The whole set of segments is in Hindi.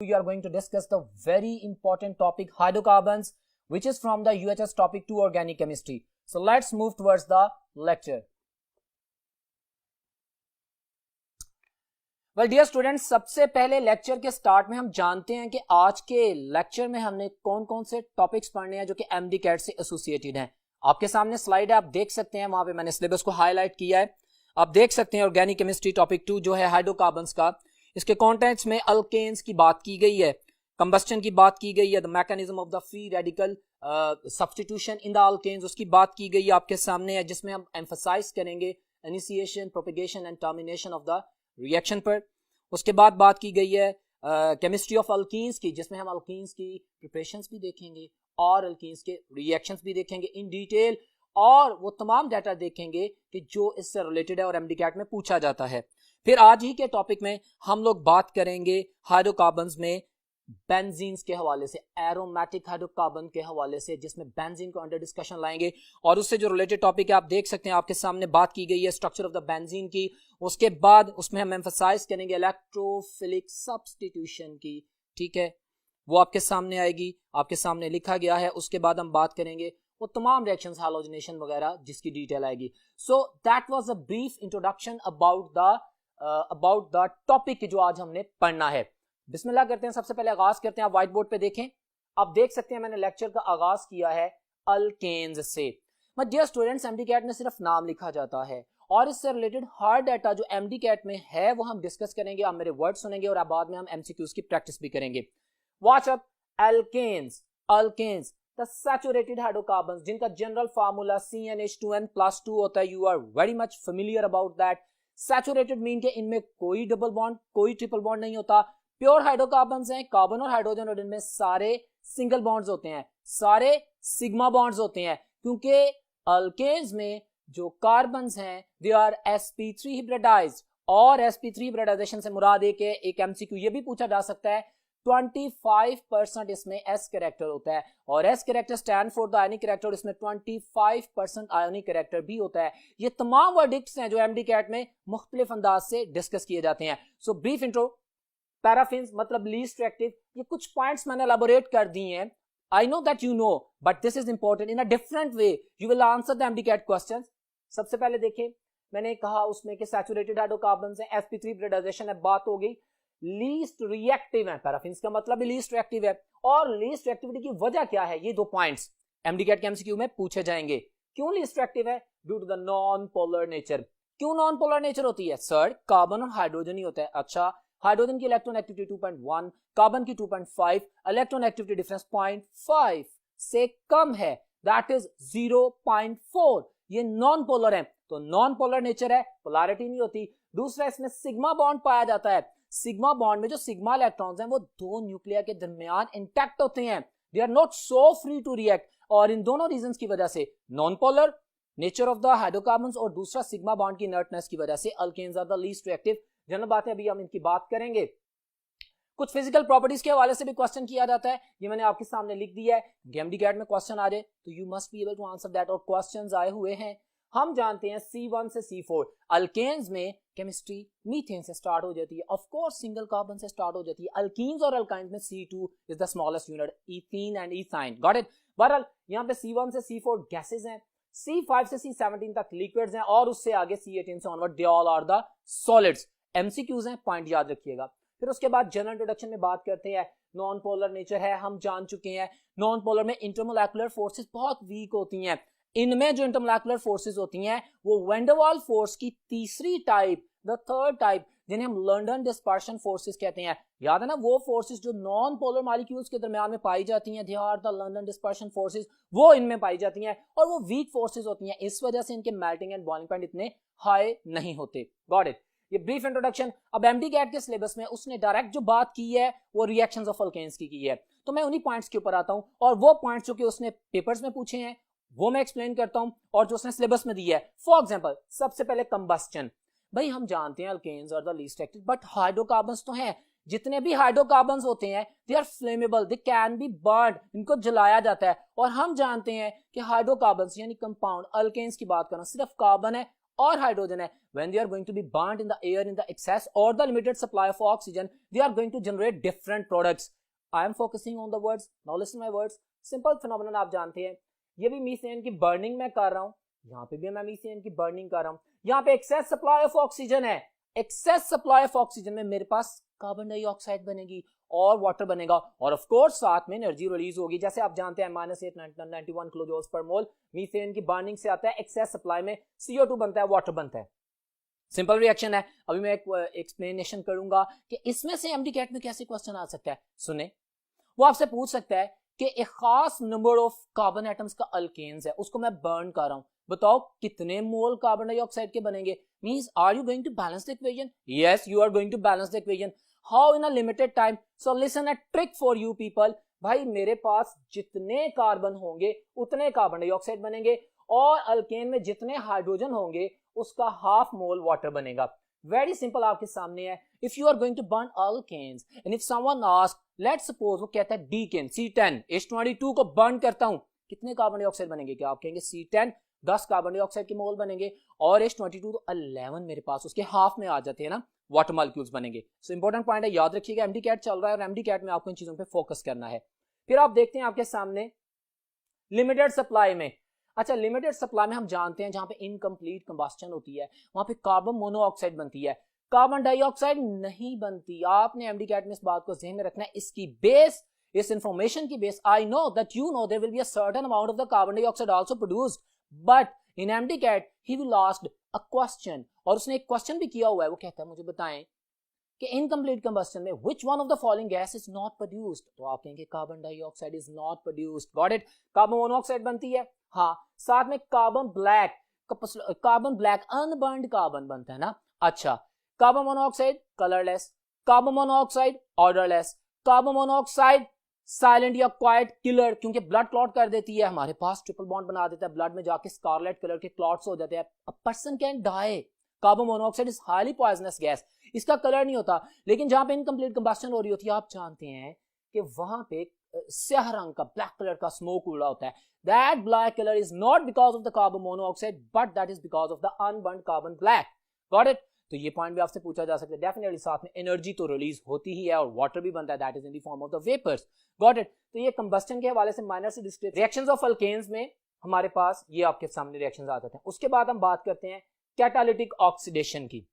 You are going to discuss the very important topic hydrocarbons, which is from the UHS topic 2 organic chemistry. So let's move towards the lecture. Well dear students, सबसे पहले लेक्चर के स्टार्ट में हम जानते हैं कि आज के लेक्चर में हमने कौन कौन से टॉपिक्स पढ़ने हैं जो कि एमडी कैट से एसोसिएटेड हैं. आपके सामने स्लाइड है, आप देख सकते हैं, वहां पे मैंने सिलेबस को हाईलाइट किया है. आप देख सकते हैं ऑर्गेनिक केमिस्ट्री टॉपिक 2 जो है हाइड्रोकार्बन्स का. इसके कॉन्टेंट्स में अल्केन्स की बात की गई है, कंबस्टन की बात की गई है, the mechanism of the free radical substitution in the alkanes उसकी बात की गई है आपके सामने है, जिसमें हम एम्फसाइज करेंगे initiation, propagation and termination of the reaction पर. उसके बाद बात की गई है केमिस्ट्री ऑफ अल्कीन्स की, जिसमें हम अल्कीन्स की प्रिपरेशंस भी देखेंगे और अल्कीन्स के रिएक्शंस भी देखेंगे इन डिटेल, और वो तमाम डाटा देखेंगे कि जो इससे रिलेटेड है और एमडीकैट में पूछा जाता है. फिर आज ही के टॉपिक में हम लोग बात करेंगे हाइड्रोकार्बन्स में बेंजीन्स के हवाले से, एरोमेटिक हाइड्रोकार्बन के हवाले से, जिसमें बेंजीन को अंडर डिस्कशन लाएंगे. और उससे जो रिलेटेड टॉपिक है आप देख सकते हैं आपके सामने बात की गई है स्ट्रक्चर ऑफ द बेंजीन की. उसके बाद उसमें हम एम्फसाइज करेंगे इलेक्ट्रोफिलिक सब्स्टिट्यूशन की. ठीक है, वो आपके सामने आएगी, आपके सामने लिखा गया है. उसके बाद हम बात करेंगे वो तमाम रिएक्शंस, हैलोजिनेशन वगैरह, जिसकी डिटेल आएगी. So that was a brief introduction about the topic जो आज हमने पढ़ना है. बिस्मिल्लाह करते हैं. सबसे पहले आगाज करते हैं. आप व्हाइट बोर्ड पे देखें, आप देख सकते हैं मैंने लेक्चर का आगाज किया है अल्केन्स से. माय डियर स्टूडेंट्स, एमडीकैट में सिर्फ नाम लिखा जाता है और इससे रिलेटेड हार्ड डाटा जो एमडीकैट में है वो हम डिस्कस करेंगे. आप मेरे वर्ड सुनेंगे और बाद में हम एमसीक्यूज की प्रैक्टिस भी करेंगे. Watch up. Alkanes, alkanes the saturated hydrocarbons जिनका जनरल फार्मूला CnH2n+2 होता है. You are very much familiar about that. Saturated mean के इनमें कोई डबल बॉन्ड, कोई ट्रिपल बॉन्ड नहीं होता. प्योर हाइड्रोकार्बन्स हैं, कार्बन और हाइड्रोजन, और इनमें सारे सिंगल बॉन्ड्स होते हैं, सारे सिग्मा बॉन्ड्स होते हैं, क्योंकि अल्केन्स में जो कार्बन्स हैं दे आर sp3 हिब्रिडाइज्ड. और sp3 हिब्रिडाइजेशन से मुराद एक एमसीक्यू ये भी पूछा जा सकता है 25% इसमें s कैरेक्टर होता है, और s character stand for the ionic character, इसमें 25% आयनिक कैरेक्टर भी होता है. ये तमाम वर्डिक्ट्स हैं जो एमडीकैट में मुख्तलिफ अंदाज से डिस्कस किए जाते हैं. सो ब्रीफ इंट्रो. पैराफिन्स मतलब लीस्ट रिएक्टिव, ये कुछ पॉइंट्स मैंने एलाबोरेट कर दिए हैं. आई know that you no, but this is important. In a different way you will answer the MDCAT questions. सबसे पहले देखिए, मैंने कहा उसमें कि सैचुरेटेड हाइड्रोकार्बन्स हैं, sp3 हिब्रिडाइजेशन है, बात हो गई. लीस्ट रिएक्टिव है, पैराफिन्स का मतलब भी लीस्ट रिएक्टिव है. और लीस्ट रिएक्टिविटी की वजह क्या है, ये दो पॉइंट्स एमडीकैट के एमसीक्यू में पूछे जाएंगे. क्यों लीस्ट रिएक्टिव है? Due to the non polar nature. क्यों नॉन पोलर नेचर होती है? सर, कार्बन और हाइड्रोजन ही होता है. अच्छा, हाइड्रोजन की इलेक्ट्रॉन एक्टिविटी 2.1, कार्बन की 2.5, इलेक्ट्रॉन एक्टिविटी डिफरेंस 0.5 से कम है, दैट इज 0.4. ये नॉन पोलर है, तो नॉन पोलर नेचर है, पोलैरिटी नहीं होती. दूसरा, इसमें सिग्मा बॉन्ड पाया जाता है. सिग्मा बॉन्ड में जो सिग्मा इलेक्ट्रॉन्स हैं वो दो न्यूक्लियर के दरमियान इंटैक्ट होते हैं. They are not so free to react, और इन दोनों रीजंस की वजह से, non polar nature of the hydrocarbons और दूसरा सिग्मा बॉन्ड की इनर्टनेस की वजह से, alkanes are the least reactive. General बात है, अभी हम इनकी बात करेंगे. कुछ फिजिकल प्रॉपर्टीज के हवाले से भी क्वेश्चन किया जाता है, ये मैंने आपके सामने लिख दिया है. एमडीकैट में क्वेश्चन आ जाए तो you must be able to answer that, और क्वेश्चंस आए हुए हैं. हम जानते हैं C1 से C4 अल्केन्स में केमिस्ट्री मीथेन से स्टार्ट हो जाती है, ऑफ कोर्स सिंगल कार्बन से स्टार्ट हो जाती है. अल्कीन्स और अल्काइंस में C2 is the smallest unit, ethene and ethyne. Got it. बहरहाल यहाँ पे C1 से C4 गैसेस हैं, C5 से C17 तक लिक्विड्स हैं, और उससे आगे C18 से onward they all are the solids. MCQs हैं, पॉइंट याद रखिएगा. फिर उसके बाद जनरल इंट्रोडक्शन में बात करते हैं. नॉन पोलर नेचर है, हम जान चुके हैं. नॉन पोलर में इंटरमोलेकुलर फोर्सेस बहुत वीक होती हैं. इनमें जो इंटरमोलेकुलर फोर्सेस होती हैं वो वैन डर वाल्स फोर्स की तीसरी टाइप, द थर्ड टाइप, जिन्हें हम लंडन डिस्पर्शन फोर्सेस कहते हैं. याद है ना, वो फोर्सेस जो नॉन पोलर मॉलिक्यूल्स के दरमियान में पाई जाती हैं, they are the London dispersion forces, वो इनमें पाई जाती हैं, और वो वीक फोर्सेस होती हैं. इस वजह से इनके मेल्टिंग एंड बॉइलिंग पॉइंट इतने हाई नहीं होते. Got it. ये ब्रीफ इंट्रोडक्शन. अब एमडीकैट के सिलेबस में उसने डायरेक्ट जो बात की है वो रिएक्शंस ऑफ अल्केन्स की है, तो मैं उन्हीं पॉइंट्स के ऊपर आता हूं, और वो पॉइंट्स जो कि उसने पेपर्स में पूछे हैं वो मैं एक्सप्लेन करता हूं, और जो उसने सिलेबस में दिया है. फॉर एग्जांपल, सबसे पहले कंबस्टन. भाई हम जानते हैं alkanes are the least active, but hydrocarbons तो हैं. जितने भी हाइड्रोकार्बन्स होते हैं they are flammable, they can be burned, इनको जलाया जाता है. और हम जानते हैं कि हाइड्रोकार्बन्स यानी कंपाउंड, अल्केन्स की बात करना, सिर्फ कार्बन है और हाइड्रोजन है, when they are going to be burnt in the air in the excess or the limited supply of oxygen, they are going to generate different products. I am focusing on the words. Now listen my words. Simple phenomenon आप जानते हैं, ये भी मीथेन की बर्निंग मैं कर रहा हूं, यहाँ पे भी मैं मीथेन की बर्निंग कर रहा हूं, यहाँ पे एक्सेस सप्लाई ऑफ ऑक्सीजन है, एक्सेस सप्लाई ऑफ ऑक्सीजन में मेरे पास कार्बन डाइऑक्साइड बनेगी और वाटर बनेगा, और ऑफ कोर्स साथ में एनर्जी रिलीज होगी। जैसे आप जानते हैं -891 किलोजूल्स पर मोल मीथेन की बर्निंग से आता है, एक्सेस सप्लाई में CO2 बनता है, वाटर बनता है। सिंपल रिएक्शन है। अभी मैं एक एक्सप्लेनेशन करूंगा कि इसमें से एमडी कैट में कैसे क्वेश्चन आ सकता है। सुने, वो आपसे पूछ सकता है कि एक खास नंबर ऑफ कार्बन एटम्स का अल्केन्स है, उसको मैं बर्न कर रहा हूं, बताओ कितने मोल कार्बन डाइऑक्साइड के बनेंगे। Means are you going to balance the equation? Yes, you are going to balance the equation. How? In a limited time. So listen a trick for you people. भाई मेरे पास जितने कार्बन होंगे उतने कार्बन डाइऑक्साइड बनेंगे, और अल्केन में जितने हाइड्रोजन होंगे उसका हाफ मोल वाटर बनेगा। वेरी सिंपल आपके सामने है। If you are going to burn alkanes and if someone ask, let's suppose वो कहता है डीकेन C10 H22 को बर्न करता हूं, कितने कार्बन डाइऑक्साइड बनेंगे? क्या आप कहेंगे C10 10 कार्बन डाइऑक्साइड के मोल बनेंगे, और H22 तो 11 मेरे पास उसके हाफ में आ जाते हैं ना, वाटर मॉलिक्यूल्स बनेंगे। सो इंपॉर्टेंट पॉइंट है, याद रखिएगा। एमडी कैट चल रहा है और एमडी कैट में आपको इन चीजों पे फोकस करना है। फिर आप देखते हैं आपके सामने लिमिटेड सप्लाई में। अच्छा, लिमिटेड सप्लाई में हम जानते हैं जहां पे इनकम्प्लीट कंबस्शन होती है वहां पे कार्बन मोनोऑक्साइड बनती है, कार्बन डाइऑक्साइड नहीं बनती। आपने एमडी कैट में इस बात को ध्यान में रखना है। इसकी बेस, इस इंफॉर्मेशन की base, I know that you know there will be a certain amount of the carbon dioxide also produced, but in MD CAT he will ask a question, और उसने एक क्वेश्चन भी किया हुआ है। वो कहता है मुझे बताएं कि इनकम्प्लीट कंबस्शन में which one of the following gas is not produced. तो आप कहेंगे carbon dioxide is not produced. Got it? Carbon monoxide बनती है, हाँ, साथ में कार्बन ब्लैक अनबर्न्ड कार्बन बनता है ना। अच्छा, carbon monoxide colourless, carbon monoxide odourless, carbon monoxide silent या क्वाइट किलर, क्योंकि ब्लड क्लॉट कर देती है, हमारे पास ट्रिपल बॉन्ड बना देता है, ब्लड में जाके स्कारलेट कलर के क्लॉट्स हो जाते हैं, a person can die. Carbon monoxide is highly poisonous gas, इसका कलर नहीं होता, लेकिन जहां पे इनकम्प्लीट कंबस्शन हो रही होती है आप जानते हैं कि वहां पे स्याह रंग का ब्लैक कलर का स्मोक उड़ा होता है। That black colour is not because of the carbon monoxide but that is because of the unburned carbon black. Got it? तो ये पॉइंट भी आपसे पूछा जा सकता है। डेफिनेटली साथ में एनर्जी तो रिलीज होती ही है और वाटर भी बनता है, that is in the form of the vapours. Got it? तो ये कंबस्टन के हवाले से माइनर से डिस्क्रिप्शन रिएक्शंस ऑफ अल्केन्स में हमारे पास ये आपके सामने रिएक्शंस आते हैं। उसके बाद हम बात करते हैं कैटालिटिक ऑक्सीडेशन की।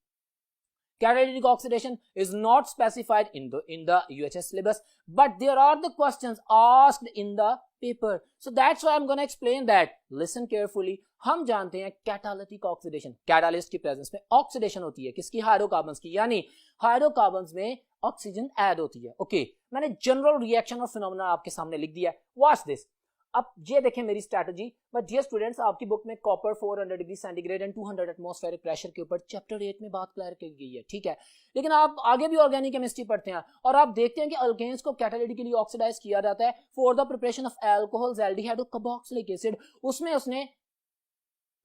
Catalytic oxidation is not specified in the UHS syllabus, but there are the questions asked in the paper. So that's why I'm going to explain that. Listen carefully. हम जानते हैं कैटालिटिक ऑक्सीडेशन, कैटालिस्ट की प्रेजेंस में ऑक्सीडेशन होती है किसकी? हाइड्रोकार्बन्स की, यानी हाइड्रोकार्बन्स में ऑक्सीजन ऐड होती है। ओके, मैंने जनरल रिएक्शन और फिनोमेना आपके सामने लिख दिया है। Watch this. अब ये देखें मेरी स्ट्रैटेजी। बट डियर स्टूडेंट्स, आपकी बुक में copper 400 degree centigrade and 200 atmospheric pressure के ऊपर चैप्टर 8 में बात क्लियर की गई है, ठीक है। लेकिन आप आगे भी ऑर्गेनिक केमिस्ट्री पढ़ते हैं और आप देखते हैं कि अल्केन्स को कैटालिटिकली ऑक्सीडाइज किया जाता है for the preparation of alcohols, aldehyde और कार्बोक्सिलिक एसिड। उसमें उसने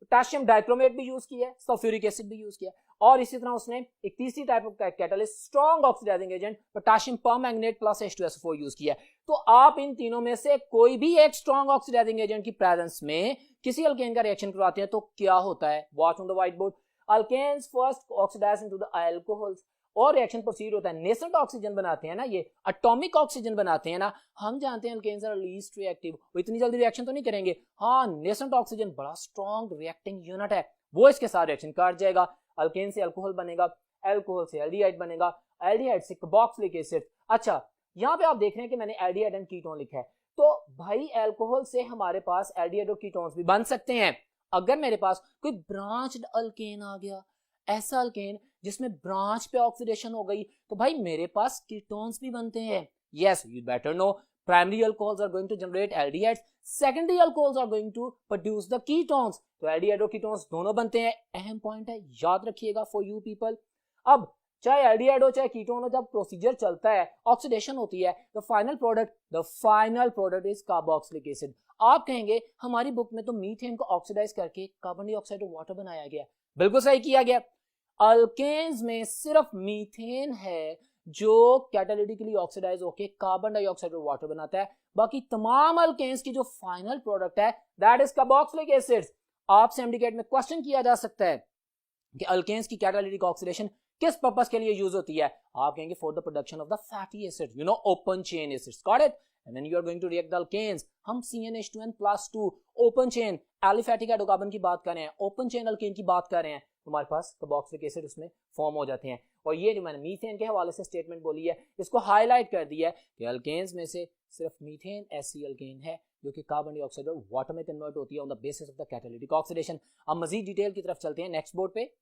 पोटेशियम डाइक्रोमेट भी यूज किया है, सल्फ्यूरिक एसिड भी यूज किया है, और इसी तरह उसने एक तीसरी type of catalyst strong oxidising agent potassium permanganate plus H2SO4 use किया है। तो आप इन तीनों में से कोई भी एक स्ट्रॉन्ग ऑक्सीडाइजिंग एजेंट की प्रेजेंस में किसी अल्केन का रिएक्शन करवाते हैं तो क्या होता है? Watch on the white board. Alkanes first oxidise into the alcohols और रिएक्शन प्रोसीड होता है, नेसेंट ऑक्सीजन बनाते हैं ना, ये एटॉमिक ऑक्सीजन बनाते हैं ना। हम जानते हैं अल्केन्स आर लीस्ट रिएक्टिव, वो इतनी जल्दी रिएक्शन तो नहीं करेंगे। हाँ, नेसेंट ऑक्सीजन बड़ा स्ट्रॉन्ग रिएक्टिंग यूनिट है, वो इसके साथ रिएक्शन कर जाएगा। अल्केन से अल्कोहल बनेगा, अल्कोहल से एल्डिहाइड बनेगा, एल्डिहाइड से कार्बोक्सिलिक एसिड। अच्छा, यहाँ पे आप देख रहे हैं कि मैंने एल्डिहाइड एंड कीटोन लिखा है, तो भाई अल्कोहल से हमारे पास एल्डिहाइड और कीटोन्स भी बन सकते हैं। अगर मेरे पास कोई ब्रांच्ड अल्केन आ गया, ऐसा अल्केन जिसमें ब्रांच पे ऑक्सीडेशन हो गई, तो भाई मेरे पास कीटोन्स भी बनते हैं। Yes, you better know, primary alcohols are going to generate aldehydes, secondary alcohols are going to produce the ketones. तो एल्डिहाइड और कीटोन्स दोनों बनते हैं। अहम पॉइंट है, याद रखिएगा फॉर यू पीपल। अब चाहे एल्डिहाइड हो चाहे कीटोन हो, जब प्रोसीजर चलता है, ऑक्सीडेशन होती है, the final product is carboxylic acid. आप कहेंगे हमारी बुक में तो मीथेन को ऑक्सीडाइज करके कार्बन डाइऑक्साइड और वाटर बनाया गया। बिल्कुल सही किया गया। अल्केन्स में सिर्फ मीथेन है जो कैटालिटिकली ऑक्सीडाइज होके कार्बन डाइऑक्साइड और वाटर बनाता है। बाकी तमाम अल्केन्स की जो फाइनल प्रोडक्ट है दैट इज कार्बोक्सिलिक एसिड। आपसे एमडीकेट में क्वेश्चन किया जा सकता है कि अल्केन्स की कैटालिटिक ऑक्सीडेशन किस पर्पस के लिए यूज होती है, आप कहेंगे for the production of the fatty acid, you know open chain acids, got it. And then you are going to react the alkanes, हम CnH2n+2 open chain aliphatic hydrocarbon की बात कर रहे हैं, ओपन चेन अल्केन की बात कर रहे हैं, हमारे पास कार्बोक्सिलिक एसिड उसमें फॉर्म हो जाते हैं। और ये जो मैंने मीथेन के हवाले से स्टेटमेंट बोली है, इसको हाईलाइट कर दिया है कि अल्केन्स में से सिर्फ मीथेन ऐसी अल्केन है जो कि कार्बन डाइऑक्साइड और वाटर में कन्वर्ट होती है on the basis of the catalytic oxidation. अब मजीद डिटेल की तरफ चलते हैं नेक्स्ट बोर्ड पे।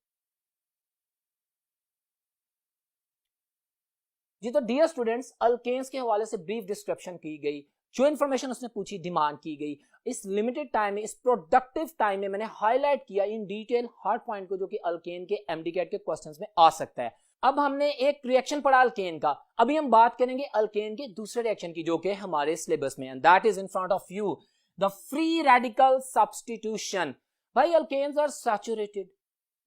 जी तो डियर स्टूडेंट्स, अल्केन्स के हवाले से ब्रीफ डिस्क्रिप्शन की गई, जो इन्फॉर्मेशन उसने पूछी डिमांड की गई, इस लिमिटेड टाइम में, इस प्रोडक्टिव टाइम में मैंने हाईलाइट किया इन डिटेल हर पॉइंट को जो कि अल्केन के एमडीकैट के क्वेश्चंस में आ सकता है। अब हमने एक रिएक्शन पढ़ा अल्केन का, अभी हम बात करेंगे अल्केन के दूसरे रिएक्शन की जो कि हमारे सिलेबस में, and that is in front of you, the free radical substitution. भाई alkanes are saturated,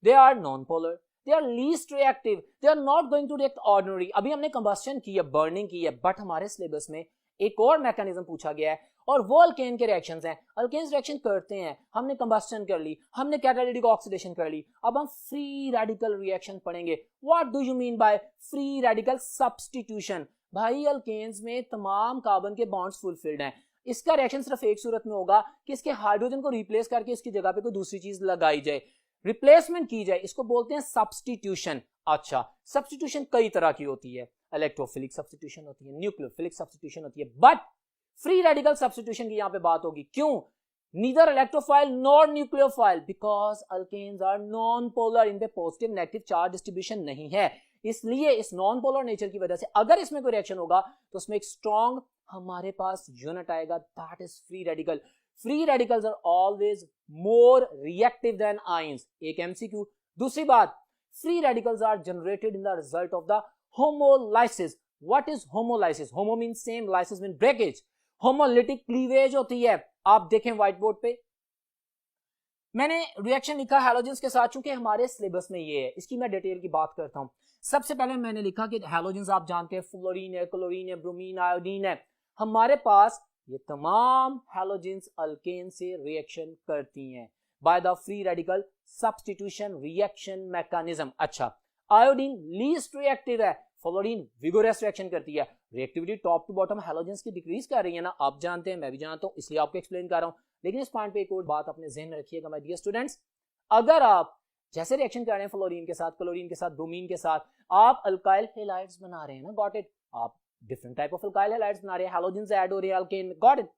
they are non polar, they are least reactive, they are not going to react ordinary। अभी हमने कंबस्शन की है, बर्निंग की है, बट हमारे सिलेबस में एक और मैकेनिज्म पूछा गया है और वो अल्केन के रिएक्शंस हैं। अल्केन्स रिएक्शन करते हैं, हमने कंबस्शन कर ली, हमने कैटालिटिक ऑक्सीडेशन कर ली, अब हम फ्री रेडिकल रिएक्शन पढ़ेंगे। What do you mean by free radical substitution? भाई अल्केन्स में तमाम कार्बन के बॉन्ड्स फुलफिल्ड हैं, इसका रिएक्शन सिर्फ एक सूरत में होगा कि इसके हाइड्रोजन को रिप्लेस करके इसकी जगह पे कोई दूसरी चीज लगाई जाए, रिप्लेसमेंट की जाए, इसको बोलते हैं सब्स्टिट्यूशन। अच्छा, सब्स्टिट्यूशन कई तरह की होती है, इलेक्ट्रोफिलिक सब्स्टिट्यूशन होती है, न्यूक्लियोफिलिक सब्स्टिट्यूशन होती है, बट फ्री रेडिकल सब्स्टिट्यूशन की यहां पे बात होगी। क्यों? Neither electrophile nor nucleophile, because alkanes are non polar, इन पे पॉजिटिव नेगेटिव चार्ज डिस्ट्रीब्यूशन नहीं है, इसलिए इस नॉन पोलर नेचर की वजह से अगर इसमें कोई रिएक्शन होगा तो उसमें एक स्ट्रॉन्ग हमारे पास यूनिट आएगा, that is free radical. Free radicals are always more reactive than ions, एक एमसीक्यू। दूसरी बात, free radicals are generated in the result of the homolysis. What is homolysis? Homo mean same, lysis mean breakage. Homolytic cleavage होती है। आप देखें व्हाइट बोर्ड पे मैंने रिएक्शन लिखा हैलोजेंस के साथ, चूंकि हमारे सिलेबस में ये है, इसकी मैं डिटेल की बात करता हूं। सबसे पहले मैंने लिखा कि हैलोजेंस आप जानते हैं, फ्लोरीन है, क्लोरीन है, ब्रोमीन, आयोडीन है। हमारे पास ये तमाम हैलोजेंस अल्केन से रिएक्शन करती हैं by the free radical substitution reaction mechanism. अच्छा, आयोडीन लीस्ट रिएक्टिव है, फ्लोरीन विगोरस रिएक्शन करती है। Reactivity top to bottom halogens की डिक्रीज कर रही है ना, आप जानते हैं, मैं भी जानता हूं, इसलिए आपको एक्सप्लेन कर रहा हूं। लेकिन इस पॉइंट पे एक और बात अपने जहन में रखिएगा माय डियर स्टूडेंट्स, अगर आप जैसे रिएक्शन कर रहे हैं फ्लोरीन के साथ, क्लोरीन के साथ, ब्रोमीन के साथ, आप अल्काइल हैलाइड्स बना रहे हैं ना, गॉट इट, आप different type of alkyl halides बना रहे हैं, हैलोजेंस ऐड हो रहे हैं अल्केन में, got it,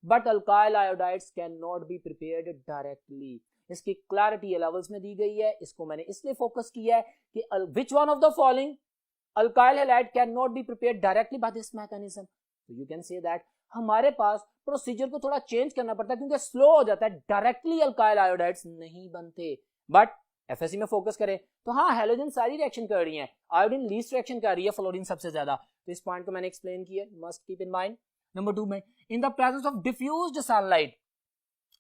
but alkyl iodides can not be prepared directly. इसकी क्लैरिटी लेवल्स में दी गई है, इसको मैंने इसलिए फोकस किया है कि which one of the following alkyl halide can not be prepared directly by this mechanism. So you can say that हमारे पास प्रोसीजर को थोड़ा चेंज करना पड़ता है क्योंकि स्लो हो जाता है, डायरेक्टली अल्काइल आयोडाइड्स नहीं बनते। बट एफएससी में फोकस करें तो हाँ, हैलोजन सारी रिएक्शन कर रही हैं, आयोडीन लीस्ट रिएक्शन कर रही है, फ्लोरीन सबसे ज्यादा। तो इस पॉइंट को मैंने एक्सप्लेन किया, must keep in mind. Number 2 में इन the presence of diffused sunlight,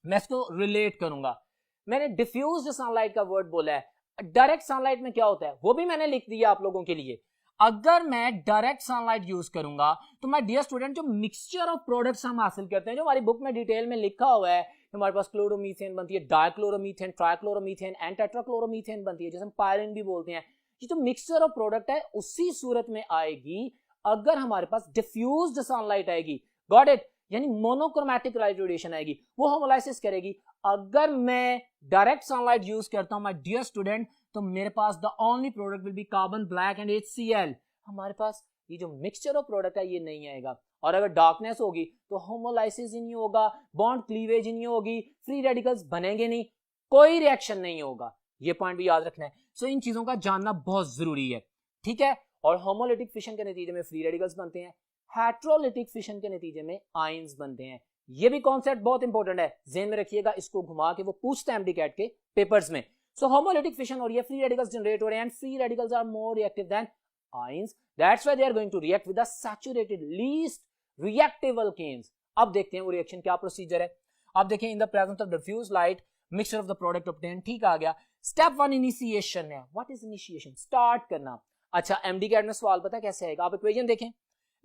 मैं इसको रिलेट करूंगा। मैंने डिफ्यूज्ड सनलाइट का वर्ड बोला है, डायरेक्ट सनलाइट में क्या होता है वो भी मैंने लिख दिया आप लोगों के लिए। अगर मैं डायरेक्ट सनलाइट यूज करूंगा तो माय डियर स्टूडेंट, जो मिक्सचर ऑफ प्रोडक्ट्स हम हासिल करते हैं, जो हमारी बुक में डिटेल में लिखा हुआ है, हमारे पास क्लोरोमीथेन बनती है, डाइक्लोरोमीथेन, ट्राइक्लोरोमीथेन एंड टेट्राक्लोरोमीथेन बनती है, जैसे हम पायरिन भी बोलते हैं। ये जो मिक्सचर ऑफ प्रोडक्ट है उसी सूरत में आएगी अगर हमारे पास डिफ्यूज्ड सनलाइट आएगी, गॉट इट, यानी मोनोक्रोमैटिक लाइट रेडिएशन आएगी, वो होमोलाइसिस करेगी। अगर मैं डायरेक्ट सनलाइट यूज करता हूं माय डियर स्टूडेंट, तो मेरे पास the only product will be carbon black and HCl। हमारे पास ये जो मिक्सचर ऑफ प्रोडक्ट है ये नहीं आएगा। और अगर डार्कनेस होगी तो होमोलाइसिस ही नहीं होगा, बॉन्ड क्लीवेज ही नहीं होगी, फ्री रेडिकल्स बनेंगे नहीं, कोई रिएक्शन नहीं होगा। ये पॉइंट भी याद रखना है। सो इन चीजों का जानना बहुत जरूरी है, ठीक है। और होमोलिटिक फिशन के नतीजे में फ्री रेडिकल्स बनते हैं, हेट्रोलिटिक फिशन के नतीजे में आयंस बनते हैं। ये भी कॉन्सेप्ट बहुत इंपॉर्टेंट है, ज़हन में रखिएगा, इसको घुमा के वो पूछते हैं एमडीकैट के पेपर्स में। सो होमोलिटिक फिशन हो रही है, फ्री रेडिकल्स जनरेट हो रहे हैं, and free radicals are more reactive than ions, that's why they are going to react with the saturated least reactive alkanes. अब देखते हैं वो रिएक्शन क्या प्रोसीजर है। अब देखें, in the presence of diffuse light mixture of the product obtain, ठीक आ गया। स्टेप 1 इनिशिएशन है। What is initiation? स्टार्ट करना। अच्छा, एमडीकैट में सवाल पता है कैसे आएगा? आप इक्वेशन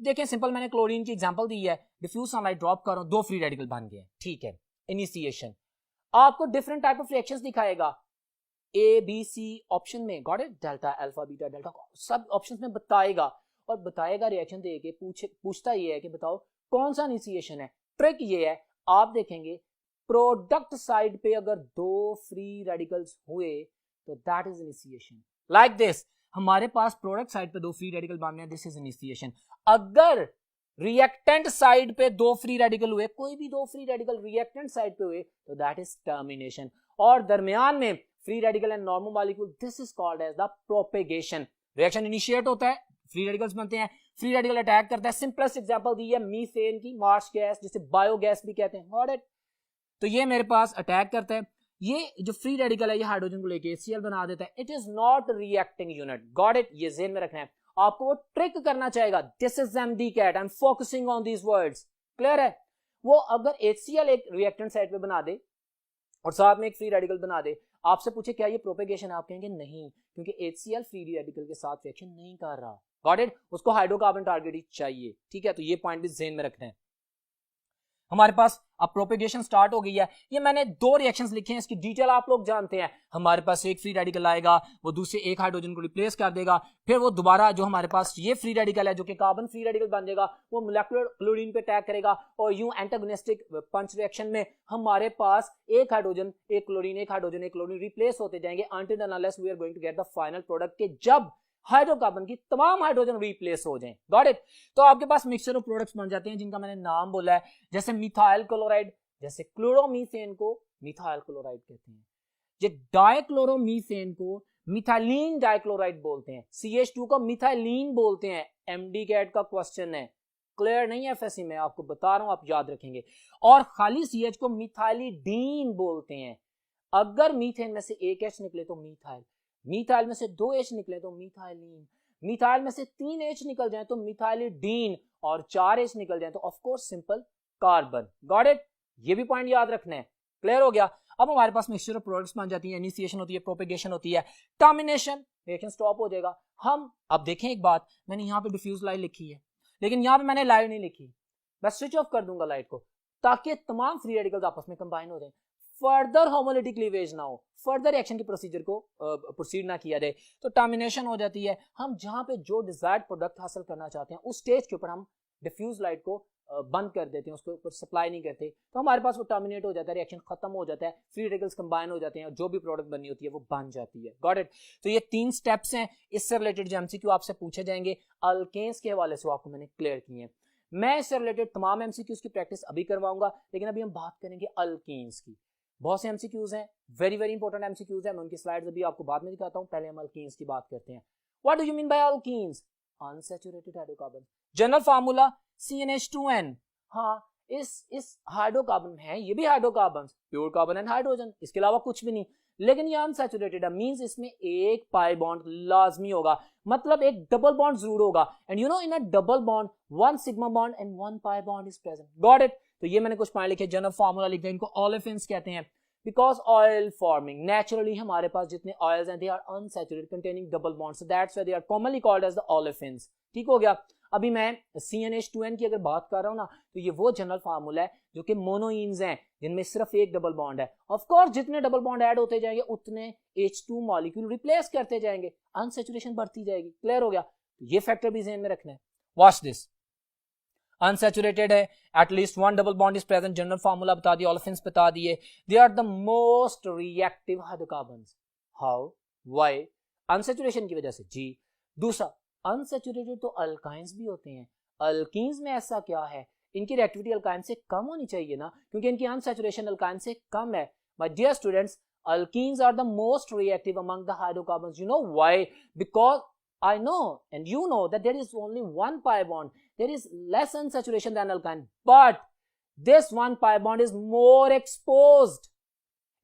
देखें सिंपल, मैंने क्लोरीन की एग्जांपल दी है, डिफ्यूज सनलाइट ड्रॉप कर रहा हूं, 2 फ्री रेडिकल बन गए, ठीक है। इनिशिएशन आपको डिफरेंट टाइप ऑफ रिएक्शंस दिखाएगा, ए बी सी ऑप्शन में, got it, delta alpha beta delta सब ऑप्शंस में बताएगा, और बताएगा रिएक्शन दे के पूछता ये है कि बताओ कौन सा इनिशिएशन है। ट्रिक ये है, आप देखेंगे प्रोडक्ट साइड पे अगर दो फ्री रेडिकल्स हुए तो that is initiation. Like this, हमारे पास प्रोडक्ट साइड पे दो फ्री रेडिकल बनने हैं, दिस इज इनिशिएशन। अगर रिएक्टेंट साइड पे दो फ्री रेडिकल हुए, कोई भी दो फ्री रेडिकल रिएक्टेंट साइड पे हुए तो दैट इज टर्मिनेशन। और दरमियान में free radical and normal molecule, this is called as the propagation. Reaction initiate होता है, फ्री रेडिकल्स बनते हैं, फ्री रेडिकल अटैक करता है। सिंपलेस्ट एग्जांपल दी है मीथेन की, मार्च गैस जिसे बायोगैस भी कहते हैं, गॉट इट। तो ये मेरे पास अटैक करता है, ये जो फ्री रेडिकल है ये हाइड्रोजन को लेके HCl बना देता है। It is not reacting unit, got it, ये ज़हन में रखना है। आपको वो ट्रिक करना चाहेगा, this is MDCAT, I am focusing on these words, clear है। वो अगर HCl एक रिएक्टेंट साइड पे बना दे और साथ में एक फ्री रेडिकल बना दे, आपसे पूछे क्या ये प्रोपेगेशन, आप कहेंगे नहीं, क्योंकि HCl फ्री रेडिकल के साथ रिएक्शन नहीं कर रहा, गॉट इट, उसको हाइड्रोकार्बन टारगेट ही चाहिए, ठीक है। तो ये पॉइंट भी ज़हन में रखना है। हमारे पास अब प्रोपेगेशन स्टार्ट हो गई है। ये मैंने दो रिएक्शंस लिखे हैं, इसकी डिटेल आप लोग जानते हैं। हमारे पास एक फ्री रेडिकल आएगा, वो दूसरे एक हाइड्रोजन को रिप्लेस कर देगा, फिर वो दोबारा जो हमारे पास ये फ्री रेडिकल है जो कि कार्बन फ्री रेडिकल बन जाएगा, वो मोलेकुलर क्लोरीन पे अटैक करेगा, और यूं एंटागोनिस्टिक पंच रिएक्शन में हमारे पास एक हाइड्रोजन एक क्लोरीन एक हाइड्रोजन एक क्लोरीन रिप्लेस होते जाएंगे until and unless we are going to get the final product के जब हाइड्रोकार्बन की तमाम हाइड्रोजन रिप्लेस हो जाएं, गॉट इट। तो आपके पास मिक्सचर ऑफ प्रोडक्ट्स बन जाते हैं जिनका मैंने नाम बोला है, जैसे मिथाइल क्लोराइड, जैसे क्लोरोमीथेन को मिथाइल क्लोराइड कहते हैं, ये डाइक्लोरोमीथेन को मिथाइलिन डाइक्लोराइड बोलते हैं, CH2 को मिथाइलिन बोलते हैं। MDCAT का क्वेश्चन है, क्लियर नहीं है FSC में, आपको बता रहा हूं, आप याद रखेंगे। और खाली CH को मिथाइलिडीन बोलते हैं। अगर मीथेन में से एक H निकले तो मिथाइल, मिथाइल में से दो H निकले तो मिथाइलिन, मिथाइल में से तीन H निकल जाए तो मिथाइलिडीन, और चार H निकल जाए तो of course simple carbon, got it. ये भी पॉइंट याद रखना है, क्लियर हो गया। अब हमारे पास मिक्सचर ऑफ प्रोडक्ट्स बन जाती है, इनिशिएशन होती है, प्रोपेगेशन होती है, टर्मिनेशन, रिएक्शन स्टॉप हो जाएगा। हम अब देखें एक बात, मैंने यहाँ पे डिफ्यूज लाइट लिखी है, लेकिन यहाँ पे मैंने लाइट नहीं लिखी, मैं स्विच ऑफ कर दूंगा लाइट को ताकि तमाम फ्री रेडिकल्स आपस में कंबाइन हो जाए, फर्दर होमोलिटिक क्लीवेज ना हो, फर्दर रिएक्शन के प्रोसीजर को प्रोसीड ना किया जाए, तो टर्मिनेशन हो जाती है। हम जहां पे जो डिजायर्ड प्रोडक्ट हासिल करना चाहते हैं उस स्टेज के ऊपर हम डिफ्यूज लाइट को बंद कर देते हैं, उसको ऊपर सप्लाई नहीं करते, तो हमारे पास वो टर्मिनेट हो जाता है, रिएक्शन खत्म हो जाता है, फ्री रेडिकल्स कंबाइन हो जाते हैं और जो भी प्रोडक्ट बननी होती है वो बन जाती है, गॉट इट। तो ये तीन स्टेप्स हैं, इससे रिलेटेड जो MCQ आपसे पूछे जाएंगे अल्केन्स के हवाले से आपको मैंने क्लियर किए हैं। मैं इससे रिलेटेड तमाम MCQs की प्रैक्टिस अभी करवाऊंगा, लेकिन अभी हम बात करेंगे अल्केन्स की। बहुत से MCQs हैं, वेरी वेरी इंपॉर्टेंट MCQs हैं, मैं उनकी स्लाइड्स अभी आपको बाद में दिखाता हूं, पहले हम अल्केन्स की बात करते हैं। What do you mean by alkenes? Unsaturated hydrocarbon, general formula CnH2n। हाँ, इस हाइड्रोकार्बन है, ये भी hydrocarbon, pure carbon and hydrogen, इसके अलावा कुछ भी नहीं, लेकिन ये अनसैचुरेटेड है, मींस इसमें एक पाई बॉन्ड लाजमी होगा, मतलब एक डबल बॉन्ड जरूर होगा, and you know in a double bond one sigma bond and one pi bond is present, got it. तो ये मैंने कुछ पॉइंट लिखे, जनरल फार्मूला लिखते हैं, इनको ओलेफिन्स कहते हैं, बिकॉज ऑयल फॉर्मिंग, नेचुरली हमारे पास जितने ऑयल्स हैं they are unsaturated containing double bond, so that's why they are commonly called as the olefins, ठीक हो गया। अभी मैं CnH2n की अगर बात कर रहा हूं ना, तो ये वो जनरल फार्मूला है जो कि मोनोइन्स हैं जिनमें सिर्फ एक डबल बॉन्ड है। ऑफ कोर्स जितने डबल बॉन्ड ऐड होते जाएंगे उतने H2 मॉलिक्यूल रिप्लेस करते जाएंगे, अनसैचुरेशन बढ़ती जाएगी, क्लियर हो गया। तो ये फैक्टर भी ध्यान में रखना है। वॉच दिस, अनसैचुरेटेड है, at least one double bond is present, general formula बता दिए, ओलेफिन्स बता दिए, they are the most reactive hydrocarbons. How, why? Unsaturation की वजह से, जी। दूसरा, अनसैचुरेटेड तो अल्काइंस भी होते हैं, अल्कीन्स में ऐसा क्या है, इनकी रिएक्टिविटी अल्काइन से कम होनी चाहिए ना, क्योंकि इनकी अनसैचुरेशन अल्काइन से कम है। My dear students, alkenes are the most reactive among the hydrocarbons, you know why? Because I know and you know that there is only one pi bond, there is less unsaturation than alkyne, but this one pi bond is more exposed,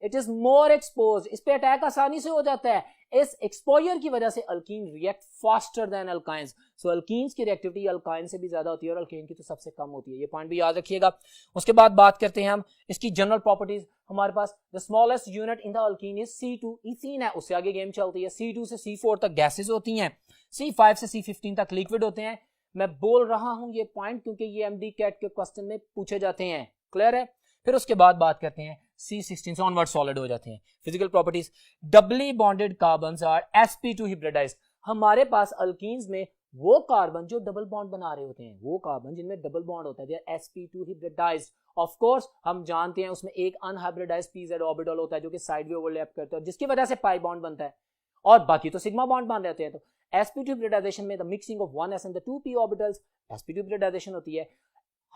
it is more exposed, इस पे अटैक आसानी से हो जाता है, इस एक्सपोजर की वजह से alkene react faster than alkynes, so alkenes की रिएक्टिविटी अल्काइन से भी ज्यादा होती है और अल्कीन की तो सबसे कम होती है, ये पॉइंट भी याद रखिएगा। उसके बाद बात करते हैं हम इसकी जनरल प्रॉपर्टीज। हमारे पास the smallest unit in the alkene is C2, ethene है, उससे आगे गेम चलती है, C2 से C4 तक गैसेज होती हैं, C5 से C15 तक लिक्विड होते हैं। मैं बोल रहा हूं ये पॉइंट क्योंकि ये MDCAT के क्वेश्चन में पूछे जाते हैं, क्लियर है। फिर उसके बाद बात करते हैं C16 से ऑनवर्ड सॉलिड हो जाते हैं। Physical properties, doubly bonded carbons are sp2 hybridised. हमारे पास अल्कीन्स में वो कार्बन जो डबल बॉन्ड बना रहे होते हैं, वो कार्बन जिनमें डबल बॉन्ड होता है, they are sp2 hybridized. Of course हम जानते हैं उसमें एक अनहाइब्रिडाइज्ड pz ऑर्बिटल होता है जो कि साइड में ओवरलैप करता है, जिसकी वजह से पाई बॉन्ड बनता है, और बाकी तो सिग्मा बॉन्ड बन रहते हैं। तो sp2 hybridization में the mixing of 1s and the 2p orbitals sp2 hybridization होती है।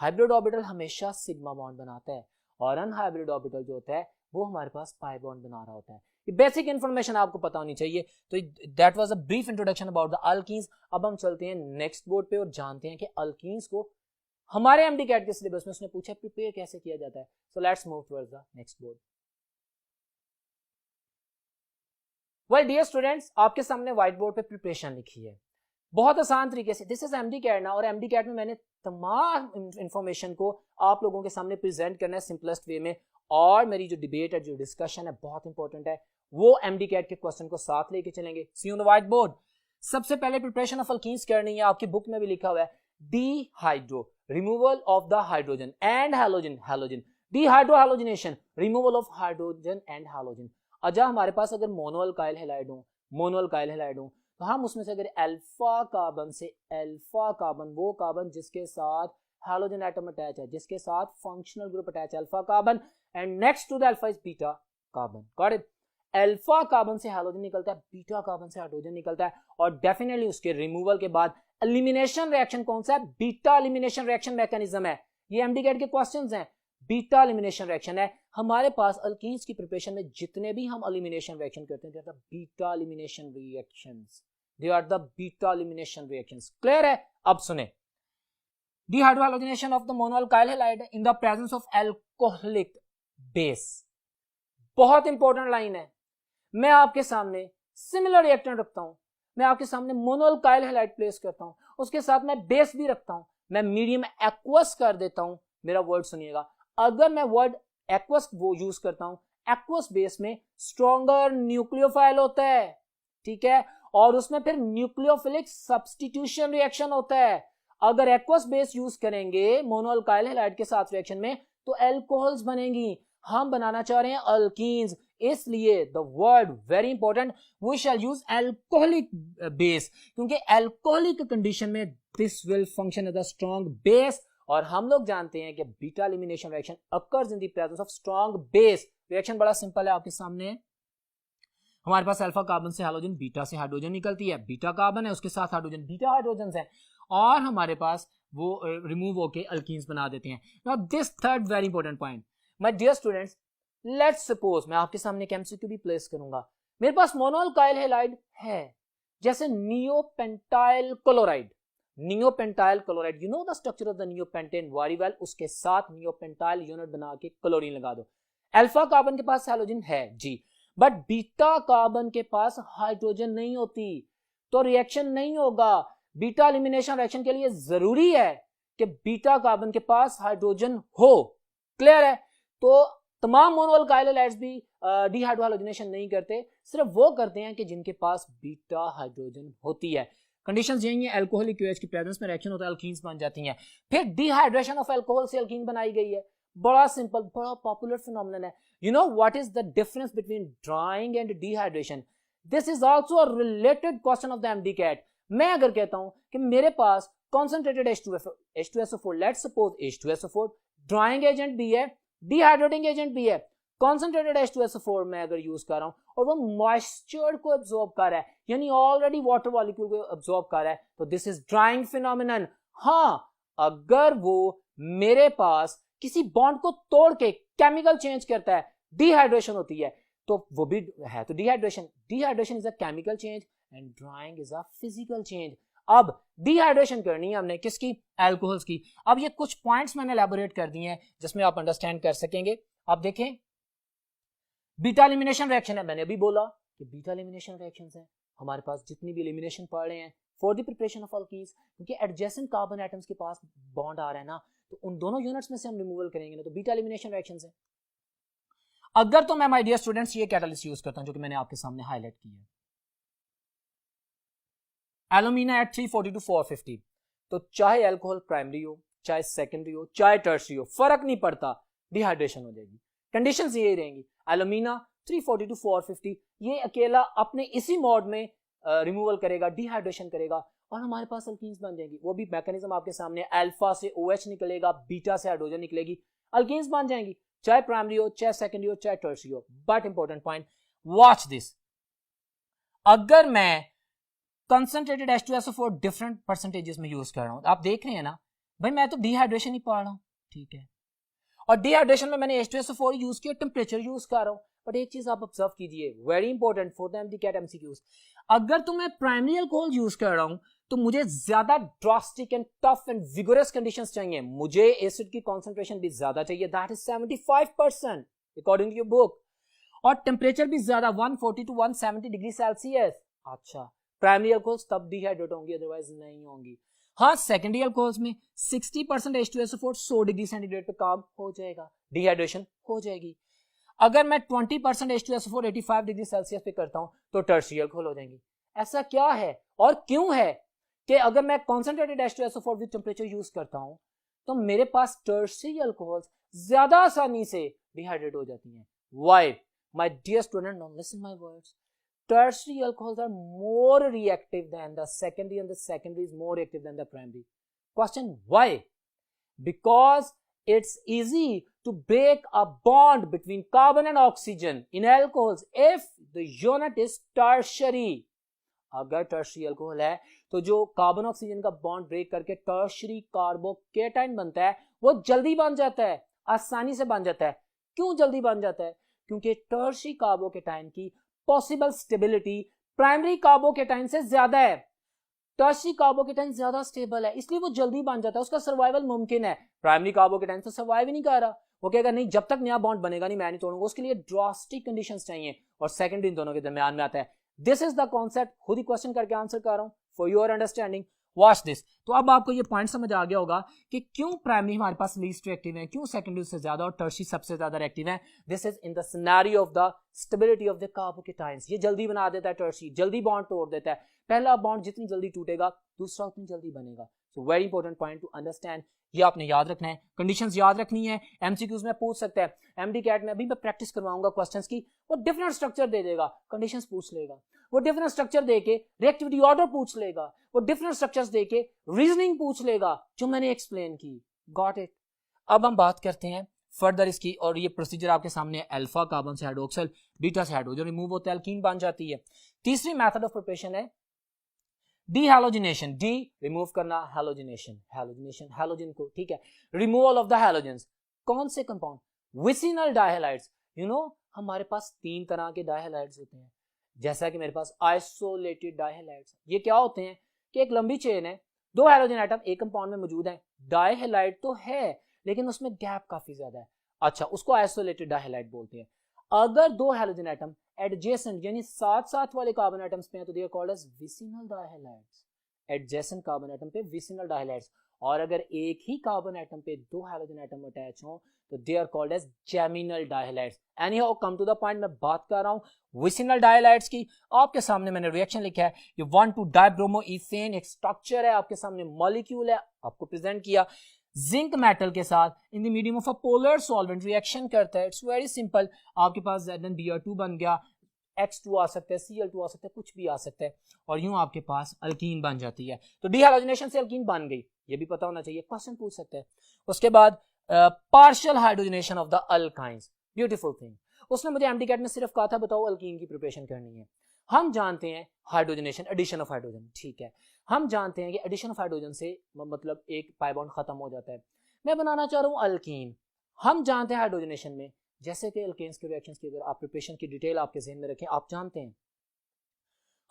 हाइब्रिड ऑर्बिटल हमेशा सिग्मा बॉन्ड बनाता है, और अनहाइब्रिड ऑर्बिटल जो होता है वो हमारे पास पाई बॉन्ड बना रहा होता है। ये बेसिक इंफॉर्मेशन आपको पता होनी चाहिए। तो that was a brief introduction about the alkenes. अब हम चलते हैं नेक्स्ट बोर्ड पे और जानते हैं कि अल्कीन्स को हमारे एमडी कैट के सिलेबस में उसने पूछा प्रिपेयर कैसे किया जाता है। So let's move towards the next board. Well dear students, आपके सामने व्हाइट बोर्ड पे प्रिपरेशन लिखी है बहुत आसान तरीके से। दिस इज एमडी कैट ना, और एमडी कैट में मैंने तमाम इंफॉर्मेशन को आप लोगों के सामने प्रेजेंट करना है सिंपलेस्ट वे में, और मेरी जो डिबेट है, जो डिस्कशन है, बहुत इंपॉर्टेंट है, वो एमडी कैट के क्वेश्चन को साथ लेके चलेंगे। सी ऑन द व्हाइट बोर्ड। सबसे पहले प्रिपरेशन ऑफ अल्कीन्स करनी है, आपकी बुक में भी लिखा हुआ है dehydro, removal of the hydrogen and halogen, halogen dehydro halogenation, removal of hydrogen and halogen. अच्छा, हमारे पास अगर मोनोअल्काइल हैलाइड हो, मोनोअल्काइल हैलाइड हो, तो हम उसमें से अगर अल्फा कार्बन से, अल्फा कार्बन वो कार्बन जिसके साथ हैलोजन एटम अटैच है, जिसके साथ फंक्शनल ग्रुप अटैच है, alpha carbon, and next to the alpha is beta carbon. Got it? Alpha carbon से हैलोजन निकलता है, बीटा कार्बन से हाइड्रोजन निकलता है, और डेफिनेटली उसके रिमूवल के बाद एलिमिनेशन रिएक्शन कौन सा है? बीटा एलिमिनेशन रिएक्शन मैकेनिज्म है। ये एमडी कैट के क्वेश्चंस हैं, बीटा एलिमिनेशन रिएक्शन है। हमारे पास अल्कीन्स की प्रिपरेशन में जितने भी हम एलिमिनेशन रिएक्शन करते हैं, they are the beta elimination reactions, they are the beta elimination reactions. Clear है? अब सुने, dehydrogenation of the monoalkyl halide in the presence of alcoholic base। बहुत इंपॉर्टेंट लाइन है। मैं आपके सामने सिमिलर रिएक्टेंट रखता हूं, मैं आपके सामने मोनोअल्काइल हैलाइड प्लेस करता हूं, उसके साथ मैं बेस भी रखता हूं, मैं मीडियम एक्वस कर देता हूं। मेरा वर्ड सुनिएगा, अगर मैं वर्ड एक्वस वो यूज करता हूं, एक्वस बेस में स्ट्रॉन्गर न्यूक्लियोफाइल होता है, ठीक है, और उसमें फिर न्यूक्लियोफिलिक सब्स्टिट्यूशन रिएक्शन होता है। अगर एक्वस बेस यूज करेंगे मोनोअल्काइल हैलाइड के साथ रिएक्शन में, तो एल्कोहल्स बनेंगी। हम बनाना चाह रहे हैं अल्कीन्स, इसलिए the word very important, we shall use alcoholic base, क्योंकि एल्कोहलिक कंडीशन में this will function as a strong base, और हम लोग जानते हैं कि beta elimination reaction occurs in the presence of strong base. Reaction बड़ा सिंपल है, आपके सामने है। हमारे पास अल्फा कार्बन से हाइड्रोजन, बीटा से हाइड्रोजन निकलती है, बीटा कार्बन है, उसके साथ हाइड्रोजन, बीटा हाइड्रोजन है, और हमारे पास वो रिमूव होके अल्कीन्स बना देते हैं। Now this third very important point, my dear students, let's suppose मैं आपके सामने एक एमसीक्यू भी प्लेस करूंगा। मेरे पास मोनोअल्काइल हैलाइड है, जैसे neopentyl chloride, neopentyl chloride, you know the structure of the neopentane very well, उसके साथ नियोपेंटाइल यूनिट बना के क्लोरीन लगा दो। अल्फा कार्बन के पास हैलोजन है जी, बट बीटा कार्बन के पास हाइड्रोजन नहीं होती, तो रिएक्शन नहीं होगा। बीटा एलिमिनेशन रिएक्शन के लिए जरूरी है कि बीटा कार्बन के पास हाइड्रोजन हो। क्लियर है? तो तमाम मोनोअल्काइल हैलाइड्स भी डीहाइड्रोजनेशन नहीं करते, सिर्फ वो करते हैं कि जिनके पास बीटा हाइड्रोजन होती है। कंडीशंस यही है, अल्कोहलिक OH की प्रेजेंस में रिएक्शन होता है, अल्कीन्स बन जाती हैं। फिर डिहाइड्रेशन ऑफ अल्कोहल से अल्कीन बनाई गई है, बड़ा सिंपल, बड़ा पॉपुलर फिनोमेनन है। You know what is the difference between drying and dehydration? This is also a related question of the MD CAT. मैं अगर कहता हूं कि मेरे पास concentrated H2SO4, let's suppose H2SO4 drying agent भी है, डिहाइड्रेटिंग एजेंट भी है, कॉन्सेंट्रेटेड H2SO4 मैं अगर यूज कर रहा हूं और वो मॉइस्चर को एब्जॉर्ब कर रहा है, यानी ऑलरेडी वाटर मॉलिक्यूल को एब्जॉर्ब कर रहा है, तो दिस इज ड्राइंग फिनोमेनन। हाँ, अगर वो मेरे पास किसी बॉन्ड को तोड़ के केमिकल चेंज करता है, डिहाइड्रेशन होती है, तो वो भी है तो dehydration. Dehydration is a chemical change and drawing is a physical change. अब डिहाइड्रेशन करनी है हमने किसकी? अल्कोहल्स की। अब ये कुछ पॉइंट्स मैंने एलैबोरेट कर दिए हैं जिसमें आप अंडरस्टैंड कर सकेंगे। आप देखें, बीटा एलिमिनेशन रिएक्शन है, मैंने अभी बोला कि बीटा एलिमिनेशन रिएक्शंस हैं हमारे पास, जितनी भी एलिमिनेशन पढ़ रहे हैं for the preparation of alkenes, क्योंकि एडजेसेंट कार्बन एटम्स के पास बॉन्ड आ रहा है ना, तो उन दोनों यूनिट्स में से हम रिमूवल करेंगे ना, तो बीटा एलिमिनेशन रिएक्शंस है। अगर तो मैं माय डियर स्टूडेंट्स ये कैटालिस्ट यूज करता हूं जो कि मैंने आपके सामने हाईलाइट की है, एल्यूमिना एट 340 to 450, तो चाहे अल्कोहल प्राइमरी हो, चाहे सेकेंडरी हो, चाहे टर्शियरी हो, फर्क नहीं पड़ता, डिहाइड्रेशन हो जाएगी। कंडीशंस यही रहेंगी। एल्यूमिना 340 to 450 ये अकेला अपने इसी मोड में रिमूवल करेगा, डिहाइड्रेशन करेगा और हमारे पास अल्कीन्स बन जाएंगी। वो भी मैकेनिज्म आपके सामने, अल्फा से OH निकलेगा, बीटा से हाइड्रोजन निकलेगी, अल्कीन्स बन जाएंगी, चाहे प्राइमरी हो, चाहे सेकेंडरी हो, चाहे टर्शियरी हो। But important point, watch this, अगर मैं कंसंट्रेटेड H2SO4 डिफरेंट परसेंटेजेस में यूज कर रहा हूं, आप देख रहे हैं ना भाई, मैं तो डिहाइड्रेशन ही पढ़ रहा हूं, ठीक है, और डिहाइड्रेशन में मैंने H2SO4 यूज किया, टेम्परेचर यूज कर रहा हूं। बट एक चीज आप ऑब्जर्व कीजिए, very important for the MCAT MCQs, अगर तो मैं प्राइमरी अल्कोहल यूज कर रहा हूं तो मुझे ज्यादा drastic and tough and vigorous conditions चाहिए, मुझे एसिड की कॉन्सेंट्रेशन भी ज्यादा चाहिए, that is 75% according to your book, और टेम्परेचर भी ज्यादा 140 to 170 डिग्री सेल्सियस। अच्छा, प्राइमरी अल्कोहल्स तब डिहाइड्रेट होंगी, अदरवाइज नहीं होंगी। हाँ, सेकेंडरी अल्कोहल्स में 60% H2SO4 100 डिग्री सेंटीग्रेड पे काम हो जाएगा, डिहाइड्रेशन हो जाएगी। अगर मैं 20% H2SO4 85 डिग्री सेल्सियस पे करता हूं तो टर्शियरी अल्कोहल हो जाएंगी। ऐसा क्या है और क्यों है कि अगर मैं concentrated H2SO4 with temperature use करता हूं तो मेरे पास टर्शियरी अल्कोहल्स ज्यादा आसानी से डिहाइड्रेट हो जाती हैं? Why? My dear student, now listen my words, tertiary alcohols are more reactive than the secondary and the secondary is more reactive than the primary. Question, why? Because it's easy to break a bond between carbon and oxygen in alcohols if the unit is tertiary. अगर टर्शियरी अल्कोहल है तो जो कार्बन ऑक्सीजन का बॉन्ड ब्रेक करके टर्शियरी कार्बोकेटाइन बनता है वो जल्दी बन जाता है, आसानी से बन जाता है। क्यों जल्दी बन जाता है? क्योंकि टर्शियरी कार्बोकेटाइन की पॉसिबल स्टेबिलिटी प्राइमरी कार्बोकेटाइन से ज्यादा है। टर्शियरी कार्बोकेटाइन ज्यादा स्टेबल है, इसलिए वो जल्दी बन जाता है, उसका सर्वाइवल मुमकिन है। प्राइमरी कार्बोकेटाइन तो सर्वाइव ही नहीं कर रहा, वो कहेगा नहीं जब तक नया बॉन्ड बनेगा नहीं मैं नहीं तोड़ूंगा, उसके लिए ड्रास्टिक कंडीशंस चाहिए, और सेकेंडरी इन दोनों के दरमियान में आता है। दिस इज द कॉन्सेप्ट, खुद ही क्वेश्चन करके आंसर कर रहा हूं for your understanding. Watch this. तो अब आपको ये पॉइंट समझ आ गया होगा कि क्यों प्राइमरी हमारे पास लीस्ट रिएक्टिव है, क्यों सेकेंडरी से ज्यादा और टर्शियरी सबसे ज्यादा रिएक्टिव है। This is in the scenario of the stability of the carbocations. ये जल्दी बना देता है टर्शियरी, जल्दी बॉन्ड तोड़ देता है। पहला बॉन्ड जितनी जल्दी टूटेगा दूसरा उतनी जल्दी बनेगा। So very important point two understand, ये आपने याद रखना है, कंडीशंस याद रखनी है। एमसीक्यूज में पूछ सकता है, MDCAT में अभी मैं प्रैक्टिस करवाऊंगा क्वेश्चंस की, वो डिफरेंट स्ट्रक्चर दे देगा, कंडीशंस पूछ लेगा, वो डिफरेंट स्ट्रक्चर देके रिएक्टिविटी ऑर्डर पूछ लेगा, वो डिफरेंट स्ट्रक्चर्स देके रीजनिंग पूछ लेगा जो मैंने एक्सप्लेन की। Got it? अब हम बात करते हैं फर्दर इसकी, और ये प्रोसीजर आपके सामने, अल्फा कार्बन से हाइड्रोक्सिल, बीटा से हाइड्रोजन रिमूव होता है, एल्कीन बन जाती है। तीसरी मेथड ऑफ प्रिपरेशन है डीहैलोजिनेशन, डी रिमूव करना, हैलोजिनेशन, हैलोजिनेशन हैलोजन को, ठीक है, रिमूवल ऑफ द हैलोजेंस। कौन से कंपाउंड? विसिनल डायहैलाइड्स। यू नो हमारे पास 3 तरह के डायहैलाइड्स होते हैं, जैसा कि मेरे पास आइसोलेटेड डायहैलाइड्स। ये क्या होते हैं कि एक लंबी चेन है, 2 हैलोजन एटम एक कंपाउंड में मौजूद है, डायहैलाइड तो है लेकिन उसमें गैप काफी ज्यादा है, अच्छा उसको आइसोलेटेड डायहैलाइड बोलते हैं। अगर 2 हैलोजन एटम एडजेसेंट यानी साथ साथ वाले कार्बन एटम्स पे हैं तो they are called as vicinal dihalides, adjacent carbon atom पे विसिनल डायहैलाइड्स। और अगर एक ही कार्बन एटम पे 2 हैलोजन एटम अटैच हो तो they are called as geminal dihalides. Anyhow come to the point, मैं बात कर रहा हूं विसिनल डायहैलाइड्स की। आपके सामने मैंने रिएक्शन लिखा है, ये 1,2-डाइब्रोमोइथेन एक स्ट्रक्चर है, आपके सामने मॉलिक्यूल है, आपको प्रेजेंट किया, जिंक मेटल के साथ in the medium of a polar solvent reaction करता है। इट्स वेरी सिंपल, आपके पास ZnBr2 बन गया, X2 आ सकता है, Cl2 आ सकता है, कुछ भी आ सकता है, और यूं आपके पास अल्कीन बन जाती है। तो डीहैलोजिनेशन से अल्कीन बन गई, ये भी पता होना चाहिए, क्वेश्चन पूछ सकते हैं। उसके बाद partial hydrogenation of the alkynes, beautiful thing. उसने मुझे MDCAT में सिर्फ कहा था बताओ अल्कीन की प्रिपरेशन करनी है। हम जानते हैं हाइड्रोजनेशन, एडिशन ऑफ हाइड्रोजन, ठीक है, हम जानते हैं कि एडिशन ऑफ हाइड्रोजन से मतलब एक पाई बॉन्ड खत्म हो जाता है। मैं बनाना चाह रहा हूं अल्कीन। हम जानते हैं हाइड्रोजनेशन में, जैसे कि अल्केन्स के रिएक्शंस की अगर आप प्रिपरेशन की डिटेल आपके ज़हन में रखें, आप जानते हैं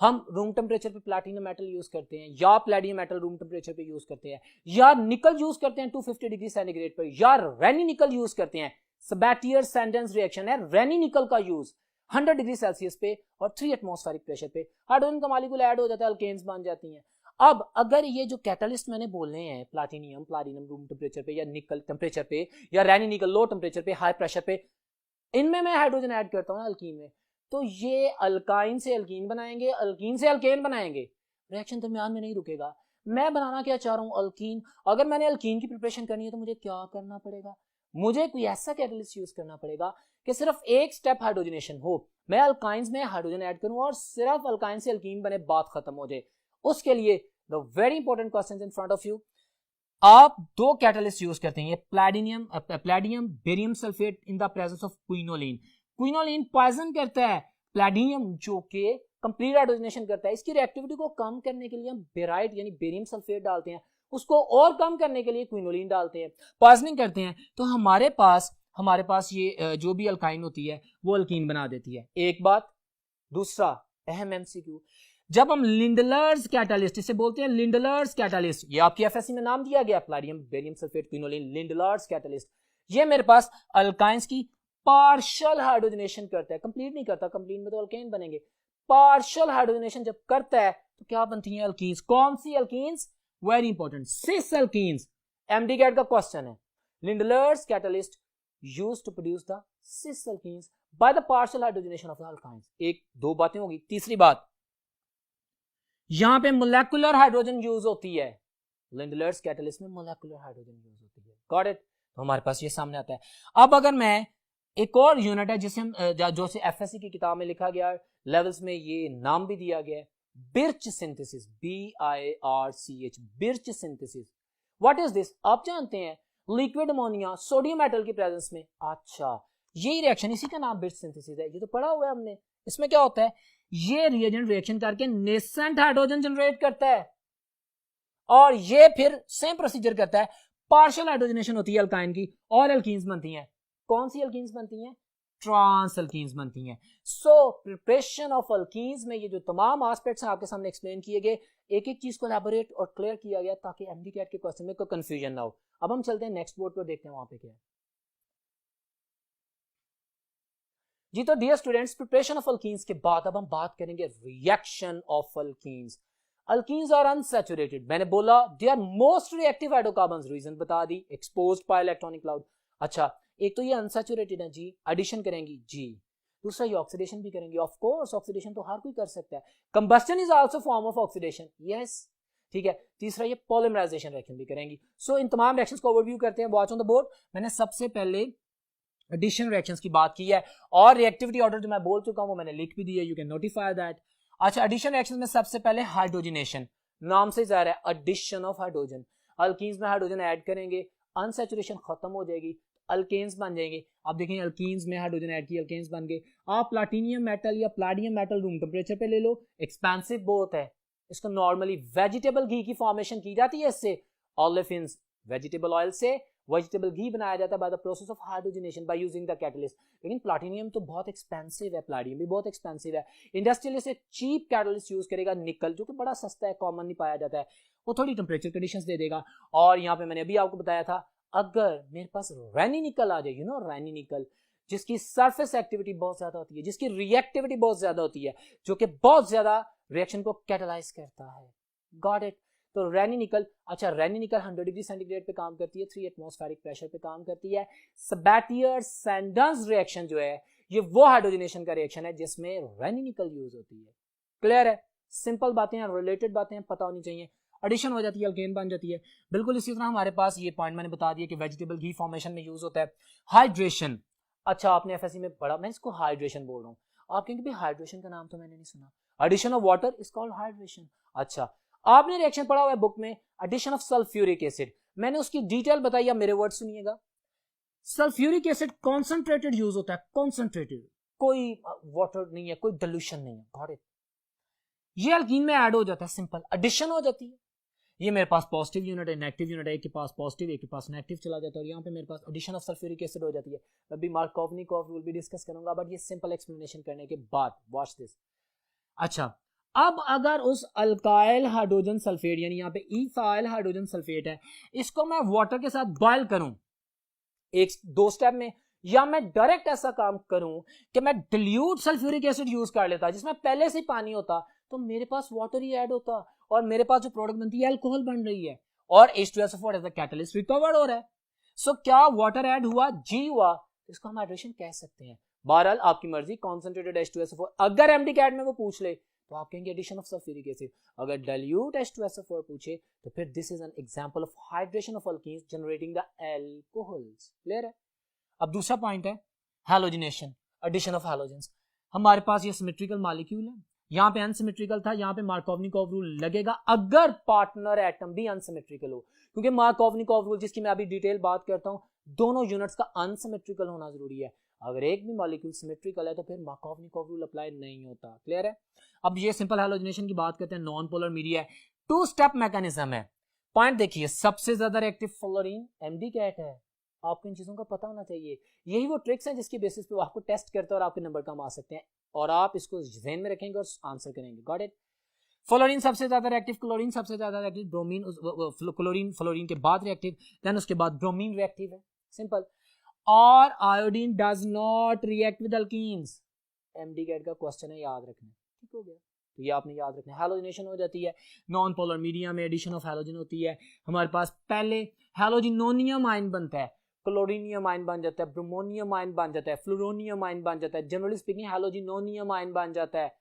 हम रूम टेम्परेचर पे प्लैटिनम मेटल यूज करते हैं, या प्लैटिनम मेटल रूम टेम्परेचर पे यूज करते हैं, या निकल यूज करते हैं 250 डिग्री सेंटीग्रेड पर, या रेनी निकल यूज करते हैं। सबैटियर सैंडेंस रिएक्शन है रेनी निकल का यूज 100 डिग्री सेल्सियस पे और 3 एटमॉस्फेरिक प्रेशर पे हाइड्रोजन का मॉलिक्यूल ऐड हो जाता है, अल्केन्स बन जाती हैं। अब अगर ये जो कैटलिस्ट मैंने बोलने हैं, प्लैटिनम रूम टेम्परेचर पे, या निकल टेम्परेचर पे, या रेनी निकल लो टेम्परेचर पे, हाई प्रेशर पे, इनमें मैं हाइड्रोजन ऐड करता हूं ना अल्कीन में, तो ये अल्काइन से अल्कीन बनाएंगे, अल्कीन से अल्केन बनाएंगे, रिएक्शन दरमियान में नहीं रुकेगा। मैं बनाना क्या चाह रहा हूं अल्कीन। अगर मैंने अल्कीन की प्रिपरेशन करनी है तो मुझे क्या करना पड़ेगा, मुझे कोई ऐसा कैटलिस्ट यूज करना पड़ेगा कि सिर्फ एक स्टेप हाइड्रोजनेशन हो, मैं अल्काइंस में हाइड्रोजन ऐड करूं और सिर्फ अल्काइन से अल्कीन बने, बात खत्म हो जाए। उसके लिए the very important question in front of you, आप दो कैटलिस्ट यूज करते हैं, platinum barium sulphate in the presence of quinoline. Quinoline poison करता है प्लैटिनियम जो कि कंप्लीट हाइड्रोजनेशन करता है। इसकी रिएक्टिविटी को कम करने के लिए हम बेराइट यानी बेरियम सल्फेट डालते हैं, उसको और कम करने के लिए क्विनोलिन डालते हैं, पॉइजनिंग करते हैं, तो हमारे पास ये जो भी अल्काइन होती है वो अल्कीन बना देती है। एक बात। दूसरा अहम एमसीक्यू, जब हम लिंडलर्स कैटालिस्ट, इसे बोलते हैं लिंडलर्स कैटालिस्ट, ये आपकी एफएससी में नाम दिया गया, platinum barium sulphate quinoline Lindlar's catalyst, ये मेरे पास अल्काइंस की पार्शियल हाइड्रोजनेशन करता है, कंप्लीट नहीं करता, कंप्लीट में तो अल्केन बनेंगे। पार्शियल हाइड्रोजनेशन जब करता है तो क्या बनती है अल्कीन्स। कौन सी alkenes? Very important, cis alkenes. MD CAT का क्वेश्चन है, Lindlar's catalyst used to produce the cis alkenes by the partial hydrogenation of the alkynes. एक दो बातें होगी। तीसरी बात, यहां पे मोलेकुलर हाइड्रोजन यूज होती है, लिंडलर्स कैटालिस्ट में मोलेकुलर हाइड्रोजन यूज होती है। Got it? तो हमारे पास ये सामने आता है। अब अगर मैं एक और यूनिट है जिसे हम जो से एफएससी की किताब में लिखा गया, लेवल्स में ये नाम भी दिया गया है, birch synthesis, BIRCH, birch synthesis. What is this? आप जानते हैं लिक्विड अमोनिया सोडियम मेटल की प्रेजेंस में, अच्छा यही रिएक्शन, इसी का नाम बिर्च सिंथेसिस है, ये तो पढ़ा हुआ है हमने। इसमें क्या होता है, ये रिएजेंट रिएक्शन करके नेसेंट हाइड्रोजन जनरेट करता है और ये फिर सेम प्रोसीजर करता है, पार्शियल हाइड्रोजनेशन होती है अल्काइन की और अल्कीन्स बनती हैं। कौन सी अल्कीन्स बनती हैं? ट्रांस अल्कीन्स बनती हैं। सो प्रिपरेशन ऑफ अल्कीन्स में ये जो तमाम एस्पेक्ट्स हैं आपके सामने एक्सप्लेन किए गए, एक एक चीज को एलैबोरेट और क्लियर किया गया ताकि एमडी कैट के क्वेश्चन में कोई कंफ्यूजन ना हो। अब हम चलते हैं नेक्स्ट बोर्ड पर, देखते हैं वहां पे क्या है। जी तो dear students, preparation of alkenes के बाद अब हम बात करेंगे reaction of alkenes. Alkenes are unsaturated, मैंने बोला they are most reactive hydrocarbons, reason बता दी, एक्सपोज्ड बाय इलेक्ट्रॉनिक क्लाउड। अच्छा, एक तो ये अनसैचुरेटेड है जी, एडिशन करेंगी जी, दूसरा ये ऑक्सीडेशन भी करेंगी, ऑफ कोर्स ऑक्सीडेशन तो हर कोई कर सकता है, combustion is also form of oxidation, yes ठीक है। तीसरा ये पॉलीमराइजेशन रिएक्शन भी करेंगी। सो इन तमाम रिएक्शंस को ओवरव्यू करते हैं, वॉच ऑन द बोर्ड। मैंने सबसे पहले एडिशन रिएक्शंस की बात की है और रिएक्टिविटी ऑर्डर जो मैं बोल चुका हूं वो मैंने लिख भी दिया, यू कैन नोटिफाई दैट। अच्छा, एडिशन रिएक्शंस में सबसे पहले हाइड्रोजनेशन, नाम से जाहिर है एडिशन ऑफ हाइड्रोजन, अल्कीन्स में हाइड्रोजन ऐड करेंगे, अनसैचुरेशन खत्म हो जाएगी, अल्केन्स बन जाएंगे। आप देखें अल्कीन्स में हाइड्रोजन ऐड किया, अल्केन्स बन गए। आप प्लैटिनियम मेटल या प्लैटिनियम मेटल रूम टेम्परेचर पे ले लो, एक्सपेंसिव बहुत है, इसको नॉर्मली वेजिटेबल घी की फॉर्मेशन की जाती है, इससे ऑलिफिन्स वेजिटेबल ऑयल से वेजिटेबल घी बनाया जाता है by the process of hydrogenation by using the catalyst. लेकिन प्लैटिनियम तो बहुत एक्सपेंसिव है, प्लैटिनियम भी बहुत एक्सपेंसिव है, इंडस्ट्रियल से चीप कैटलिस्ट यूज करेगा, निकल जो कि बड़ा सस्ता है, कॉमन नहीं पाया जाता है, वो थोड़ी टेम्परेचर कंडीशंस दे देगा। और यहाँ पे मैंने अभी आपको बताया था, अगर मेरे पास रैनी निकल आ जाए, यू नो रैनी निकल, जिसकी सरफेस एक्टिविटी बहुत ज्यादा होती है, जिसकी रिएक्टिविटी बहुत ज्यादा होती है, जो कि बहुत ज्यादा रिएक्शन को कैटलाइज करता है, गॉट इट। तो रैनी निकल, अच्छा रैनी निकल 100 डिग्री सेंटीग्रेड पे काम करती है, 3 एटमॉस्फेरिक प्रेशर पे काम करती है। सबाटियर-सैंडन्स रिएक्शन जो है ये वो हाइड्रोजनेशन का रिएक्शन है जिसमें रैनी निकल यूज होती है। क्लियर है? सिंपल बातें हैं, रिलेटेड बातें हैं, पता होनी चाहिए। एडिशन हो जाती है, अल्केन बन जाती है। बिल्कुल इसी तरह हमारे पास ये पॉइंट मैंने बता दिया कि वेजिटेबल घी फॉर्मेशन में यूज होता है। हाइड्रेशन, अच्छा आपने एफएससी में पढ़ा, मैं इसको हाइड्रेशन बोल रहा हूँ, आप कहेंगे भाई हाइड्रेशन का नाम तो मैंने नहीं सुना, addition of water is called hydration. अच्छा, आपने रिएक्शन पढ़ा हुआ है बुक में, एडिशन ऑफ सल्फ्यूरिक एसिड, मैंने उसकी डिटेल बताई, मेरे वर्ड सुनिएगा। सल्फ्यूरिक एसिड कॉन्सेंट्रेटेड यूज होता है, कॉन्सेंट्रेटेड, कोई वाटर नहीं है, कोई डिल्यूशन नहीं है, गॉट इट। ये अल्कीन में ऐड हो जाता है, सिंपल एडिशन हो जाती है। ये मेरे पास पॉजिटिव यूनिट है, नेगेटिव यूनिट है, एक के पास पॉजिटिव एक के पास नेगेटिव चला जाता है, और यहाँ पे मेरे पास एडिशन ऑफ सल्फ्यूरिक एसिड हो जाती है। अभी मार्कोवनिकोव रूल भी डिस्कस करूंगा, बट ये सिंपल एक्सप्लेनेशन करने के बाद वॉच दिस। अच्छा, अब अगर उस अल्काइल हाइड्रोजन सल्फेट यानी यहाँ पे इथाइल हाइड्रोजन सल्फेट है, इसको मैं वाटर के साथ बॉयल करूं एक दो स्टेप में, या मैं डायरेक्ट ऐसा काम करूं कि मैं डिल्यूट सल्फ्यूरिक एसिड यूज कर लेता जिसमें पहले से पानी होता, तो मेरे पास वाटर ही ऐड होता और मेरे पास जो प्रोडक्ट बनती है अल्कोहल बन रही है और H2SO4 as a catalyst recovered हो रहा है। सो क्या वाटर ऐड हुआ? जी हुआ, इसको हम हाइड्रेशन कह सकते हैं। बहरहाल आपकी मर्जी, कॉन्सेंट्रेटेड H2SO4, अगर एमडी कैट में वो पूछ ले तो आप कहेंगे एडिशन ऑफ सल्फ्यूरिक एसिड। अगर डाइल्यूट H2SO4 पूछे तो फिर this is an example of hydration of alkenes generating the alcohols. Clear है। अब दूसरा पॉइंट है हैलोजिनेशन, एडिशन ऑफ हैलोजेंस। हमारे पास ये सिमेट्रिकल मॉलिक्यूल है, यहाँ पे अनसिमेट्रिकल था, यहाँ पे मार्कोवनिकोव रूल लगेगा अगर पार्टनर एटम भी अनसिमेट्रिकल हो, क्योंकि मार्कोवनिकोव रूल जिसकी मैं अभी डिटेल बात करता हूँ, दोनों यूनिट्स का अनसिमेट्रिकल होना जरूरी है। अगर एक भी मॉलिक्यूल सिमेट्रिकल है तो फिर मार्कोवनिकोव रूल अप्लाई नहीं होता। क्लियर है। अब ये सिंपल हैलोजिनेशन की बात करते हैं। नॉन पोलर मीडिया है, 2 स्टेप मैकेनिज्म है। पॉइंट देखिए, सबसे ज्यादा रिएक्टिव फ्लोरीन एमडी कैट है। आपको इन चीजों का पता होना चाहिए। यही वो ट्रिक्स हैं जिसकी बेसिस पे आपको टेस्ट करते हैं और आपके नंबर कम आ सकते हैं, और आप इसको ज़हन में रखेंगे और आंसर करेंगे। Got it. फ्लोरीन सबसे ज्यादा रिएक्टिव, क्लोरीन सबसे ज्यादा रिएक्टिव, ब्रोमीन क्लोरीन फ्लोरीन के बाद रिएक्टिव, देन उसके बाद ब्रोमीन रिएक्टिव है। सिंपल। और iodine does not react with alkenes. MD CAT का क्वेश्चन है, याद रखना। ठीक हो गया, तो ये आपने याद रखना है। हैलोजिनेशन हो जाती है नॉन पोलर मीडिया में, एडिशन ऑफ हैलोजन होती है। हमारे पास पहले हैलोजिनोनियम आयन बनता है, क्लोरीनियम आयन बन जाता है, ब्रोमोनियम आयन बन जाता है, फ्लोरोनियम आयन बन जाता है, जनरली स्पीकिंग हैलोजिनोनियम आयन बन जाता है।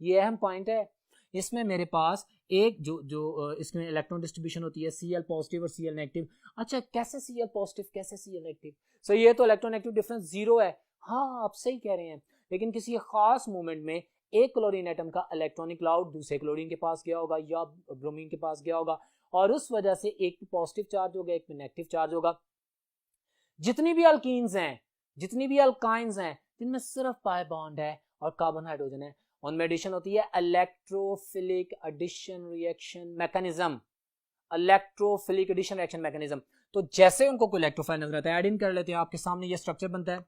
ये अहम पॉइंट है। इसमें मेरे पास एक जो इसमें इलेक्ट्रॉन डिस्ट्रीब्यूशन होती है, Cl पॉजिटिव और Cl नेगेटिव। अच्छा, कैसे Cl पॉजिटिव कैसे Cl नेगेटिव? सो ये तो इलेक्ट्रोनेगेटिव डिफरेंस 0 है। हाँ, आप सही कह रहे हैं, लेकिन किसी खास मोमेंट में एक क्लोरीन एटम का इलेक्ट्रॉनिक क्लाउड दूसरे क्लोरीन के पास गया होगा या ब्रोमीन के पास गया होगा, और उस वजह से एक पे पॉजिटिव चार्ज होगा, एक पे नेगेटिव चार्ज होगा। जितनी भी अल्कीन्स हैं, जितनी भी अल्काइंस हैं, जिनमें सिर्फ पाई बॉन्ड है और कार्बन हाइड्रोजन है, उनमें एडिशन होती है electrophilic addition reaction mechanism. Electrophilic addition reaction mechanism. तो जैसे उनको कोई इलेक्ट्रोफाइल नजर आता है, ऐड इन कर लेते हैं। आपके सामने ये स्ट्रक्चर बनता है,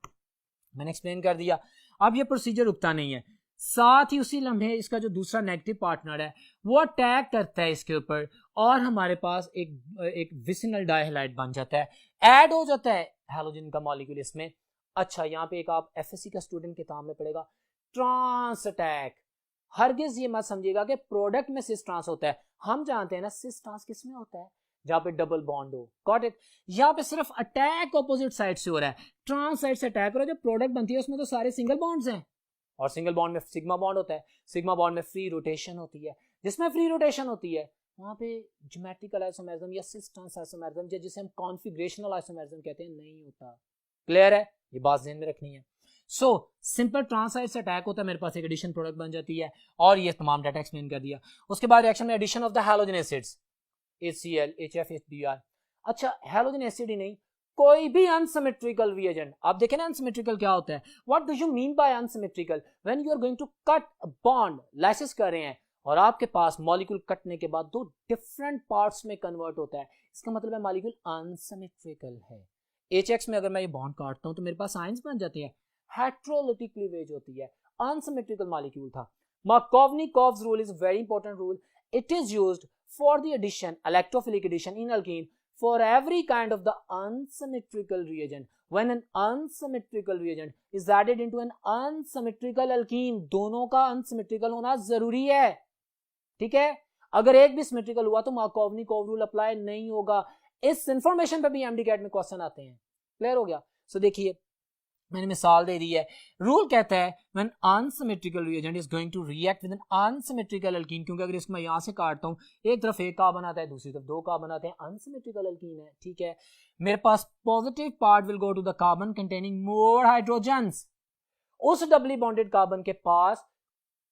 मैंने एक्सप्लेन कर दिया। अब ये प्रोसीजर रुकता नहीं है, साथ ही उसी लम्हे इसका जो दूसरा नेगेटिव पार्टनर है वो अटैक करता है इसके ऊपर, और हमारे पास एक विसिनल डाइहैलाइड बन जाता है, ऐड हो जाता है हैलोजन का मॉलिक्यूल इसमें। अच्छा, यहाँ पे एक आप एफएससी का स्टूडेंट किताब में पढ़ेगा, ट्रांस अटैक। हरगिज ये मत समझिएगा कि प्रोडक्ट में सिस ट्रांस होता है। हम जानते हैं ना सिस ट्रांस किस में होता है, जहां पे डबल बॉन्ड हो। Got it. यहाँ पे सिर्फ अटैक ऑपोजिट साइड से हो रहा है, ट्रांस साइड से अटैक हो रहा है। जो प्रोडक्ट बनती है उसमें तो सारे सिंगल बॉन्ड्स हैं, और सिंगल बॉन्ड में सिग्मा बॉन्ड होता है। सिग्मा बॉन्ड में फ्री रोटेशन होती है। जिसमें फ्री रोटेशन होती है वहां पे ज्योमेट्रिकल आइसोमेरिज्म या सिस ट्रांस आइसोमेरिज्म, जिसे हम कॉन्फिगरेशनल आइसोमेरिज्म कहते हैं, नहीं होता। क्लियर है, ये बात ध्यान में रखनी है। सो सिंपल ट्रांस साइड से अटैक होता है, मेरे पास एक एडिशन प्रोडक्ट बन जाती है, और ये तमाम डाटा एक्सप्लेन कर दिया। उसके बाद रिएक्शन में addition of the halogen acids, HCl, HF, HBr। अच्छा, हैलोजन एसिड ही नहीं, कोई भी अनसिमेट्रिकल रिएजेंट। आप देखें ना अनसिमेट्रिकल क्या होता है। What do you mean by unsymmetrical? When you are going to cut bond, lysis कर रहे हैं, और आपके पास मॉलिक्यूल कटने के बाद 2 डिफरेंट पार्ट्स में कन्वर्ट होता है, इसका मतलब है मॉलिक्यूल अनसिमेट्रिकल है। HX में अगर मैं ये बॉन्ड काटता हूं तो मेरे पास आयंस बन जाते हैं, हेटेरोलिटिक क्लीवेज होती है, अनसिमेट्रिकल मॉलिक्यूल था। Markovnikov's rule is very important rule. It is used for the addition, electrophilic addition in alkene, for every kind of the unsymmetrical reagent. When an unsymmetrical reagent is added into an unsymmetrical alkene, दोनों का unsymmetrical होना जरूरी है। ठीक है, अगर एक भी सिमेट्रिकल हुआ तो मार्कोवनिकोव रूल अप्लाई नहीं होगा। इस इंफॉर्मेशन पे भी एमडी कैट में क्वेश्चन आते हैं। क्लियर हो गया। सो देखिए, मैंने मिसाल दे दी है। रूल कहता है when unsymmetrical reagent is going to react with an unsymmetrical alkene, क्योंकि अगर इसको मैं यहां से काटता हूं, एक तरफ एक कार्बन आता है, दूसरी तरफ 2 कार्बन आते हैं, अनसिमेट्रिकल अल्कीन है। ठीक है, मेरे पास positive part will go to the carbon containing more hydrogens. उस डबली बॉन्डेड कार्बन के पास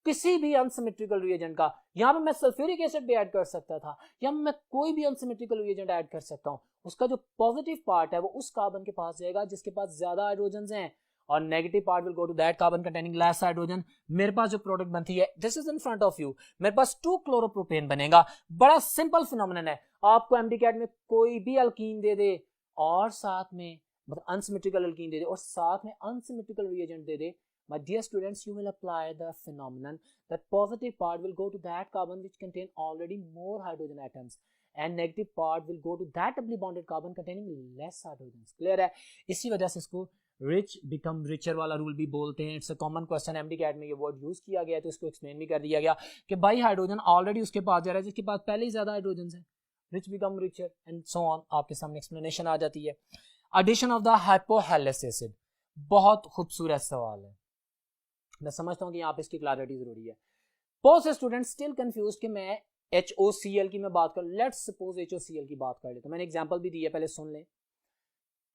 किसी भी अनसिमेट्रिकल रिएजेंट का, यहां पे मैं सल्फ्यूरिक एसिड भी ऐड कर सकता था, या मैं कोई भी अनसिमेट्रिकल रिएजेंट ऐड कर सकता हूं, उसका जो पॉजिटिव पार्ट है वो उस कार्बन के पास जाएगा जिसके पास ज्यादा हाइड्रोजन्स हैं, और negative part will go to that carbon containing less hydrogen. मेरे पास जो प्रोडक्ट बनती है, this is in front of you, मेरे पास 2 क्लोरोप्रोपेन बनेगा। बड़ा सिंपल फिनोमिनन है। आपको एमडीकैट में कोई भी अल्कीन दे दे और साथ में मतलब अनसिमेट्रिकल अल्कीन दे दे और साथ में unsymmetrical reagent they they, my dear students, you will apply the phenomenon that positive part will go to that carbon which contain already more hydrogen atoms, and negative part will go to that doubly bonded carbon containing less hydrogens. Clear है? इसी वजह से इसको rich become richer वाला रूल भी बोलते हैं। It's a common question, MDCAT में ये वर्ड यूज किया गया है, तो इसको एक्सप्लेन भी कर दिया गया कि भाई हाइड्रोजन ऑलरेडी उसके पास जा रहा है जिसके पास पहले ही ज्यादा हाइड्रोजन है, rich become richer and so on. आपके सामने एक्सप्लेनेशन आ जाती है। Addition of the hypohalous acid, बहुत खूबसूरत सवाल है, मैं समझता हूं कि यहाँ पे इसकी क्लैरिटी जरूरी है। बहुत से स्टूडेंट स्टिल कंफ्यूज कि मैं HOCl की मैं बात कर, लेट्स सपोज HOCl की बात कर ले, तो मैंने एग्जांपल भी दी है, पहले सुन लें।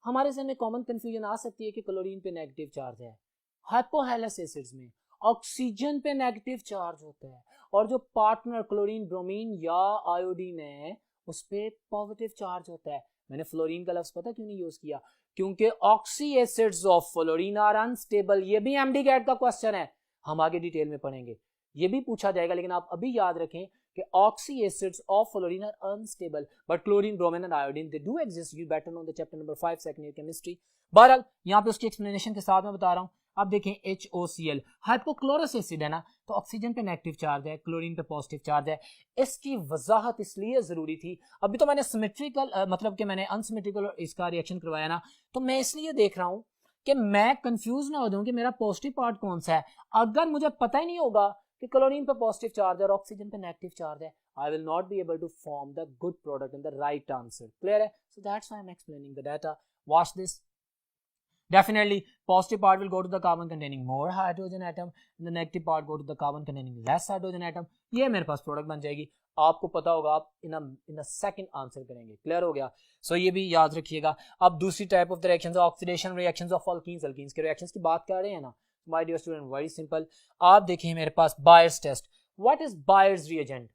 हमारे सामने कॉमन कंफ्यूजन आ सकती है कि क्लोरीन पे नेगेटिव चार्ज है, हाइपोहेलस एसिड्स में ऑक्सीजन पे नेगेटिव चार्ज होता है, और जो पार्टनर क्लोरीन, ब्रोमीन या आयोडीन है उस पे पॉजिटिव चार्ज होता है। मैंने फ्लोरीन का लफ्ज पता क्यों नहीं यूज किया? क्योंकि oxy acids of fluorine are unstable. ये भी एमडी कैट का क्वेश्चन है, हम आगे डिटेल में पढ़ेंगे, ये भी पूछा जाएगा, लेकिन आप अभी याद रखें कि oxy acids of fluorine are unstable but chlorine, bromine and iodine they do exist. You better know the chapter number 5 second year chemistry. बहरहाल यहाँ पे उसकी एक्सप्लेनेशन के साथ मैं बता रहा हूँ। अब देखें HOCl हाइपोक्लोरस एसिड है ना, तो ऑक्सीजन पे नेगेटिव चार्ज है, क्लोरीन पे पॉजिटिव चार्ज है। इसकी वजाहत इसलिए जरूरी थी, अभी तो मैंने सिमेट्रिकल मतलब कि मैंने अनसिमेट्रिकल इसका रिएक्शन करवाया ना, तो मैं इसलिए देख रहा हूं कि मैं कंफ्यूज ना हो जाऊं कि मेरा पॉजिटिव पार्ट कौन सा है। अगर मुझे पता ही नहीं होगा कि क्लोरीन पे पॉजिटिव चार्ज है और ऑक्सीजन पे नेगेटिव चार्ज है, I will not be able to form the good product and the right answer. Clear है? So that's why I'm explaining the data. Watch this. Definitely, positive part will go to the carbon containing more hydrogen atom, and the negative part go to the carbon containing less hydrogen atom. ये मेरे पास प्रोडक्ट बन जाएगी, आपको पता होगा, आप इन अ सेकंड आंसर करेंगे। क्लियर हो गया? सो ये भी याद रखिएगा। अब दूसरी type of the reactions, oxidation reactions of alkenes. Alkenes के रिएक्शंस की बात कर रहे हैं ना, my dear student, very simple. आप देखिए मेरे पास Baeyer's test. What is Baeyer's reagent?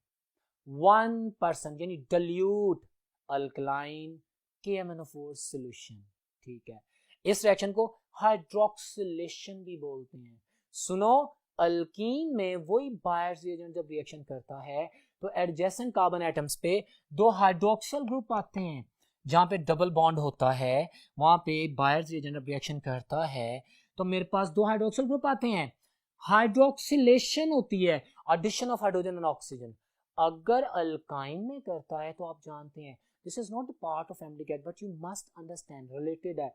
1% यानी dilute अल्कलाइन KMnO4 सॉल्यूशन। ठीक है, इस रिएक्शन को हाइड्रोक्सिलेशन भी बोलते हैं। सुनो, अल्कीन में वही बायर्स रिएजेंट जब रिएक्शन करता है तो एडजेसेंट कार्बन एटम्स पे दो हाइड्रोक्सिल ग्रुप आते हैं, जहां पे डबल बॉन्ड होता है, वहां पे बायर्स रिएजेंट जब रिएक्शन करता है तो मेरे पास दो हाइड्रोक्सिल ग्रुप आते हैं, हाइड्रोक्सिलेशन होती है, addition of hydrogen and oxygen. अगर अल्काइन में करता है तो आप जानते हैं this is not the part of MDCAT but you must understand, related है।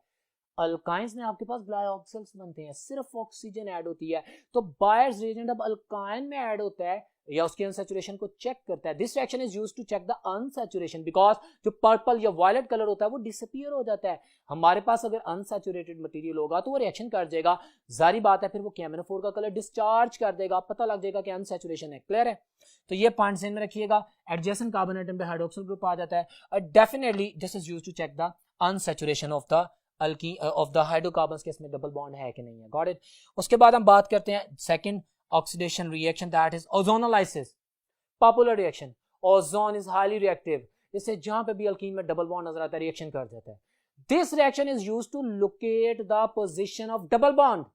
अल्काइंस में आपके पास ब्लायोक्सिल्स बनते हैं, सिर्फ ऑक्सीजन ऐड होती है, तो बायर्स रिएजेंट अब अल्काइन में ऐड होता है या उसकी अनसैचुरेशन को चेक करता है। This reaction is used to check the unsaturation because जो पर्पल या वायलेट कलर होता है वो डिसअपीयर हो जाता है। हमारे पास अगर अनसैचुरेटेड मटेरियल होगा तो वो रिएक्शन कर जाएगा, जारी बात है, फिर वो KMnO4 का कलर डिस्चार्ज कर देगा, पता लग जाएगा कि अनसैचुरेशन है। क्लियर है? तो ये पॉइंट ध्यान में रखिएगा। एडजेसेंट कार्बन एटम पे हाइड्रोक्सिल ग्रुप आ जाता है, definitely this is used to check the unsaturation of the of the hydrocarbons के इसमें डबल बॉन्ड है कि नहीं है। Got it? उसके बाद हम बात करते हैं second oxidation reaction, that is ozonolysis. Popular reaction, ozone is highly reactive, इससे जहां पे भी अल्कीन में डबल बॉन्ड नजर आता है रिएक्शन कर देता है। This reaction is used to locate the position of double bond.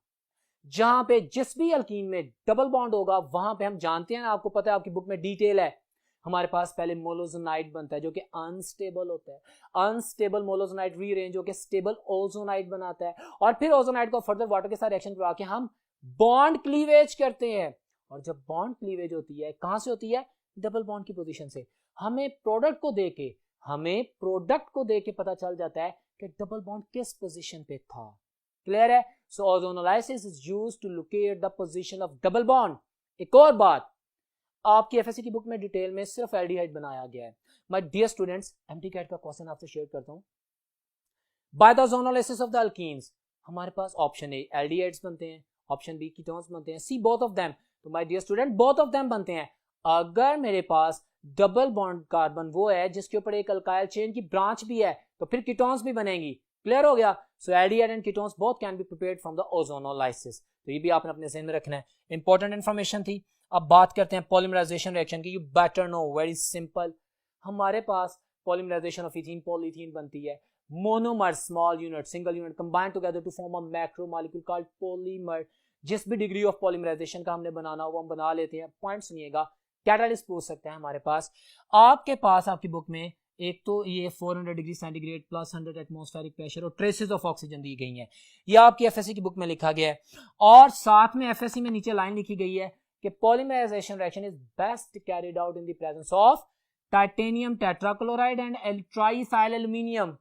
जहां पे जिस भी अल्कीन में डबल बॉन्ड होगा वहां पे हम जानते हैं ना, आपको पता है, आपकी बुक में डिटेल है, हमारे पास पहले मोलोजोनाइड बनता है जो कि अनस्टेबल होता है, अनस्टेबल मोलोजोनाइड रीअरेंज होकर स्टेबल ओजोनाइड बनाता है, और फिर ओजोनाइड को फर्दर वाटर के साथ रिएक्शन करवा के हम बॉन्ड क्लीवेज करते हैं। और जब बॉन्ड क्लीवेज होती है, कहां से होती है? डबल बॉन्ड की पोजीशन से। हमें प्रोडक्ट को देके पता चल जाता है कि डबल बॉन्ड किस पोजीशन पे था। क्लियर है? So ozonolysis is used to locate the position of double bond. एक और बात, आपकी एफएससी की बुक में डिटेल में सिर्फ एल्डिहाइड बनाया गया है। माय डियर स्टूडेंट्स, एमटीकैट का क्वेश्चन आपसे शेयर करता हूं। By the ozonolysis of the alkenes हमारे पास ऑप्शन ए एल्डिहाइड्स बनते हैं, ऑप्शन बी कीटोन्स बनते हैं, सी बोथ ऑफ देम। तो my dear student, both of them बनते हैं। अगर मेरे पास डबल बॉन्ड कार्बन वो है जिसके ऊपर एक अल्काइल चेन की ब्रांच भी है तो फिर कीटोन्स भी बनेंगी। क्लियर हो गया? So aldehyde and ketones both can be prepared from the ozonolysis. तो ये भी आपने अपने ज़हन में रखना है, इंपॉर्टेंट इंफॉर्मेशन थी। अब बात करते हैं पॉलीमराइजेशन रिएक्शन की। You better know, very simple. हमारे पास पॉलीमराइजेशन ऑफ इथीन पॉलीथीन बनती है, monomer small unit single unit combine together to form a macro molecule called polymer. जिस भी डिग्री ऑफ पॉलीमराइजेशन का हमने बनाना हो वो हम बना लेते हैं। पॉइंट सुनिएगा, कैटालिस्ट पूछ सकते हैं हमारे पास। आपके पास आपकी बुक में एक तो ये 400 degree centigrade plus 100 atmospheric pressure और ट्रेसेस ऑफ ऑक्सीजन दी गई हैं, ये आपकी एफएससी की बुक में लिखा गया है। और साथ में एफएससी में नीचे लाइन लिखी गई है कि polymerization reaction is best carried out in the presence of titanium tetrachloride and triethyl aluminium.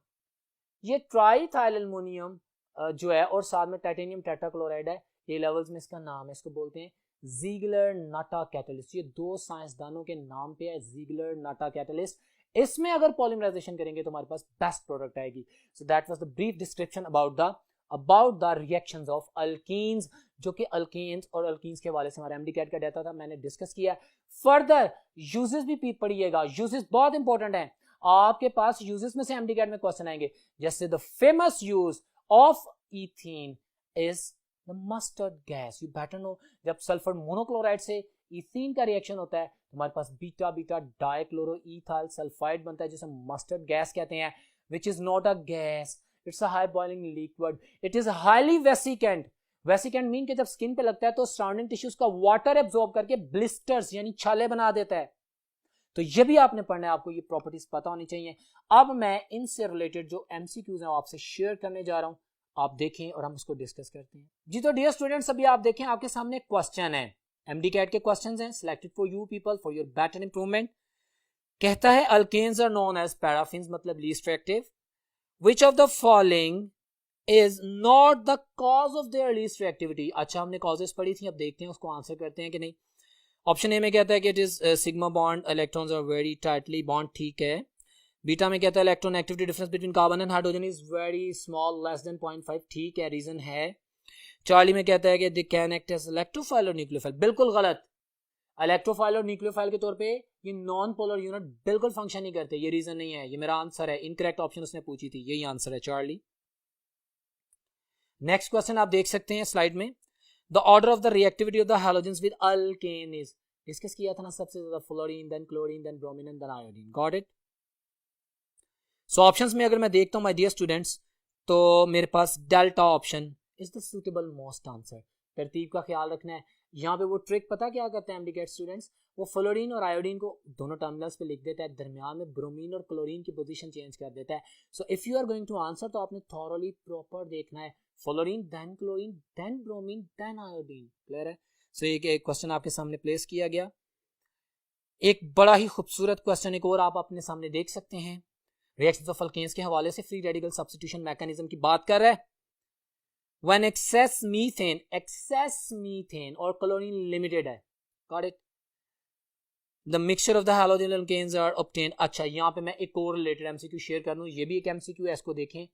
ये ट्राइथाइल एल्यूमिनियम जो है और साथ में टाइटेनियम टेट्राक्लोराइड है, ये लेवल्स में इसका नाम है, इसको बोलते हैं ज़ीगलर नाटा कैटलिस्ट। ये दो साइंसदानों के नाम पे है, ज़ीगलर नाटा कैटलिस्ट। इसमें अगर पॉलीमराइजेशन करेंगे तो हमारे पास बेस्ट प्रोडक्ट आएगी। So that was the brief description about the about the reactions of alkenes, जो कि अल्केन्स और अल्कीन्स के हवाले से हमारा एमडी कैट का डाटा था, मैंने डिस्कस किया। फर्दर यूजेस भी पढ़िएगा, यूजेस बहुत इंपॉर्टेंट है। आपके पास यूजेस में से एमडी कैट में क्वेश्चन आएंगे, जैसे the famous use of ethene is the mustard gas. You better know, जब सल्फर मोनोक्लोराइड से इथीन का रिएक्शन होता है तो हमारे पास बीटा बीटा डाइक्लोरोइथाइल सल्फाइड बनता है, जिसे मस्टर्ड गैस कहते हैं, which is not a gas, it's a high boiling liquid, it is highly vesicant. Vesicant mean के जब स्किन पे लगता है तो सराउंडिंग टिश्यूज का वाटर एब्जॉर्ब करके ब्लिस्टर्स यानी छाले बना देता है। तो ये भी आपने पढ़ना है, आपको ये प्रॉपर्टीज पता होनी चाहिए। अब मैं इनसे रिलेटेड जो एमसीक्यूज हैं वो आपसे शेयर करने जा रहा हूं, आप देखें और हम उसको डिस्कस करते हैं। जी तो डियर स्टूडेंट्स, अभी आप देखें आपके सामने क्वेश्चन है, एमडी कैट के क्वेश्चंस हैं, selected for you people for your better improvement. कहता है alkanes are known as paraffins, मतलब least reactive, which of the following is not the cause of their least reactivity. अच्छा, हमने कॉजेस पढ़ी थी, अब देखते हैं उसको आंसर करते हैं कि नहीं। ऑप्शन ए में कहता है कि it is sigma bond, electrons are very tightly bond, ठीक है। बीटा में कहता है electron activity difference between carbon and hydrogen is very small, less than 0.5, ठीक है, रीजन है। चार्ली में कहता है कि they can act as electrophile और न्यूक्लियोफाइल, बिल्कुल गलत। इलेक्ट्रोफाइल और न्यूक्लियोफाइल के तौर पे ये नॉन पोलर यूनिट बिल्कुल फंक्शन नहीं करते, ये रीजन नहीं है, ये मेरा आंसर है। इनकरेक्ट ऑप्शन उसने पूछी थी, यही आंसर है चार्ली। नेक्स्ट क्वेश्चन आप देख सकते हैं स्लाइड में, the order of the reactivity of the halogens with alkane is, discuss किया था ना सबसे ज्यादा fluorine, then chlorine, then bromine and then iodine, got it. So options में अगर मैं देखता हूं माय डियर स्टूडेंट्स, तो मेरे पास delta option is the suitable most answer. तरतीब का ख्याल रखना है, यहाँ पे वो ट्रिक पता क्या करते हैं एमडीकेट स्टूडेंट्स, वो फ्लोरीन और आयोडीन को दोनों टर्मिनल्स पे लिख देता है, दरमियान में ब्रोमीन और क्लोरीन की पोजीशन चेंज कर देता है। So if you are going to answer तो आपने थॉरली प्रॉपर देखना है, fluorine then chlorine then bromine then iodine, clear है। सो एक क्वेश्चन आपके सामने प्लेस किया गया। एक बड़ा ही खूबसूरत क्वेश्चन एक और आप अपने सामने देख सकते हैं, रिएक्शंस ऑफ अल्केन्स के हवाले से फ्री रेडिकल सब्स्टिट्यूशन मैकेनिज्म की बात कर रहा है। When excess methane और क्लोरीन लिमिटेड है, got it, the mixture of the halogen alkanes are obtained। अच्छा, यहाँ पे मैं एक और रिलेटेड एमसीक्यू शेयर कर दूं, ये भी एक एमसीक्यू है, इसको देखें।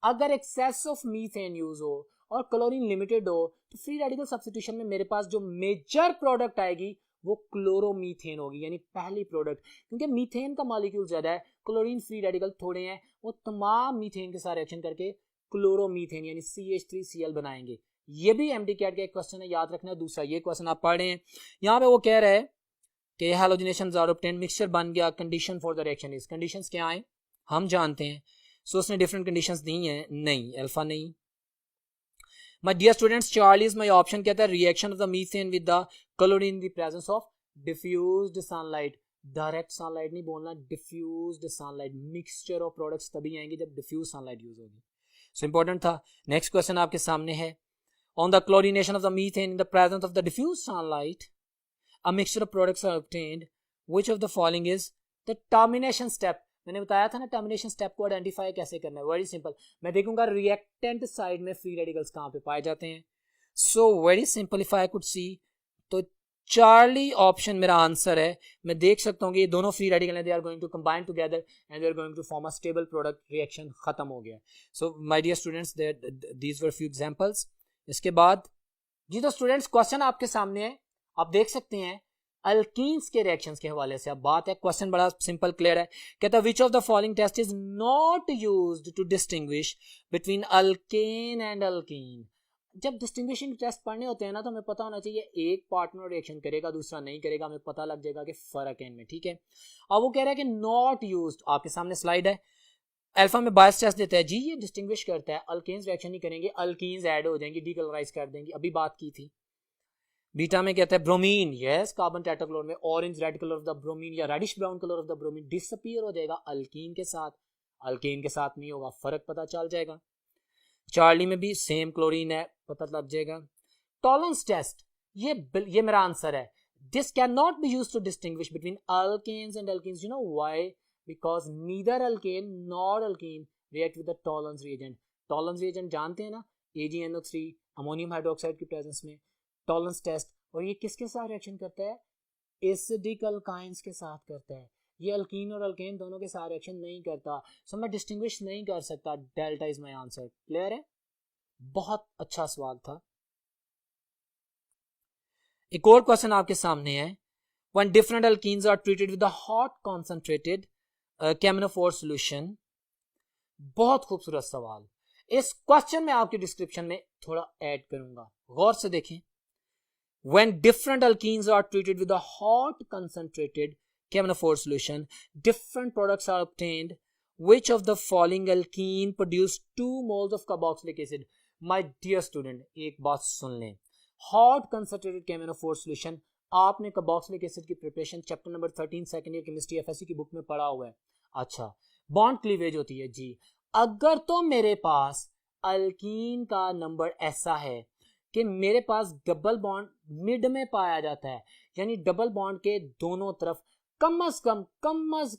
अगर एक्सेस ऑफ मीथेन यूज हो और क्लोरीन लिमिटेड हो तो फ्री रेडिकल सब्स्टिट्यूशन में मेरे पास जो मेजर प्रोडक्ट आएगी वो क्लोरोमीथेन होगी, यानी पहली प्रोडक्ट, क्योंकि मीथेन का मॉलिक्यूल ज्यादा है, क्लोरीन फ्री रेडिकल थोड़े हैं, वो तमाम मीथेन के साथ रिएक्शन करके क्लोरोमीथेन यानी CH3Cl बनाएंगे। ये भी एमडी कैट का एक क्वेश्चन है, याद रखना। दूसरा ये क्वेश्चन आप पढ़ रहे हैं, यहाँ पे वो कह रहा है कि हैलोजिनेशंस आर ऑब्टेन्ड, मिक्सचर बन गया, condition for the reaction is, conditions क्या है हम जानते हैं। सो उसने डिफरेंट कंडीशंस दी हैं, नहीं अल्फा नहीं। My dear students, Charlie is my option, कहता है reaction of the methane with the chlorine in the presence of diffused sunlight. Direct sunlight नहीं बोलना, diffused sunlight, mixture of products तभी आएंगे जब डिफ्यूज सनलाइट यूज होगी। सो इंपॉर्टेंट था। नेक्स्ट क्वेश्चन आपके सामने है, on the chlorination of the methane in the presence of the diffuse sunlight a mixture of products are obtained, which of the following is the termination step. मैंने बताया था ना टर्मिनेशन स्टेप को आइडेंटिफाई कैसे करना है, वेरी सिंपल। मैं देखूंगा रिएक्टेंट साइड में फ्री रेडिकल्स कहां पे पाए जाते हैं। So very simple, if I could see, तो चार्ली ऑप्शन मेरा आंसर है। मैं देख सकता हूँ कि ये दोनों फ्री रेडिकल हैं, they are going to combine together and they are going to form a stable product, reaction खत्म हो गया। So my dear students, these were few examples. इसके बाद जी तो स्टूडेंट्स क्वेश्चन आपके सामने है, आप देख सकते हैं अल्कीन्स के रिएक्शंस के हवाले से अब बात है। क्वेश्चन बड़ा सिंपल क्लियर है, कहता है which of the following test is not used to distinguish between alkane and alkene. जब डिस्टिंग्विशिंग टेस्ट पढ़ने होते हैं ना तो हमें पता होना चाहिए, एक पार्टनर रिएक्शन करेगा दूसरा नहीं करेगा, हमें पता लग जाएगा कि फर्क है इनमें, ठीक है। अब वो कह रहा है कि नॉट यूज्ड, आपके सामने स्लाइड है। अल्फा में बायस टेस्ट देता है, जी ये डिस्टिंग्विश करता है, अल्केन्स रिएक्शन नहीं करेंगे, अल्कीन्स ऐड हो जाएंगी, डीकलराइज कर देंगे, अभी बात की थी। बीटा में कहता है ब्रोमीन, यस कार्बन टेट्राक्लोर में orange red colour of the bromine या reddish brown colour of the bromine disappear हो जाएगा अल्कीन के साथ, अल्केन के साथ नहीं होगा, फर्क पता चल जाएगा। चार्ली में भी सेम क्लोरीन है, पता लग जाएगा। टॉलरेंस टेस्ट, ये मेरा आंसर है, this can not be used to distinguish between alkanes and alkenes, you know why, because neither alkane nor alkene react with the Tollens reagent. Tollens reagent जानते हैं ना, AgNO3 अमोनियम हाइड्रोक्साइड की प्रेजेंस में टॉलरेंस टेस्ट, और ये किसके साथ रिएक्शन करता है, एसिडिक अल्काइंस के साथ करता है, ये अल्कीन और अल्केन दोनों के साथ रिएक्शन नहीं करता। सो मैं डिस्टिंग्विश नहीं कर सकता, delta is my answer, clear है। बहुत अच्छा सवाल था। एक और क्वेश्चन आपके सामने है, when different alkenes are treated with a hot concentrated Caminophore solution। बहुत खूबसूरत सवाल। इस क्वेश्चन में आपके डिस्क्रिप्शन में थोड़ा ऐड करूंगा, गौर से देखें। when different alkenes are treated with a hot concentrated Caminophore solution, different products are obtained. Which of the following alkene produce 2 moles of carboxylic acid? My dear student, एक बात सुन लें, हॉट कंसंट्रेटेड केमिनोफोर सॉल्यूशन आपने कार्बोक्सिलिक एसिड की preparation chapter number 13 second year chemistry FSc की बुक में पढ़ा हुआ है। अच्छा, बॉन्ड क्लीवेज होती है जी। अगर तो मेरे पास अल्कीन का नंबर ऐसा है कि मेरे पास डबल बॉन्ड मिड में पाया जाता है, यानी डबल बॉन्ड के दोनों तरफ कम से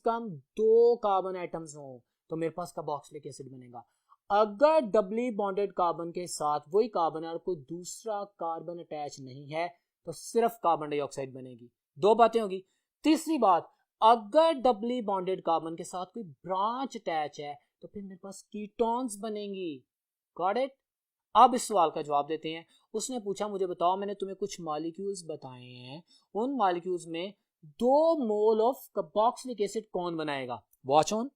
कम 2 कार्बन एटम्स हो, तो मेरे पास कार्बोक्सिलिक एसिड बनेगा। अगर डबली बॉन्डेड कार्बन के साथ वही कार्बन और कोई दूसरा कार्बन अटैच नहीं है तो सिर्फ कार्बन डाइऑक्साइड बनेगी। 2 बातें होगी। तीसरी बात, अगर डबली बॉन्डेड कार्बन के साथ कोई ब्रांच अटैच है तो फिर मेरे पास कीटोन्स बनेंगी। Got it? अब इस सवाल का जवाब देते हैं। उसने पूछा, मुझे बताओ, मैंने तुम्हें कुछ मॉलिक्यूल्स बताए हैं, उन मॉलिक्यूल्स में 2 मोल ऑफ कार्बोक्सिलिक एसिड कौन बनाएगा? Watch on.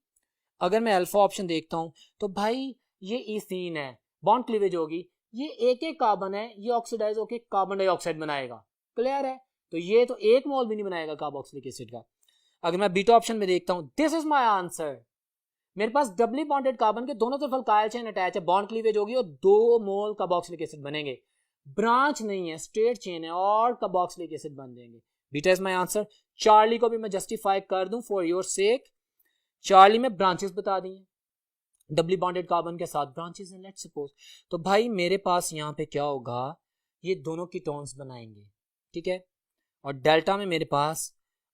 अगर मैं अल्फा ऑप्शन देखता हूं तो भाई ये इथीन है, बॉन्ड क्लीवेज होगी, ये एक कार्बन है, ये ऑक्सीडाइज होकर कार्बन डाइऑक्साइड बनाएगा। क्लियर है? तो ये तो 1 मोल भी नहीं बनाएगा कार्बोक्सिलिक एसिड का। अगर मैं बीटा ऑप्शन में देखता हूं, दिस इज माय आंसर। मेरे पास डबली बॉन्डेड कार्बन के दोनों तरफ अल्काइल चेन अटैच है, बॉन्ड क्लीवेज होगी और 2 मोल कार्बोक्सिलिक एसिड बनेंगे। ब्रांच नहीं है, स्ट्रेट चेन है और कार्बोक्सिलिक एसिड बन जाएंगे। Beta is my answer. Charlie को भी मैं जस्टिफाई कर दूं फॉर योर सेक। चार्ली में ब्रांचेस बता दी हैं, डबली बॉन्डेड कार्बन के साथ ब्रांचेस हैं, लेट्स सपोज। तो भाई मेरे पास यहाँ पे क्या होगा, ये दोनों कीटोन्स बनाएंगे, ठीक है। और डेल्टा में मेरे पास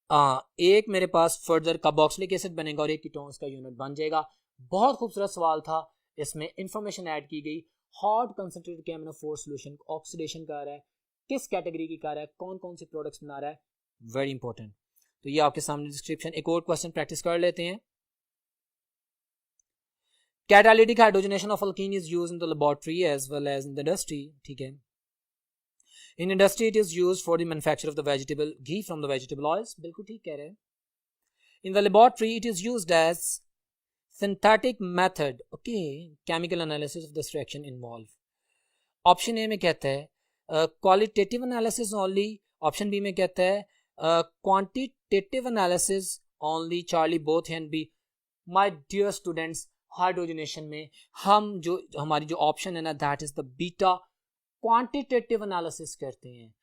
एक मेरे पास फर्दर कार्बोक्सिलिक एसिड बनेगा और एक कीटोन्स का यूनिट बन जाएगा। बहुत खूबसूरत सवाल था, इसमें इंफॉर्मेशन ऐड की गई। हॉट कंसंट्रेटेड केमिनोफोर सॉल्यूशन ऑक्सीडेशन कर रहा है, किस कैटेगरी की कर रहा है, कौन कौन से प्रोडक्ट्स बना रहा है, वेरी इंपॉर्टेंट। तो ये आपके सामने डिस्क्रिप्शन। एक और क्वेश्चन प्रैक्टिस कर लेते हैं। Catalytic hydrogenation of alkene is used in the laboratory as well as in the industry, ठीक है। In industry it is used for the manufacture of the vegetable ghee from the vegetable oils, बिल्कुल ठीक कह रहे हैं। In the laboratory it is used as synthetic method, okay, chemical analysis of the reaction involve. Option A में कहता है qualitative analysis only, option B में कहता है quantitative analysis only. Charlie both and B. My dear students, hydrogenation में हम जो हमारी जो ऑप्शन है ना, that is the beta. Quantitative analysis करते हैं,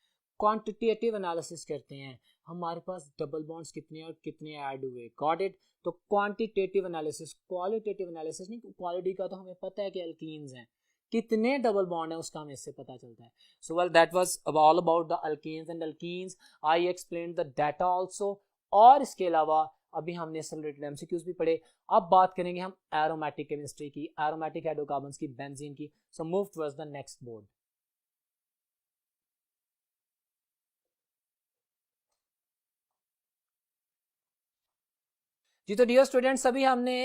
क्वांटिटेटिव एनालिसिस करते हैं, हमारे पास डबल बॉन्ड्स कितने और कितने ऐड हुए। Got it? तो क्वांटिटेटिव एनालिसिस, क्वालिटेटिव एनालिसिस नहीं। क्वालिटी का तो हमें पता है कि अल्कीन्स हैं, कितने डबल बॉन्ड है उसका हमें इससे पता चलता है। So well, that was all about the alkenes and alkenes. I explained the data also. और इसके अलावा अभी हमने एक्सेलरेटेड एमसीक्यूज भी पढ़े। अब बात करेंगे हम एरोमेटिक केमिस्ट्री की, एरोमेटिक हाइड्रोकार्बन्स की, बेंजीन की। So move towards the next board. जी तो डियर स्टूडेंट्स, अभी हमने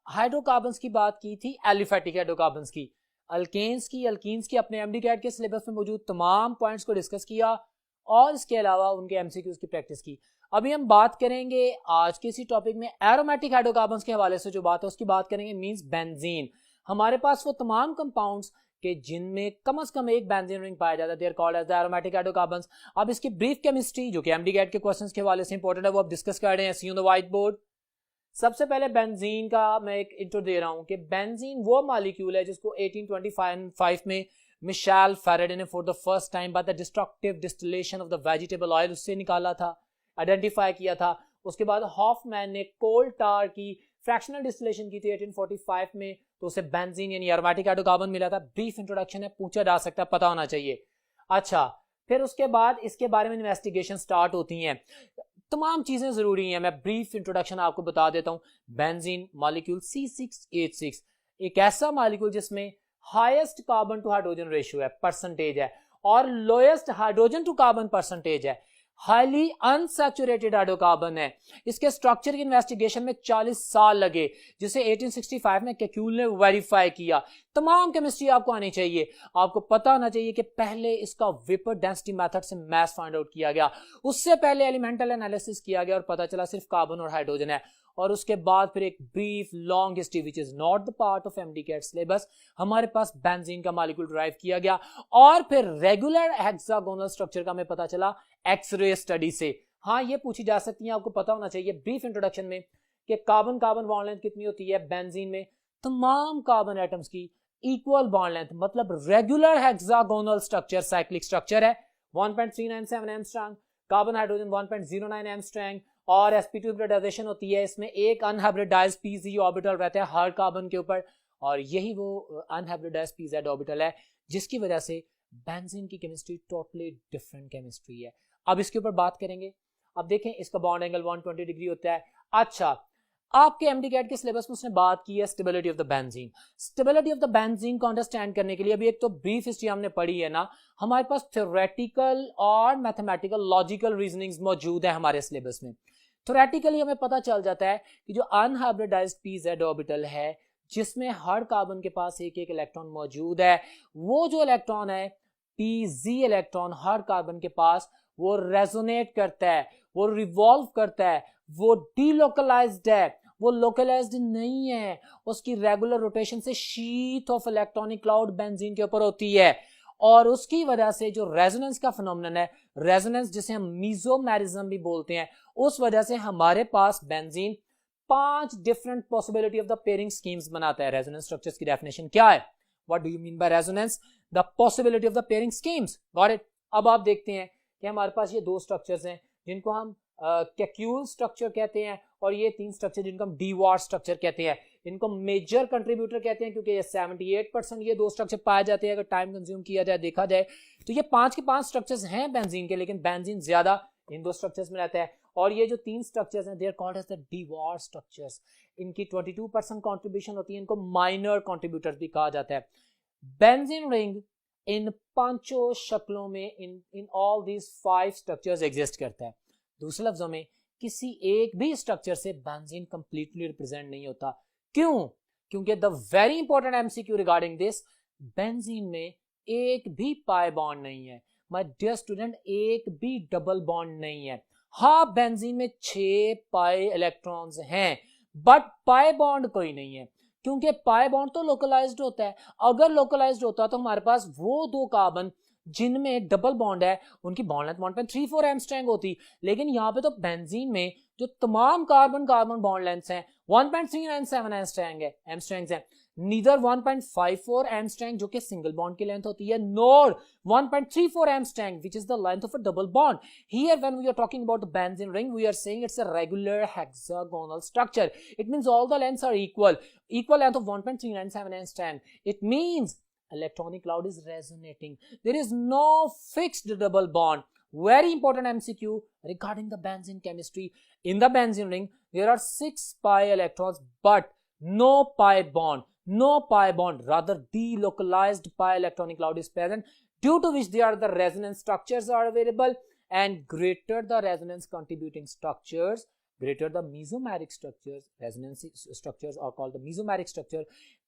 हाइड्रोकार्बन्स की बात की थी, एलिफेटिक हाइड्रोकार्बन्स की, अल्केन्स की, अल्कीन्स की। अपने एमडीकैट के सिलेबस में मौजूद तमाम पॉइंट्स को डिस्कस किया और इसके अलावा उनके एमसीक्यूज की प्रैक्टिस की। अभी हम बात करेंगे आज के इसी टॉपिक में एरोमेटिक हाइड्रोकार्बन्स के हवाले से जो बात है उसकी बात करेंगे, मींस बेंजीन। हमारे पास वो तमाम कंपाउंड्स के जिनमें कम से कम एक बेंजीन रिंग पाया जाता है, they are called as the aromatic hydrocarbons. अब इसकी ब्रीफ केमिस्ट्री जो कि एमडीकैट के क्वेश्चंस के हवाले से इंपॉर्टेंट है वो अब डिस्कस कर रहे हैं, सी ऑन द व्हाइट बोर्ड। सबसे पहले बेंजीन का मैं एक इंट्रो दे रहा हूं कि बेंजीन वो मॉलिक्यूल है जिसको 1825 में मिशेल फैराडे ने for the first time by the destructive distillation of the vegetable oil उससे निकाला था, आइडेंटिफाई किया था। उसके बाद हॉफमैन ने कोल टार की फ्रैक्शनल डिस्टिलेशन की थी 1845 में, तो उसे बेंजीन यानी एरोमेटिक हाइड्रोकार्बन मिला था। ब्रीफ इंट्रोडक्शन है, पूछा जा सकता है, पता होना चाहिए। अच्छा, फिर उसके बाद इसके बारे में इन्वेस्टिगेशन स्टार्ट होती हैं, तमाम चीजें जरूरी हैं। मैं ब्रीफ इंट्रोडक्शन आपको बता देता हूं। बेंजीन मॉलिक्यूल C6H6 एक ऐसा मॉलिक्यूल जिसमें highest carbon to hydrogen ratio है, परसेंटेज है, और lowest hydrogen to carbon percentage है। हाईली अनसैचुरेटेड हाइड्रोकार्बन है। इसके स्ट्रक्चर की इन्वेस्टिगेशन में 40 साल लगे, जिसे 1865 में केक्यूल ने वेरीफाई किया। तमाम केमिस्ट्री आपको आनी चाहिए, आपको पता होना चाहिए कि पहले इसका वेपर डेंसिटी मेथड से मास फाइंड आउट किया गया, उससे पहले एलिमेंटल एनालिसिस किया गया और पता चला सिर्फ कार्बन और हाइड्रोजन है। और उसके बाद फिर एक brief long history which is not the part of MD CAT syllabus, हमारे पास बेंजीन का मॉलिक्यूल ड्राइव किया गया और फिर रेगुलर हेक्सागोनल स्ट्रक्चर का हमें पता चला एक्सरे स्टडी से। हाँ, ये पूछी जा सकती है, आपको पता होना चाहिए ब्रीफ इंट्रोडक्शन में कि कार्बन कार्बन बॉन्ड लेंथ कितनी होती है बेंजीन में। तमाम कार्बन एटम्स की इक्वल बॉन्ड लेंथ, मतलब regular hexagonal structure cyclic structure है 1.397 एंगस्ट्रॉम, कार्बन हाइड्रोजन 1.09 एंगस्ट्रॉम और sp2 हाइब्रिडाइजेशन होती है। इसमें एक अनहाइब्रिडाइज्ड pz ऑर्बिटल रहता है हर कार्बन के ऊपर, और यही वो अनहाइब्रिडाइज्ड pz ऑर्बिटल है जिसकी वजह से बेंजीन की केमिस्ट्री टोटली डिफरेंट केमिस्ट्री है। अब इसके ऊपर बात करेंगे। अब देखें, इसका बॉन्ड एंगल 120 डिग्री होता है। अच्छा, आपके एमडी कैट के सिलेबस में उसने बात की है stability of the benzene. Stability of the benzene को अंडरस्टैंड करने के लिए अभी एक तो ब्रीफ हिस्ट्री हमने पढ़ी है ना, हमारे पास थ्योरेटिकल और मैथमेटिकल लॉजिकल रीजनिंग्स मौजूद है हमारे सिलेबस में। थ्योरेटिकली हमें पता चल जाता है कि जो अनहाइब्रिडाइज्ड pz ऑर्बिटल है जिसमें हर कार्बन के पास एक एक इलेक्ट्रॉन मौजूद है, वो जो इलेक्ट्रॉन है pz इलेक्ट्रॉन हर कार्बन के पास, वो रेजोनेट करता है, वो रिवॉल्व करता है, वो डीलोकलाइज्ड है, वो लोकलाइज्ड नहीं है। उसकी रेगुलर रोटेशन से sheet of electronic cloud benzene के ऊपर होती है और उसकी वजह से जो रेजोनेंस का फिनोमेनन है, रेजोनेंस जिसे हम मीजोमेरिज्म भी बोलते हैं, उस वजह से हमारे पास benzene 5 different possibility of the pairing schemes बनाता है। रेजोनेंस स्ट्रक्चर्स की डेफिनेशन क्या है? What do you mean by resonance? The possibility of the pairing schemes. Got it? अब आप देखते हैं कि हमारे पास ये 2 स्ट्रक्चर्स हैं जिनको हम केक्यूल स्ट्रक्चर कहते हैं और ये 3 स्ट्रक्चर जिनको हम डीवार स्ट्रक्चर कहते हैं। इनको मेजर कंट्रीब्यूटर कहते हैं क्योंकि ये 78% ये 2 स्ट्रक्चर पाए जाते हैं। अगर टाइम कंज्यूम किया जाए, देखा जाए तो ये 5 के 5 स्ट्रक्चर्स हैं बेंजीन के, लेकिन बेंजीन ज्यादा इन 2 स्ट्रक्चर्स में रहता है। और ये जो 3 स्ट्रक्चर्स हैं, they are called as the Dewar structures. इनकी 22% कंट्रीब्यूशन होती है, इनको माइनर कंट्रीब्यूटर्स भी कहा जाता है। बेंजीन रिंग इन 5 शक्लों में in all these 5 structures exist करता है। दूसरे लफ्जों में, किसी एक भी स्ट्रक्चर से बेंजीन कंप्लीटली रिप्रेजेंट नहीं होता। क्यों? क्योंकि the very important MCQ regarding this, benzene में एक भी पाई बॉन्ड नहीं है। माय डियर स्टूडेंट, एक भी डबल बॉन्ड नहीं है। हाँ, बेंजीन में 6 पाई इलेक्ट्रॉन्स हैं, बट पाई बॉन्ड कोई नहीं है, क्योंकि पाई बॉन्ड तो लोकलाइज्ड होता है। अगर लोकलाइज्ड होता तो हमारे पास वो 2 कार्बन जिनमें डबल बॉन्ड है, उनकी बॉन्ड लेंथ 1.34 एंगस्ट्रॉम होती, लेकिन यहाँ पे तो बेंजीन में जो तमाम कार्बन कार्बन बॉन्ड लेंथ्स हैं 1.397 एंगस्ट्रॉम है। नीदर 1.54 एंगस्ट्रॉम जो कि सिंगल बॉन्ड की लेंथ होती है, नोर 1.34 angstrom which is the length of a double bond. Here when we are talking about the benzene ring, we are saying it's a regular hexagonal structure. It means all the lengths are equal length of 1.397 angstrom. It means electronic cloud is resonating. There is no fixed double bond. Very important MCQ regarding the benzene chemistry. In the benzene ring, there are 6 pi electrons, but no pi bond. No pi bond. Rather, delocalized pi electronic cloud is present, due to which there are the resonance structures are available, and greater the resonance contributing structures, greater the mesomeric structures, resonance structures are called the mesomeric structure,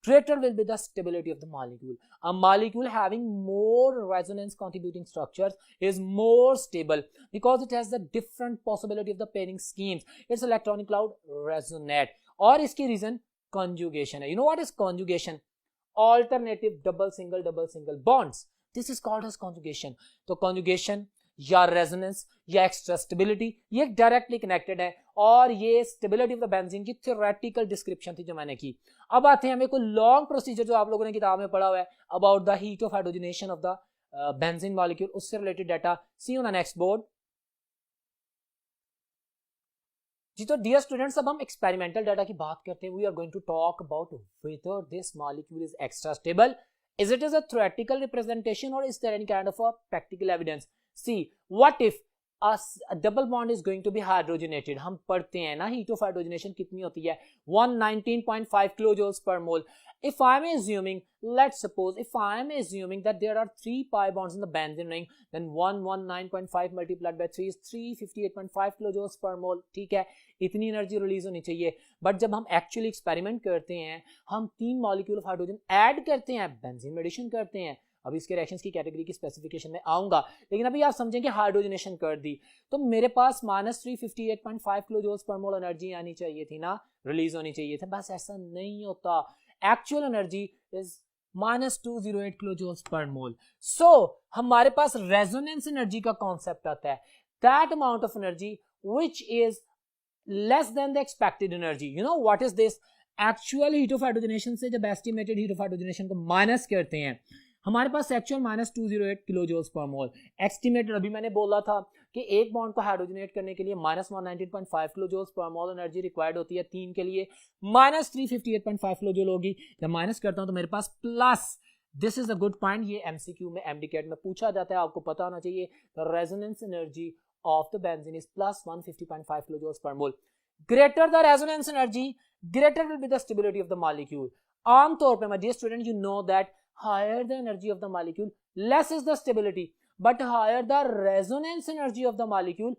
greater will be the stability of the molecule. A molecule having more resonance contributing structures is more stable because it has the different possibility of the pairing schemes. Its electronic cloud resonate. और इसकी reason conjugation है. You know what is conjugation? Alternative double single bonds. This is called as conjugation. तो conjugation या रेजोनेंस या एक्स्ट्रा स्टेबिलिटी, ये डायरेक्टली कनेक्टेड है। और ये स्टेबिलिटी ऑफ द बेंजीन की थ्योरेटिकल डिस्क्रिप्शन थी जो मैंने की। अब आते हैं हमें कोई लॉन्ग प्रोसीजर जो आप लोगों ने किताब में पढ़ा हुआ है about the heat of hydrogenation of the benzene molecule, उससे related data. See on the next board. जी तो डियर स्टूडेंट्स, अब हम एक्सपेरिमेंटल डाटा की बात करते हैं। We are going to talk about whether this molecule is extra stable, is it is a theoretical representation और is there any kind of a practical evidence. See, what if double bond is going to be hydrogenated. हम पढ़ते हैं ना हीट ऑफ हाइड्रोजनेशन कितनी होती है 119.5 kilojoules per mole. If I am assuming, let's suppose if I am assuming that there are 3 pi bonds in the benzene ring, then 119.5 multiplied by 3 is 358.5 kilojoules per mole. ठीक है, इतनी एनर्जी रिलीज होनी चाहिए. बट जब हम एक्चुअली एक्सपेरिमेंट करते हैं, हम 3 मॉलिक्यूल ऑफ हाइड्रोजन ऐड करते हैं, बेंजीन में एडिशन करते हैं. अभी इसके रिएक्शंस की कैटेगरी की स्पेसिफिकेशन में आऊंगा, लेकिन अभी आप समझें कि हाइड्रोजनेशन कर दी तो मेरे पास -358.5 kilojoules per mole एनर्जी आनी चाहिए थी ना, रिलीज होनी चाहिए था. बस ऐसा नहीं होता. Actual energy is -208 kilojoules per mole. So हमारे पास रेजोनेंस एनर्जी का कॉन्सेप्ट आता है, that amount of energy which is less than the expected energy. You know what is this? Actual heat of hydrogenation से जब एस्टिमेटेड हीट ऑफ हाइड्रोजनेशन को माइनस करते हैं, हमारे पास actual -208 kilojoules per mole. Estimated अभी मैंने बोला था कि एक बॉन्ड को हाइड्रोजनेट करने के लिए -119.5 kilojoules per mole energy required होती है. 3 के लिए -358.5 kilojoule होगी. जब माइनस करता हूं तो मेरे पास plus. This is a good point. ये एमसीक्यू में एमडीकेट में पूछा जाता है, आपको पता होना चाहिए. The resonance energy of the benzene is +150.5 kilojoules per mole. Greater the resonance energy, greater will be the stability of the molecule. आमतौर पर my dear student, you know that higher the energy of the molecule, less is the stability, but higher the resonance energy of the molecule,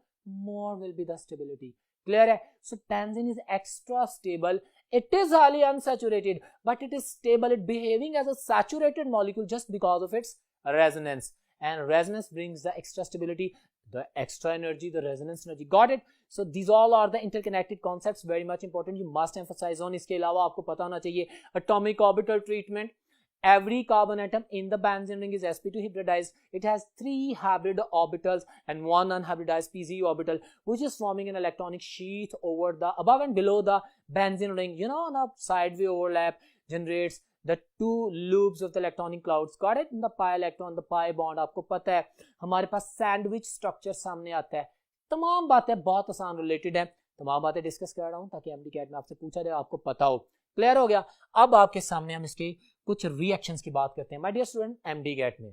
more will be the stability. Clear hai? So benzene is extra stable. It is highly unsaturated, but it is stable. It behaving as a saturated molecule just because of its resonance, and resonance brings the extra stability, the extra energy, the resonance energy. Got it? So these all are the interconnected concepts, very much important. You must emphasize on. इसके अलावा आपको पता होना चाहिए atomic orbital treatment. Every carbon atom in the benzene ring is sp2 hybridized. It has 3 hybrid orbitals and 1 unhybridized pz orbital, which is forming an electronic sheath over the above and below the benzene ring. You know, the side wave overlap generates the 2 loops of the electronic clouds. Got it? The pi electron, the pi bond. आपको पता है हमारे पास सैंडविच स्ट्रक्चर सामने आता है. तमाम बातें बहुत आसान रिलेटेड है, तमाम बातें डिस्कस कर रहा हूं ताकि एमडीकेट में आपसे पूछा जाए, आपको पता हो. क्लियर हो गया? अब आपके सामने हम इसके कुछ रिएक्शंस की बात करते हैं. माय डियर स्टूडेंट, एमडीकेट में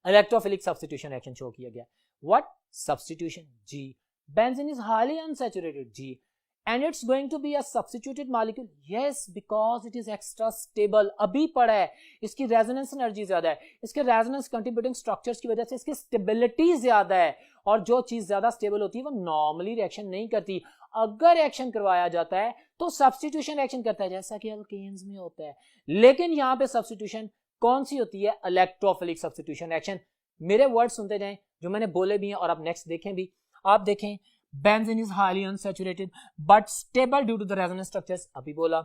इलेक्ट्रोफिलिक सब्स्टिट्यूशन रिएक्शन शो किया गया. What substitution? जी. Benzene is highly unsaturated. जी. and it's going to be a substituted molecule. Yes, because it is extra stable. अभी पढ़ा है, इसकी रेजोनेंस एनर्जी ज्यादा है, इसके रेजोनेंस कंट्रीब्यूटिंग स्ट्रक्चर्स की वजह से इसकी स्टेबिलिटी ज्यादा है, और जो चीज ज्यादा स्टेबल होती है वो नॉर्मली रिएक्शन नहीं करती. अगर रिएक्शन करवाया जाता है तो सब्स्टिट्यूशन रिएक्शन करता है, जैसा कि अल्केन्स में होता है. लेकिन यहाँ पे सब्स्टिट्यूशन कौन सी होती है? Electrophilic substitution reaction. मेरे वर्ड सुनते जाएं जो मैंने बोले भी हैं, और आप नेक्स्ट देखें भी. आप देखें, benzene is highly unsaturated but stable due to the resonance structures. अभी बोला,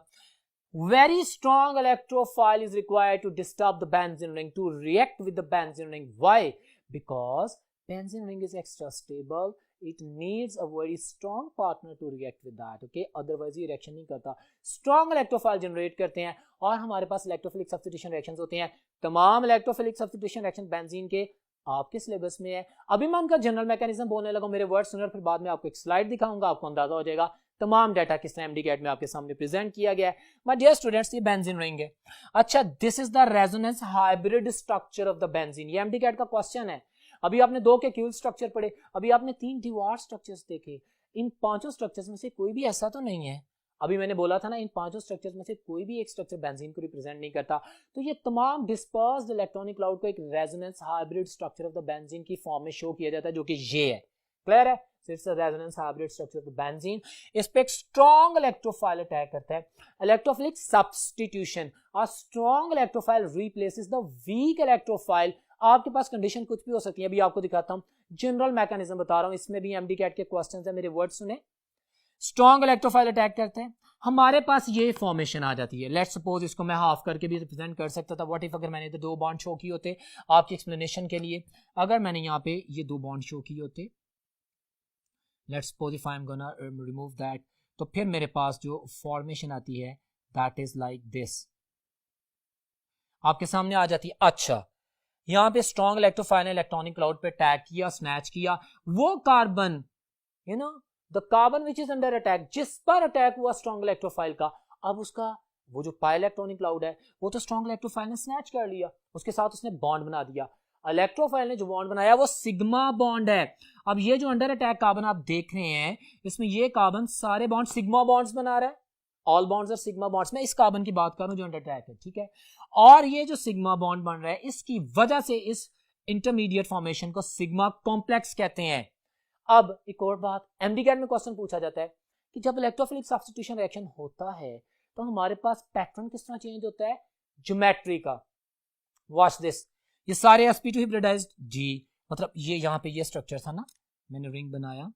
very strong electrophile is required to disturb the benzene ring, to react with the benzene ring. Why? Because benzene ring is extra stable. It needs a very strong partner to react with that. Okay, otherwise ये reaction नहीं करता. Strong electrophile generate करते हैं, और हमारे पास electrophilic substitution reactions होते हैं. तमाम electrophilic substitution reaction benzene के आपके सिलेबस में है. अभी मैं उनका जनरल मैकेनिज्म बोलने लगा, मेरे वर्ड सुनकर फिर बाद में आपको एक स्लाइड दिखाऊंगा, आपको अंदाजा हो जाएगा तमाम डाटा किस तरह एमडीकेट में आपके सामने प्रेजेंट किया गया है. माय डियर स्टूडेंट्स, ये बेंजीन रिंग है. अच्छा, this is the resonance hybrid structure of the benzene. ये एमडीकेट का क्वेश्चन है. अभी आपने 2 के क्यूल स्ट्रक्चर पढ़े, अभी आपने 3 डिवार्ट स्ट्रक्चर्स देखे. इन 5 स्ट्रक्चर्स में से कोई भी ऐसा तो नहीं है, अभी मैंने बोला था ना, इन 5 स्ट्रक्चर्स में से कोई भी एक स्ट्रक्चर बेंजीन को रिप्रेजेंट नहीं करता. तो ये तमाम डिस्पर्स्ड इलेक्ट्रॉनिक क्लाउड को एक resonance hybrid structure of the benzene की फॉर्म में शो किया जाता है, जो कि ये है. क्लियर है? It's a resonance hybrid structure of the benzene. इस पे एक स्ट्रॉन्ग इलेक्ट्रोफाइल अटैक करता है. Electrophilic substitution, a strong electrophile replaces the weak electrophile. आपके पास कंडीशन कुछ भी हो सकती है, अभी आपको दिखाता हूं. जनरल मैकेनिज्म बता रहा हूं, इसमें भी एमडीकेट के क्वेश्चंस है, मेरे वर्ड सुने. स्ट्रॉन्ग इलेक्ट्रोफाइल अटैक करते हैं, हमारे पास ये फॉर्मेशन आ जाती है. लेट्स सपोज इसको मैं हाफ करके भी रिप्रेजेंट कर सकता था. व्हाट इफ अगर मैंने तो 2 बॉन्ड शो किए होते, आपकी एक्सप्लेनेशन के लिए, अगर मैंने यहाँ पे ये 2 बॉन्ड शो किए होते, let's suppose if I am gonna remove that, तो फिर मेरे पास जो फॉर्मेशन आती है दैट इज लाइक दिस, आपके सामने आ जाती है. अच्छा, यहाँ पे स्ट्रॉन्ग इलेक्ट्रोफाइल ने इलेक्ट्रॉनिक क्लाउड पे अटैक किया, स्नैच किया. वो carbon, you know, the carbon which is under attack, जिस पर अटैक हुआ स्ट्रॉन्ग इलेक्ट्रोफाइल का, अब उसका वो जो पाई इलेक्ट्रॉनिक क्लाउड है वो तो स्ट्रॉन्ग इलेक्ट्रोफाइल ने स्नैच कर लिया, उसके साथ उसने बॉन्ड बना दिया. इलेक्ट्रोफाइल ने जो बॉन्ड बनाया वो सिग्मा बॉन्ड है। अब ये जो अंडर अटैक कार्बन आप देख रहे हैं, इसमें ये कार्बन सारे बॉन्ड सिग्मा बॉन्ड्स बना रहा है, all bonds are sigma bonds. मैं इस कार्बन की बात कर रहा हूं जो अंडर अटैक है, ठीक है। और ये जो सिग्मा बॉन्ड बन रहा है, इसकी वजह से इस इंटरमीडिएट फॉर्मेशन को सिग्मा कॉम्प्लेक्स कहते हैं। अब एक और बात, एमडीकैट में क्वेश्चन पूछा जाता है कि जब इलेक्ट्रोफिलिक सब्स्टिट्यूशन रिएक्शन होता है तो हमारे पास पैटर्न किस तरह चेंज होता है, ज्योमेट्री का। वॉच दिस, ये सारे sp2 हिब्रिडाइज्ड जी, मतलब ये यहां पे ये स्ट्रक्चर था ना, मैंने रिंग बनाया,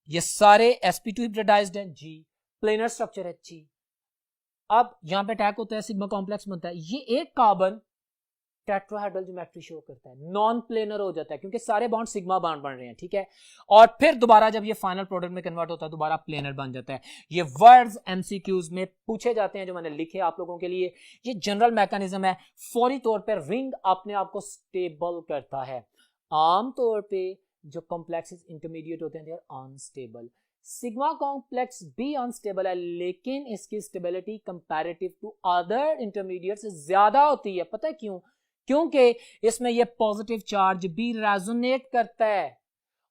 ये सारे sp2 हिब्रिडाइज्ड हैं जी, प्लेनर स्ट्रक्चर है जी। अब यहां पे अटैक होता है, सिग्मा कॉम्प्लेक्स बनता है, ये एक कार्बन टेट्राहेड्रल ज्योमेट्री शो करता है, नॉन प्लेनर हो जाता है क्योंकि सारे बॉन्ड सिग्मा बॉन्ड बन रहे हैं, ठीक है। और फिर दोबारा जब ये फाइनल प्रोडक्ट में कन्वर्ट होता है दोबारा प्लेनर बन जाता है। ये वर्ड्स एमसीक्यूज में पूछे जाते हैं जो मैंने लिखे आप लोगों के लिए। ये जनरल मैकेनिज्म है। फौरी तौर पर रिंग अपने आप को स्टेबल करता है। आमतौर पे जो कॉम्प्लेक्सेस इंटरमीडिएट होते हैं they are unstable. Sigma complex भी अनस्टेबल है, लेकिन इसकी stability comparative to other intermediate से ज्यादा होती है। पता है क्यों? क्योंकि इसमें ये पॉजिटिव चार्ज भी रेजोनेट करता है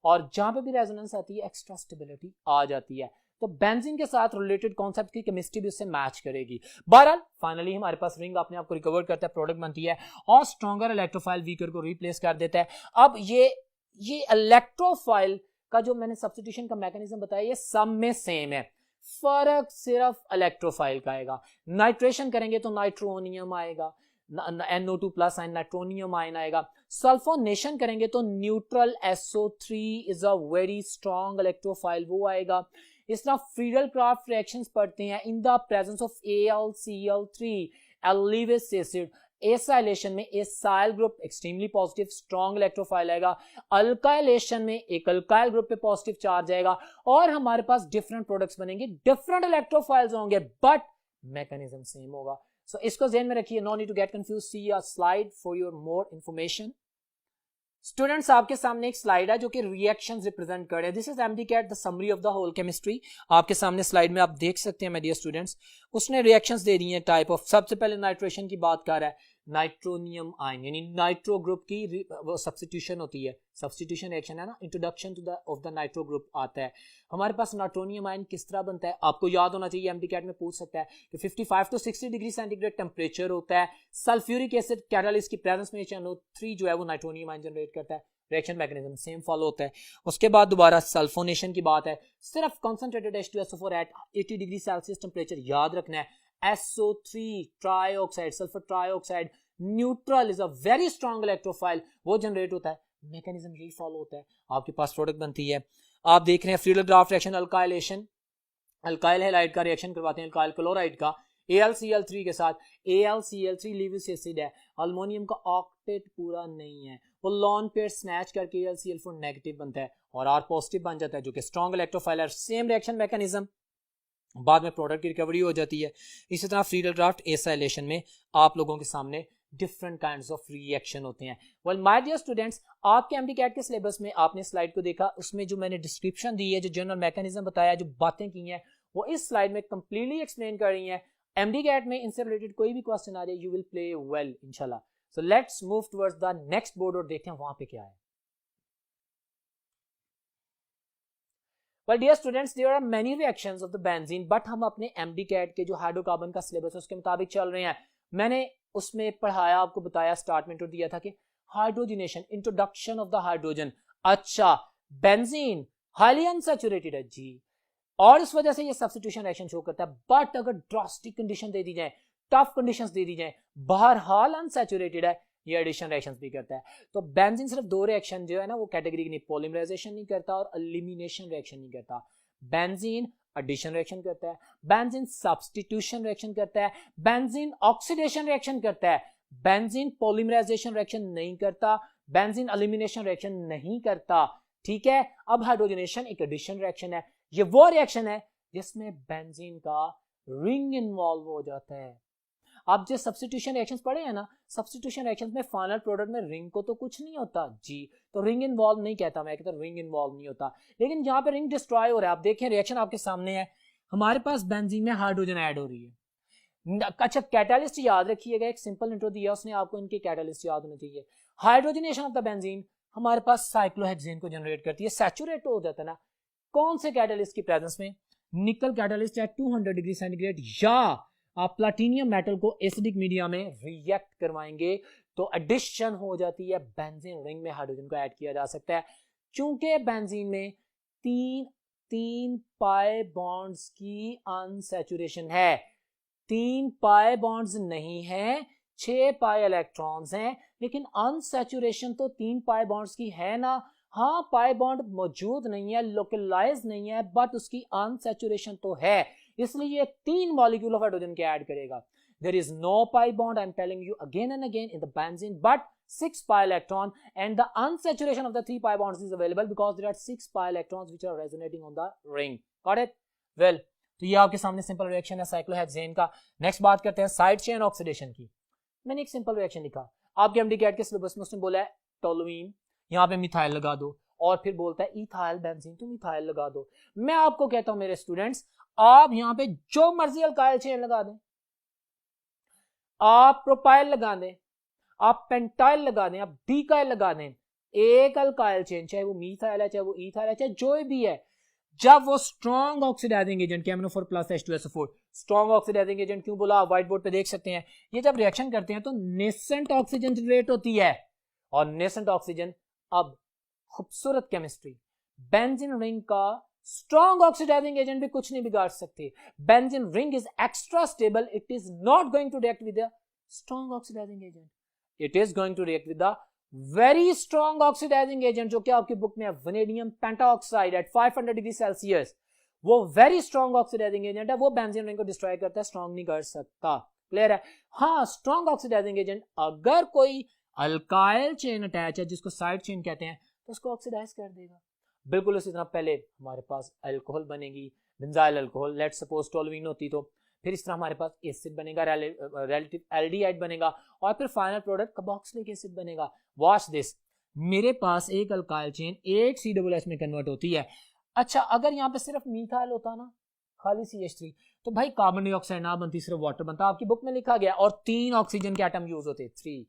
और जहां पे भी रेजोनेंस आती है एक्स्ट्रा स्टेबिलिटी आ जाती है। तो बेंजीन के साथ रिलेटेड कॉन्सेप्ट की केमिस्ट्री भी उससे मैच करेगी। बहरहाल फाइनली हमारे पास रिंग अपने आप को रिकवर करता है, प्रोडक्ट बनती है और स्ट्रॉन्गर इलेक्ट्रोफाइल वीकर को रिप्लेस कर देता है। अब ये इलेक्ट्रोफाइल का जो मैंने सब्स्टिट्यूशन का मैकेनिज्म बताया ये सब में सेम है, फर्क सिर्फ इलेक्ट्रोफाइल का आएगा। नाइट्रेशन करेंगे तो नाइट्रोनियम आएगा, NO2 plus ion nitronium ion आएगा। सल्फोनेशन करेंगे तो neutral SO3 is a very strong electrophile, वो आएगा। इस तरह फ्रीडल क्राफ्ट रिएक्शंस पढ़ते हैं in the presence of AlCl3 a Lewis acid, acylation में acyl group extremely positive strong electrophile आएगा, अल्काइलेशन में एक अल्काइल ग्रुप पे पॉजिटिव चार्ज आएगा और हमारे पास डिफरेंट प्रोडक्ट्स बनेंगे, डिफरेंट इलेक्ट्रोफाइल्स होंगे बट मैकेनिज्म सेम होगा। सो इसको ध्यान में रखिए, no need to get confuse, see a slide for your more information. Students आपके सामने एक स्लाइड है जो कि रिएक्शंस रिप्रेजेंट कर रहे हैं। This is MDCAT the summary of the whole chemistry. आपके सामने स्लाइड में आप देख सकते हैं माय डियर स्टूडेंट्स, उसने रिएक्शंस दे दी हैं टाइप ऑफ। सबसे पहले नाइट्रेशन की बात कर रहा है, नाइट्रोनियम आयन यानी नाइट्रो ग्रुप की वो सब्स्टिट्यूशन होती है, सब्स्टिट्यूशन रिएक्शन है ना, introduction to the of the nitro group आता है। हमारे पास नाइट्रोनियम आयन किस तरह बनता है आपको याद होना चाहिए, एमडीकैट में पूछ सकता है कि 55 to 60 डिग्री सेंटीग्रेड टेम्परेचर होता है, सल्फ्यूरिक एसिड कैटालिस्ट की प्रेजेंस में NO3 जो है वो नाइट्रोनियम आयन जनरेट करता है, रिएक्शन मैकेनिज्म सेम फॉलो होता है। उसके बाद दोबारा सल्फोनेशन की बात है, सिर्फ concentrated H2SO4 at 80 degree Celsius temperature याद रखना है, SO3 trioxide sulphur trioxide neutral is a very strong electrophile, वो जनरेट होता है, मैकेनिज्म यही फॉलो होता है, आपके पास प्रोडक्ट बनती है। आप देख रहे हैं Friedel craft reaction, alkylation, alkyl halide का रिएक्शन करवाते हैं अल्काइल क्लोराइड का AlCl3 के साथ, AlCl3 लीविस एसिड है, अल्मोनियम का ऑक्टेट पूरा नहीं है, वो लॉन पेयर स्नैच करके AlCl4 नेगेटिव बनता है और R पॉजिटिव बन जाता है जो कि स्ट्रॉन्ग इलेक्ट्रोफाइल है। सेम रिएक्शन मैकेनिज्म, बाद में प्रोडक्ट की रिकवरी हो जाती है। इसी तरह फ्रीडल क्राफ्ट एसाइलेशन में आप लोगों के सामने डिफरेंट काइंड्स ऑफ रिएक्शन होते हैं। वेल माय डियर स्टूडेंट्स, आपके एमडीकैट के सिलेबस में आपने स्लाइड को देखा, उसमें जो मैंने डिस्क्रिप्शन दी है, जो जनरल मैकेनिज्म बताया, जो बातें की हैं, वो इस स्लाइड में कंप्लीटली एक्सप्लेन कर रही हैं। एमडीकैट में इनसे रिलेटेड कोई भी क्वेश्चन आ रही है, यू विल प्ले वेल इंशाल्लाह। सो let's move towards the next board और देखते हैं वहां पे क्या है। Well, dear students, there are many reactions of the benzene, but हम अपने MDCAT के जो हाइड्रोकार्बन का सिलेबस है उसके मुताबिक चल रहे हैं। मैंने उसमें पढ़ाया, आपको बताया, स्टार्ट में इंट्रो दिया था कि hydrogenation, introduction of the hydrogen. अच्छा, बेंजीन हाईली अनसैचुरेटेड है जी, और इस वजह से ये सब्स्टिट्यूशन रिएक्शन शो करता है। बट अगर ड्रास्टिक कंडीशन दे दी जाए, टफ कंडीशंस दे दी जाए, बहरहाल अनसैचुरेटेड है, ये एडिशन रिएक्शंस भी करता है। तो बेंजीन सिर्फ दो रिएक्शन जो है ना वो कैटेगरी नहीं, पॉलीमराइजेशन नहीं करता और एलिमिनेशन रिएक्शन नहीं करता। बेंजीन एडिशन रिएक्शन करता है, बेंजीन सब्स्टिट्यूशन रिएक्शन करता है, बेंजीन ऑक्सीडेशन रिएक्शन करता है, बेंजीन पॉलीमराइजेशन रिएक्शन नहीं करता, बेंजीन एलिमिनेशन रिएक्शन नहीं करता। ठीक है, अब हाइड्रोजनेशन एक एडिशन रिएक्शन है। ये वो रिएक्शन है जिसमें बेंजीन का रिंग इन्वॉल्व हो जाता है। आप जो सब्स्टिट्यूशन रिएक्शंस पढ़े हैं ना, सब्स्टिट्यूशन रिएक्शंस में फाइनल प्रोडक्ट में रिंग को तो कुछ नहीं होता जी, तो रिंग इन्वॉल्व नहीं कहता मैं, कहता रिंग इन्वॉल्व नहीं होता। लेकिन यहाँ पे रिंग डिस्ट्रॉय हो रहा है। आप देखें रिएक्शन आपके सामने है, हमारे पास बेंजीन में हाइड्रोजन ऐड हो रही है, अच्छा, कैटालिस्ट याद रखिएगा, एक सिंपल इंट्रो दिया उसने आपको, इनके कैटालिस्ट याद होने चाहिए। हाइड्रोजनेशन ऑफ द बेंजीन हमारे पास साइक्लोहेक्सेन को जनरेट करती है, सैचुरेट हो जाता है ना, कौन से कैटालिस्ट की प्रेजेंस में? निकल कैटालिस्ट है 200 डिग्री सेंटीग्रेड, या आप प्लाटिनियम मेटल को एसिडिक मीडिया में रिएक्ट करवाएंगे तो एडिशन हो जाती है, बेंजीन रिंग में हाइड्रोजन को ऐड किया जा सकता है। चूंकि बेंजीन में तीन पाई बॉन्ड्स की अनसैचुरेशन है, 3 पाई बॉन्ड्स नहीं है, 6 पाई इलेक्ट्रॉन्स हैं, लेकिन अनसैचुरेशन तो 3 पाई बॉन्ड्स की है ना। हाँ, पाई बॉन्ड मौजूद नहीं है, लोकलाइज नहीं है, बट उसकी अनसैचुरेशन तो है, इसलिए ये 3 मॉलिक्यूल ऑफ हाइड्रोजन के ऐड करेगा। There is no pi bond, I'm telling you again and again, in the benzene, but 6 pi electron, and the unsaturation of the 3 pi bonds is available because there are 6 pi electrons which are resonating on the ring. Got it? Well, तो ये आपके सामने सिंपल रिएक्शन है साइक्लोहेक्सेन का। नेक्स्ट बात करते हैं साइड चेन ऑक्सीडेशन की। मैंने एक सिंपल रिएक्शन लिखा, आपके एमडी कैट के सिलेबस में उसने बोला है टोलुइन, यहाँ पे मिथाइल लगा दो, और फिर बोलता है इथाइल बेंजीन, तुम इथाइल लगा दो। मैं आपको कहता हूं मेरे स्टूडेंट्स, आप यहाँ पे जो मर्जी अल्काइल चेन लगा दें, आप प्रोपाइल लगा दें, आप पेंटाइल लगा दें, आप डीकाइल लगा दें, एक अल्काइल चेन, चाहे वो मीथाइल है, चाहे वो इथाइल है, चाहे जो भी है, जब वो strong oxidising agent KMnO4 plus H2SO4, strong oxidising agent क्यों बोला, आप व्हाइट बोर्ड पे देख सकते हैं, ये जब रिएक्शन करते हैं तो नेसेंट ऑक्सीजन जनरेट होती है, और नेसेंट ऑक्सीजन, अब खूबसूरत केमिस्ट्री, बेंजीन रिंग का स्ट्रॉन्ग ऑक्सीडाइजिंग एजेंट भी कुछ नहीं बिगाड़ सकते। Benzene ring is extra stable, it is not going to react with the strong oxidising agent, it is going to react with the very strong oxidising agent, जो कि आपकी बुक में है vanadium pentoxide at 500 degree Celsius, वो वेरी स्ट्रॉन्ग ऑक्सीडाइजिंग एजेंट है, वो बेंजीन रिंग को डिस्ट्रॉय करता है, स्ट्रॉन्ग नहीं कर सकता। क्लियर है? हाँ, स्ट्रॉन्ग ऑक्सीडाइजिंग एजेंट अगर कोई अल्काइल चेन अटैच है जिसको साइड चेन कहते हैं, तो उसको ऑक्सीडाइज कर देगा। बिल्कुल उसी तरह पहले हमारे पास अल्कोहल बनेगी, benzyl alcohol, let's suppose toluene होती, तो फिर इस तरह हमारे पास एसिड बनेगा, रिलेटिव एल्डिहाइड बनेगा, और फिर फाइनल प्रोडक्ट कार्बोक्सिलिक एसिड बनेगा। वॉच दिस, मेरे पास एक अल्काइल चेन 8 COOH में कन्वर्ट होती है। अच्छा, अगर यहाँ पे सिर्फ मीथाइल होता ना, खाली CH3, तो भाई कार्बन डाइऑक्साइड ना बनती, सिर्फ वाटर बनता, आपकी बुक में लिखा गया, और 3 ऑक्सीजन के एटम यूज होते, 3।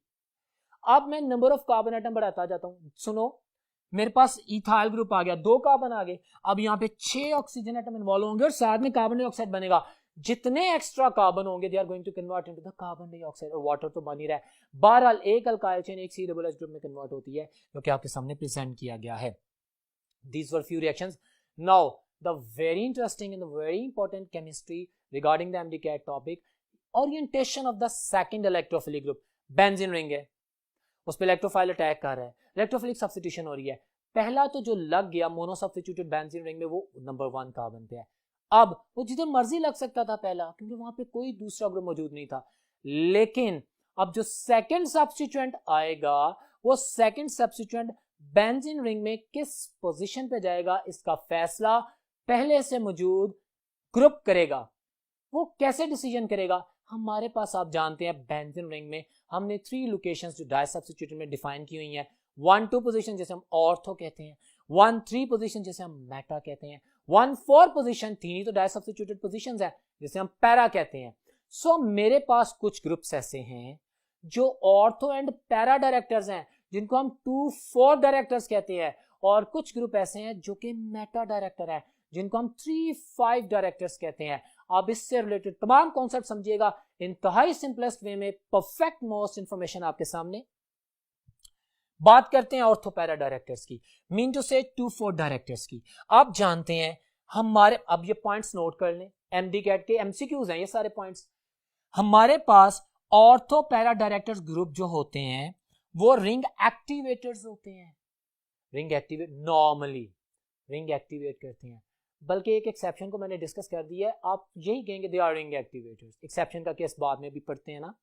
अब मैं नंबर ऑफ कार्बन एटम बढ़ाता जाता हूं, सुनो, मेरे पास इथाइल ग्रुप आ गया, 2 कार्बन आ गए, अब यहाँ पे 6 ऑक्सीजन एटम इन्वॉल्व होंगे और साथ में कार्बन डाइऑक्साइड बनेगा। जितने एक्स्ट्रा कार्बन होंगे they are going to convert into the carbon dioxide, और वाटर तो बन ही रहा है। बहरहाल एक अल्काइल चेन एक COOH ग्रुप में कन्वर्ट होती है, जो कि आपके सामने प्रेजेंट किया गया है। These were few reactions. Now the very interesting and the very important chemistry regarding the MDCAT topic, orientation of the second electrophilic group, benzene ring है, उस पर इलेक्ट्रोफाइल अटैक कर रहा है, इलेक्ट्रोफिलिक सब्स्टिट्यूशन हो रही है। पहला तो जो लग गया मोनो सब्स्टिट्यूटेड बेंजीन रिंग में, वो नंबर 1 कार्बन पे है। अब वो जिधर मर्जी लग सकता था पहला, क्योंकि वहां पे कोई दूसरा ग्रुप मौजूद नहीं था, लेकिन अब जो सेकंड सब्स्टिट्यूएंट आएगा, वो सेकंड सब्स्टिट्यूएंट बेंजीन रिंग में किस पोजीशन पे जाएगा, इसका फैसला पहले से मौजूद ग्रुप करेगा। वो कैसे डिसीजन करेगा? हमारे पास आप जानते हैं बेंजीन रिंग में हमने 3 लोकेशंस जो डाई सब्स्टिट्यूटेड में डिफाइन की हुई हैं, 1-2 पोजीशन जैसे हम ऑर्थो कहते हैं, 1-3 पोजीशन जैसे हम मेटा कहते हैं, 1-4 पोजीशन, 3 ही तो डाई सब्स्टिट्यूटेड पोजीशंस है, जैसे हम पैरा कहते हैं। सो मेरे पास कुछ ग्रुप्स ऐसे हैं जो ऑर्थो एंड पैरा डायरेक्टर्स हैं, जिनको हम 2-4 डायरेक्टर्स कहते हैं, और कुछ ग्रुप ऐसे हैं जो कि मेटा डायरेक्टर है, जिनको हम 3-5 डायरेक्टर्स कहते हैं। आप इससे रिलेटेड तमाम कॉन्सेप्ट समझिएगा इंतहाई सिंपलेस्ट वे में, परफेक्ट मोस्ट इंफॉर्मेशन आपके सामने। बात करते हैं ऑर्थो पैरा डायरेक्टर्स की, मीन टू से 2-4 डायरेक्टर्स की। आप जानते हैं हमारे, अब ये पॉइंट्स नोट कर लें, MDCAT के MCQs हैं ये सारे पॉइंट्स। हमारे पास ऑर्थो पैरा डायरेक्टर्स ग्रुप जो होते हैं वो रिंग एक्टिवेटर्स होते हैं। Ring activate normally ring activate करते हैं, बल्कि एक एक्सेप्शन को मैंने डिस्कस कर दिया है, आप यही कहेंगे they R ring activators. Exception का केस बाद में भी पढ़ते हैं ना।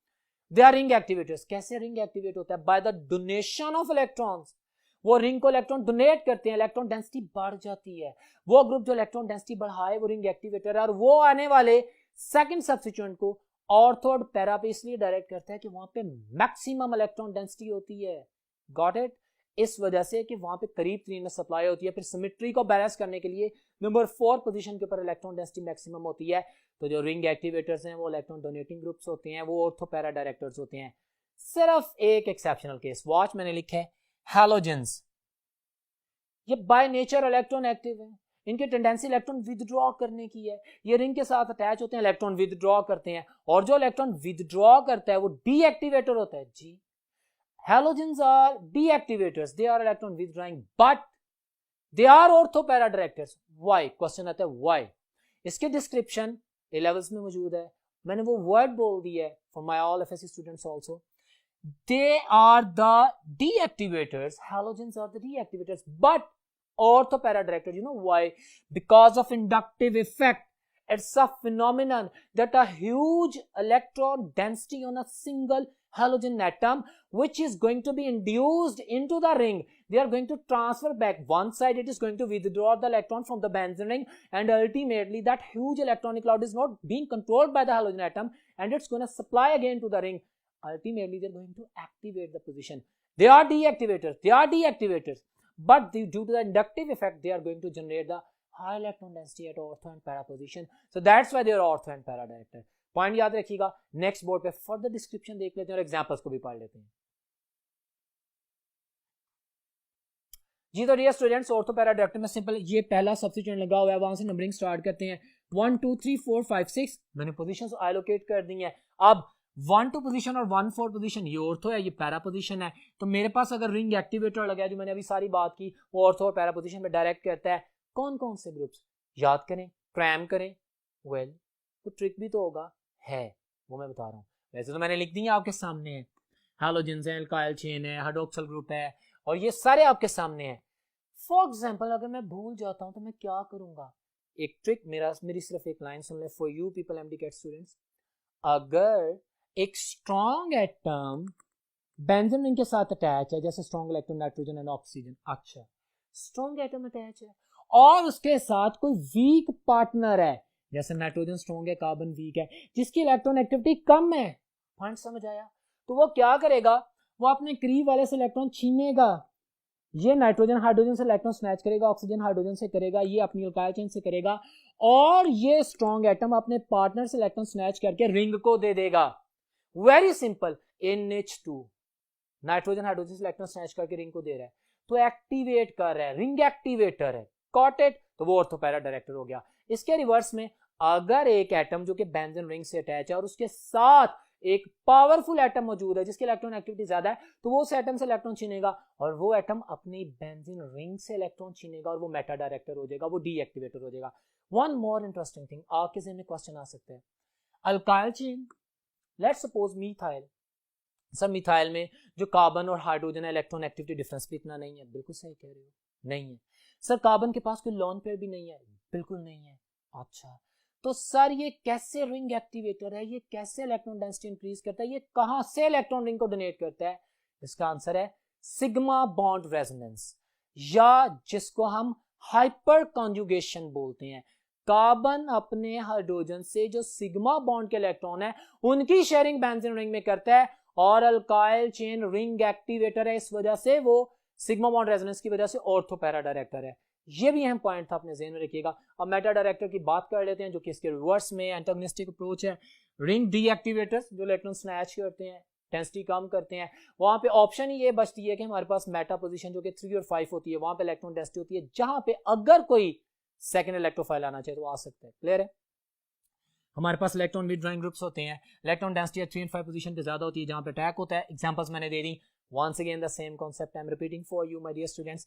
They R ring activators. कैसे रिंग एक्टिवेट होता है? By the donation of electrons. वो रिंग को इलेक्ट्रॉन डोनेट करते हैं, इलेक्ट्रॉन डेंसिटी बढ़ जाती है। वो ग्रुप जो इलेक्ट्रॉन डेंसिटी बढ़ाए वो रिंग एक्टिवेटर है, और वो आने वाले सेकंड सब्स्टिट्यूएंट को ऑर्थो और पैरा पे इसलिए डायरेक्ट करता है कि वहां पे मैक्सिमम इलेक्ट्रॉन डेंसिटी होती है। Got it? इस वजह से कि वहां पे करीब तरीन में सप्लाई होती है। फिर सिमेट्री को बैलेंस करने के लिए नंबर 4 पोजीशन के ऊपर इलेक्ट्रॉन डेंसिटी मैक्सिमम होती है। तो जो रिंग एक्टिवेटर्स हैं वो इलेक्ट्रॉन डोनेटिंग ग्रुप्स होते हैं, वो ऑर्थो पैरा डायरेक्टर्स होते हैं। सिर्फ एक एक्सेप्शनल केस वॉच मैंने लिखा है हैलोजेंस, ये बाय नेचर इलेक्ट्रॉन एक्टिव है, इनकी टेंडेंसी इलेक्ट्रॉन विदड्रॉ करने की है, ये रिंग के साथ अटैच होते हैं, इलेक्ट्रॉन विदड्रॉ करते हैं, और जो इलेक्ट्रॉन विदड्रॉ करता है वो डीएक्टिवेटर होता है। जी, halogens are deactivators, they are electron withdrawing but they are ortho para directors. Why? Question आता है why। इसके डिस्क्रिप्शन ए लेवल्स में मौजूद है, मैंने वो वर्ड बोल दिया है for my all FSC students also. They are the deactivators, halogens are the deactivators but ortho para directors. You know why? Because of inductive effect. It's a phenomenon that a huge electron density on a single halogen atom which is going to be induced into the ring, they are going to transfer back one side, it is going to withdraw the electron from the benzene ring, and ultimately that huge electronic cloud is not being controlled by the halogen atom and it's going to supply again to the ring. Ultimately they're going to activate the position. They are deactivators, but due to the inductive effect they are going to generate the high electron density at ortho and para position, so that's why they are ortho and para director. Point याद रखिएगा। नेक्स्ट बोर्ड पे फर्दर डिस्क्रिप्शन देख लेते हैं और एग्जांपल्स को भी पढ़ लेते हैं। जी तो dear students, ortho para director में सिंपल ये पहला सब्स्टिट्यूएंट लगा हुआ है, वहां से नंबरिंग स्टार्ट करते हैं। 1 2 3 4 5 6 मैंने पोजीशंस एलोकेट कर दी हैं। अब 1 2 पोजीशन और 1 4 पोजीशन ये ऑर्थो है, ये पैरा पोजीशन है। तो मेरे पास अगर रिंग एक्टिवेटर लगा है, जो मैंने अभी सारी बात की, वो ऑर्थो और पैरा पोजीशन में डायरेक्ट करता है। कौन कौन से ग्रुप्स याद करें, क्रैम करें। वेल तो ट्रिक भी तो होगा, है वो मैं बता रहा हूँ। वैसे तो मैंने लिख दी है आपके सामने है, हैलोजेंस है, अल्काइल चेन है, हाइड्रोक्सिल ग्रुप है, और ये सारे आपके सामने हैं। फॉर एग्जांपल अगर मैं भूल जाता हूं तो मैं क्या करूंगा, एक ट्रिक, मेरी सिर्फ एक लाइन सुन ले for you people MD CAT students. अगर एक स्ट्रॉन्ग एटम बेंजीन रिंग के साथ अटैच है, जैसे strong electron nitrogen and oxygen, अच्छा स्ट्रॉन्ग एटम अटैच है और उसके साथ कोई वीक पार्टनर है, जैसे नाइट्रोजन स्ट्रॉन्ग है, कार्बन वीक है, जिसकी इलेक्ट्रॉन एक्टिविटी कम है, पॉइंट समझ आया? तो वो क्या करेगा, वो अपने करीब वाले से इलेक्ट्रॉन छीनेगा। ये नाइट्रोजन हाइड्रोजन से इलेक्ट्रॉन स्नैच करेगा, ऑक्सीजन हाइड्रोजन से करेगा, ये अपनी अल्काइल चेन से करेगा, और ये स्ट्रॉन्ग एटम अपने पार्टनर से इलेक्ट्रॉन स्नैच करके रिंग को दे देगा। Very simple, NH2 nitrogen hydrogen से इलेक्ट्रॉन स्नैच करके रिंग को दे रहा है, तो एक्टिवेट कर रहा है, रिंग एक्टिवेटर है, कॉट इट, तो वो ऑर्थो पैरा डायरेक्टर हो गया। इसके रिवर्स में अगर एक एटम जो कि बेंजीन रिंग से अटैच है और उसके साथ एक पावरफुल एटम मौजूद है जिसकी इलेक्ट्रॉन एक्टिविटी ज्यादा है, तो वो उस एटम से इलेक्ट्रॉन छीनेगा और वो एटम अपनी बेंजीन रिंग से इलेक्ट्रॉन छीनेगा और वो मेटा डायरेक्टर हो जाएगा, वो डीएक्टिवेटर हो जाएगा। वन मोर इंटरेस्टिंग थिंग, आपके ज़हन में क्वेश्चन आ सकता है, alkyl chain, let's suppose methyl, sir methyl में जो कार्बन और हाइड्रोजन है इलेक्ट्रॉन एक्टिविटी डिफरेंस भी इतना नहीं है, बिल्कुल सही कह रहे हो, नहीं है। सर कार्बन के पास कोई लोन पेयर भी नहीं है, बिल्कुल नहीं है। अच्छा तो सर ये कैसे रिंग एक्टिवेटर है, ये कैसे इलेक्ट्रॉन डेंसिटी इंक्रीज करता है, ये कहां से इलेक्ट्रॉन रिंग को डोनेट करता है? इसका आंसर है सिग्मा बॉन्ड रेजोनेंस, या जिसको हम हाइपर कॉन्जुगेशन बोलते हैं। कार्बन अपने हाइड्रोजन से जो सिग्मा बॉन्ड के इलेक्ट्रॉन है उनकी शेयरिंग बेंजीन रिंग में करता है, और अल्काइल चेन रिंग एक्टिवेटर है, इस वजह से वो सिग्मा बॉन्ड रेजोनेंस की वजह से ऑर्थो पैरा डायरेक्टर है। ये भी अहम पॉइंट था, अपने ज़हन में रखिएगा। अब मेटा डायरेक्टर की बात कर लेते हैं, जो कि इसके रिवर्स में एंटागोनिस्टिक अप्रोच है। रिंग डीएक्टिवेटर्स जो इलेक्ट्रॉन स्नैच करते हैं, डेंसिटी कम करते हैं, वहां पे ऑप्शन ही ये बचती है कि हमारे पास मेटा पोजीशन जो कि 3 और 5 होती है, वहां पे इलेक्ट्रॉन डेंसिटी होती है, जहां पे अगर कोई सेकंड इलेक्ट्रोफाइल आना चाहिए तो आ सकता है। क्लियर है? हमारे पास इलेक्ट्रॉन विथड्रॉइंग ग्रुप्स होते हैं, इलेक्ट्रॉन डेंसिटी 3 और 5 पोजीशन पे ज्यादा होती है, जहां पे अटैक होता है। एग्जांपल्स मैंने दे दी, once again the same concept I'm repeating for you my dear students।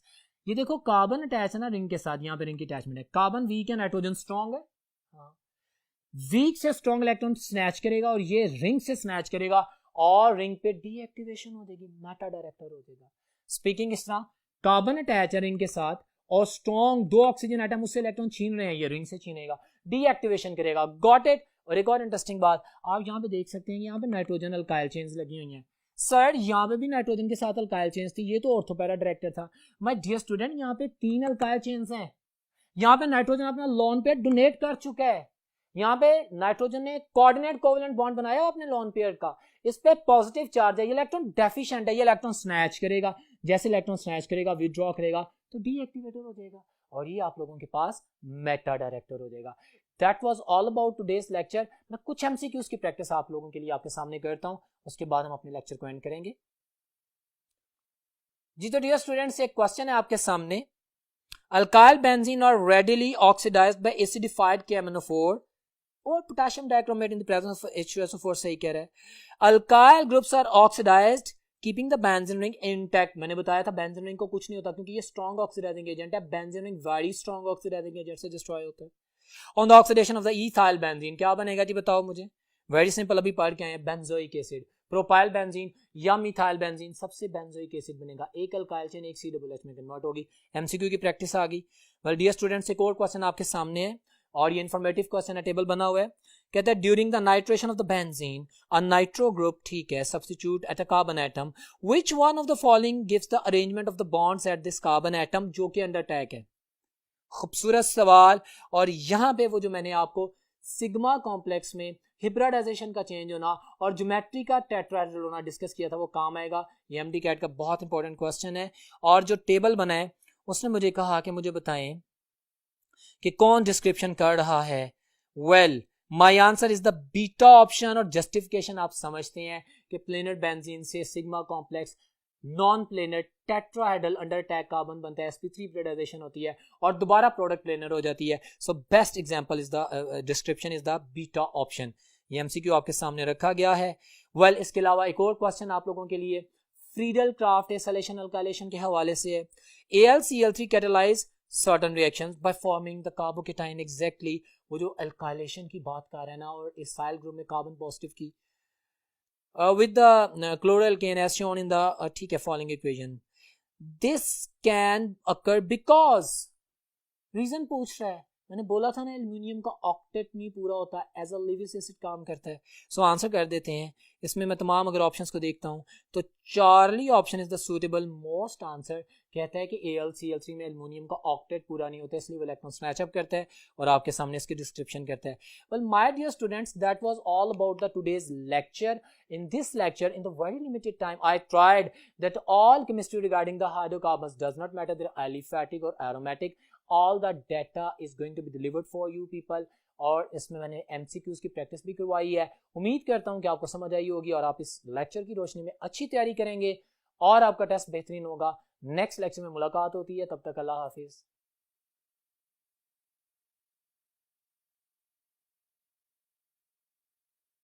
ये देखो कार्बन अटैच है ना रिंग के साथ, यहाँ पे रिंग की अटैचमेंट है, कार्बन वीक है, नाइट्रोजन स्ट्रॉन्ग है, हाँ। वीक से स्ट्रॉन्ग इलेक्ट्रॉन स्नैच करेगा और ये रिंग से स्नैच करेगा और रिंग पे डीएक्टिवेशन हो जाएगी, मेटा डायरेक्टर हो जाएगा। स्पीकिंग इस तरह, कार्बन अटैच है रिंग के साथ और स्ट्रॉन्ग 2 ऑक्सीजन आइटम उससे इलेक्ट्रॉन छीन रहे हैं, ये रिंग से छीनेगा, डीएक्टिवेशन करेगा। Got it? और एक और इंटरेस्टिंग बात आप यहाँ पे देख सकते हैं, यहाँ पे नाइट्रोजन अल्काइल चेन्स लगी हुई हैं। सर यहाँ पे भी नाइट्रोजन के साथ अल्काइल चेन्स थी, ये तो ऑर्थो पैरा डायरेक्टर था। माय डियर स्टूडेंट, यहाँ पे 3 अल्काइल चेन्स हैं, यहाँ पे नाइट्रोजन अपना लोन पेयर डोनेट कर चुका है, यहाँ पे नाइट्रोजन ने कोऑर्डिनेट कोवेलेंट बॉन्ड बनाया अपने लोन पेयर का, इस पे पॉजिटिव चार्ज है, ये इलेक्ट्रॉन डेफिशिएंट है, ये इलेक्ट्रॉन स्नैच करेगा, जैसे इलेक्ट्रॉन स्नैच करेगा विथड्रॉ करेगा तो डीएक्टिवेटर हो जाएगा और ये आप लोगों के पास मेटा डायरेक्टर हो जाएगा। That was all about today's lecture. मैं कुछ एमसीक्यूज की प्रैक्टिस आप लोगों के लिए आपके सामने करता हूं, उसके बाद हम अपने लेक्चर को एंड करेंगे। जी तो डियर स्टूडेंट्स, एक क्वेश्चन है आपके सामने, alkyl benzene are readily oxidised by acidified KMnO4 और potassium dichromate in the presence of H2SO4, सही कह रहा है। Alkyl groups are oxidised keeping the benzene ring intact. मैंने बताया था बेंजीन रिंग को कुछ नहीं होता क्योंकि ये स्ट्रॉन्ग ऑक्सीडाइजिंग एजेंट है, benzene ring very strong oxidising agent से डिस्ट्रॉय होता है। On the oxidation of the ethyl benzene क्या बनेगा जी, बताओ मुझे। वेरी सिंपल, अभी पढ़ के आए, बेंजोइक एसिड। प्रोपाइल बेंजीन या मिथाइल बेंजीन, सबसे बेंजोइक एसिड बनेगा, एक अल्काइल चेन एक COOH में कन्वर्ट होगी। एमसीक्यू की प्रैक्टिस आ गई। वेल डियर स्टूडेंट्स, एक और क्वेश्चन आपके सामने है और ये इन्फॉर्मेटिव क्वेश्चन है, टेबल बना हुआ है। कहता है during the nitration of the benzene a nitro group, ठीक है, substitute at a carbon atom, which one of the following gives the arrangement of the bonds at this carbon atom, जो कि अंडर अटैक है। खूबसूरत सवाल। और यहां पे वो जो मैंने आपको सिग्मा कॉम्प्लेक्स में हिब्रिडाइजेशन का चेंज होना और ज्योमेट्री का टेट्राहेड्रल होना डिस्कस किया था, वो काम आएगा। ये एमडी कैट का बहुत इंपॉर्टेंट क्वेश्चन है। और जो टेबल बना है उसने मुझे कहा कि मुझे बताएं कि कौन डिस्क्रिप्शन कर रहा है। Well my answer is the beta option. और जस्टिफिकेशन आप समझते हैं कि प्लेनर बेंजीन से sigma complex non planar tetrahedral under attack carbon बनता है, sp3 हिब्रिडाइजेशन होती है और दोबारा प्रोडक्ट प्लेनर हो जाती है। So best example is the description is the beta option. ये एमसीक्यू आपके सामने रखा गया है। वेल इसके अलावा एक और क्वेश्चन आप लोगों के लिए फ्रीडल क्राफ्ट सैलेशन अल्काइलेशन के हवाले से है। AlCl3 catalyse certain reactions by forming the carbocation. Exactly वो जो अल्काइलेशन की बात कर रहे हैं ना, और इसाइल ग्रुप में कार्बन पॉजिटिव की with the chloroalkane as shown in the ठीक है following equation. This can occur because reason पूछ रहा है, मैंने बोला था ना एल्यूमिनियम का ऑक्टेट नहीं पूरा होता, एज अ लेविस एसिड काम करता है। सो आंसर कर देते हैं। इसमें मैं तमाम अगर ऑप्शंस को देखता हूं तो Charlie option is the suitable most answer. कहता है कि AlCl3 में एल्यूमिनियम का ऑक्टेट पूरा नहीं होता, इसलिए वो इलेक्ट्रॉन स्नैच अप करता है और आपके सामने इसकी डिस्क्रिप्शन करता है। Well my dear students, that was all about the today's lecture. In this lecture, in the very limited time, I tried that all chemistry regarding the hydrocarbons does not matter they're aliphatic or aromatic. All the data is going to be delivered for you people. और इसमें मैंने MCQs की प्रैक्टिस भी करवाई है। उम्मीद करता हूँ कि आपको समझ आई होगी और आप इस लेक्चर की रोशनी में अच्छी तैयारी करेंगे और आपका टेस्ट बेहतरीन होगा। नेक्स्ट लेक्चर में मुलाकात होती है, तब तक अल्लाह हाफिज।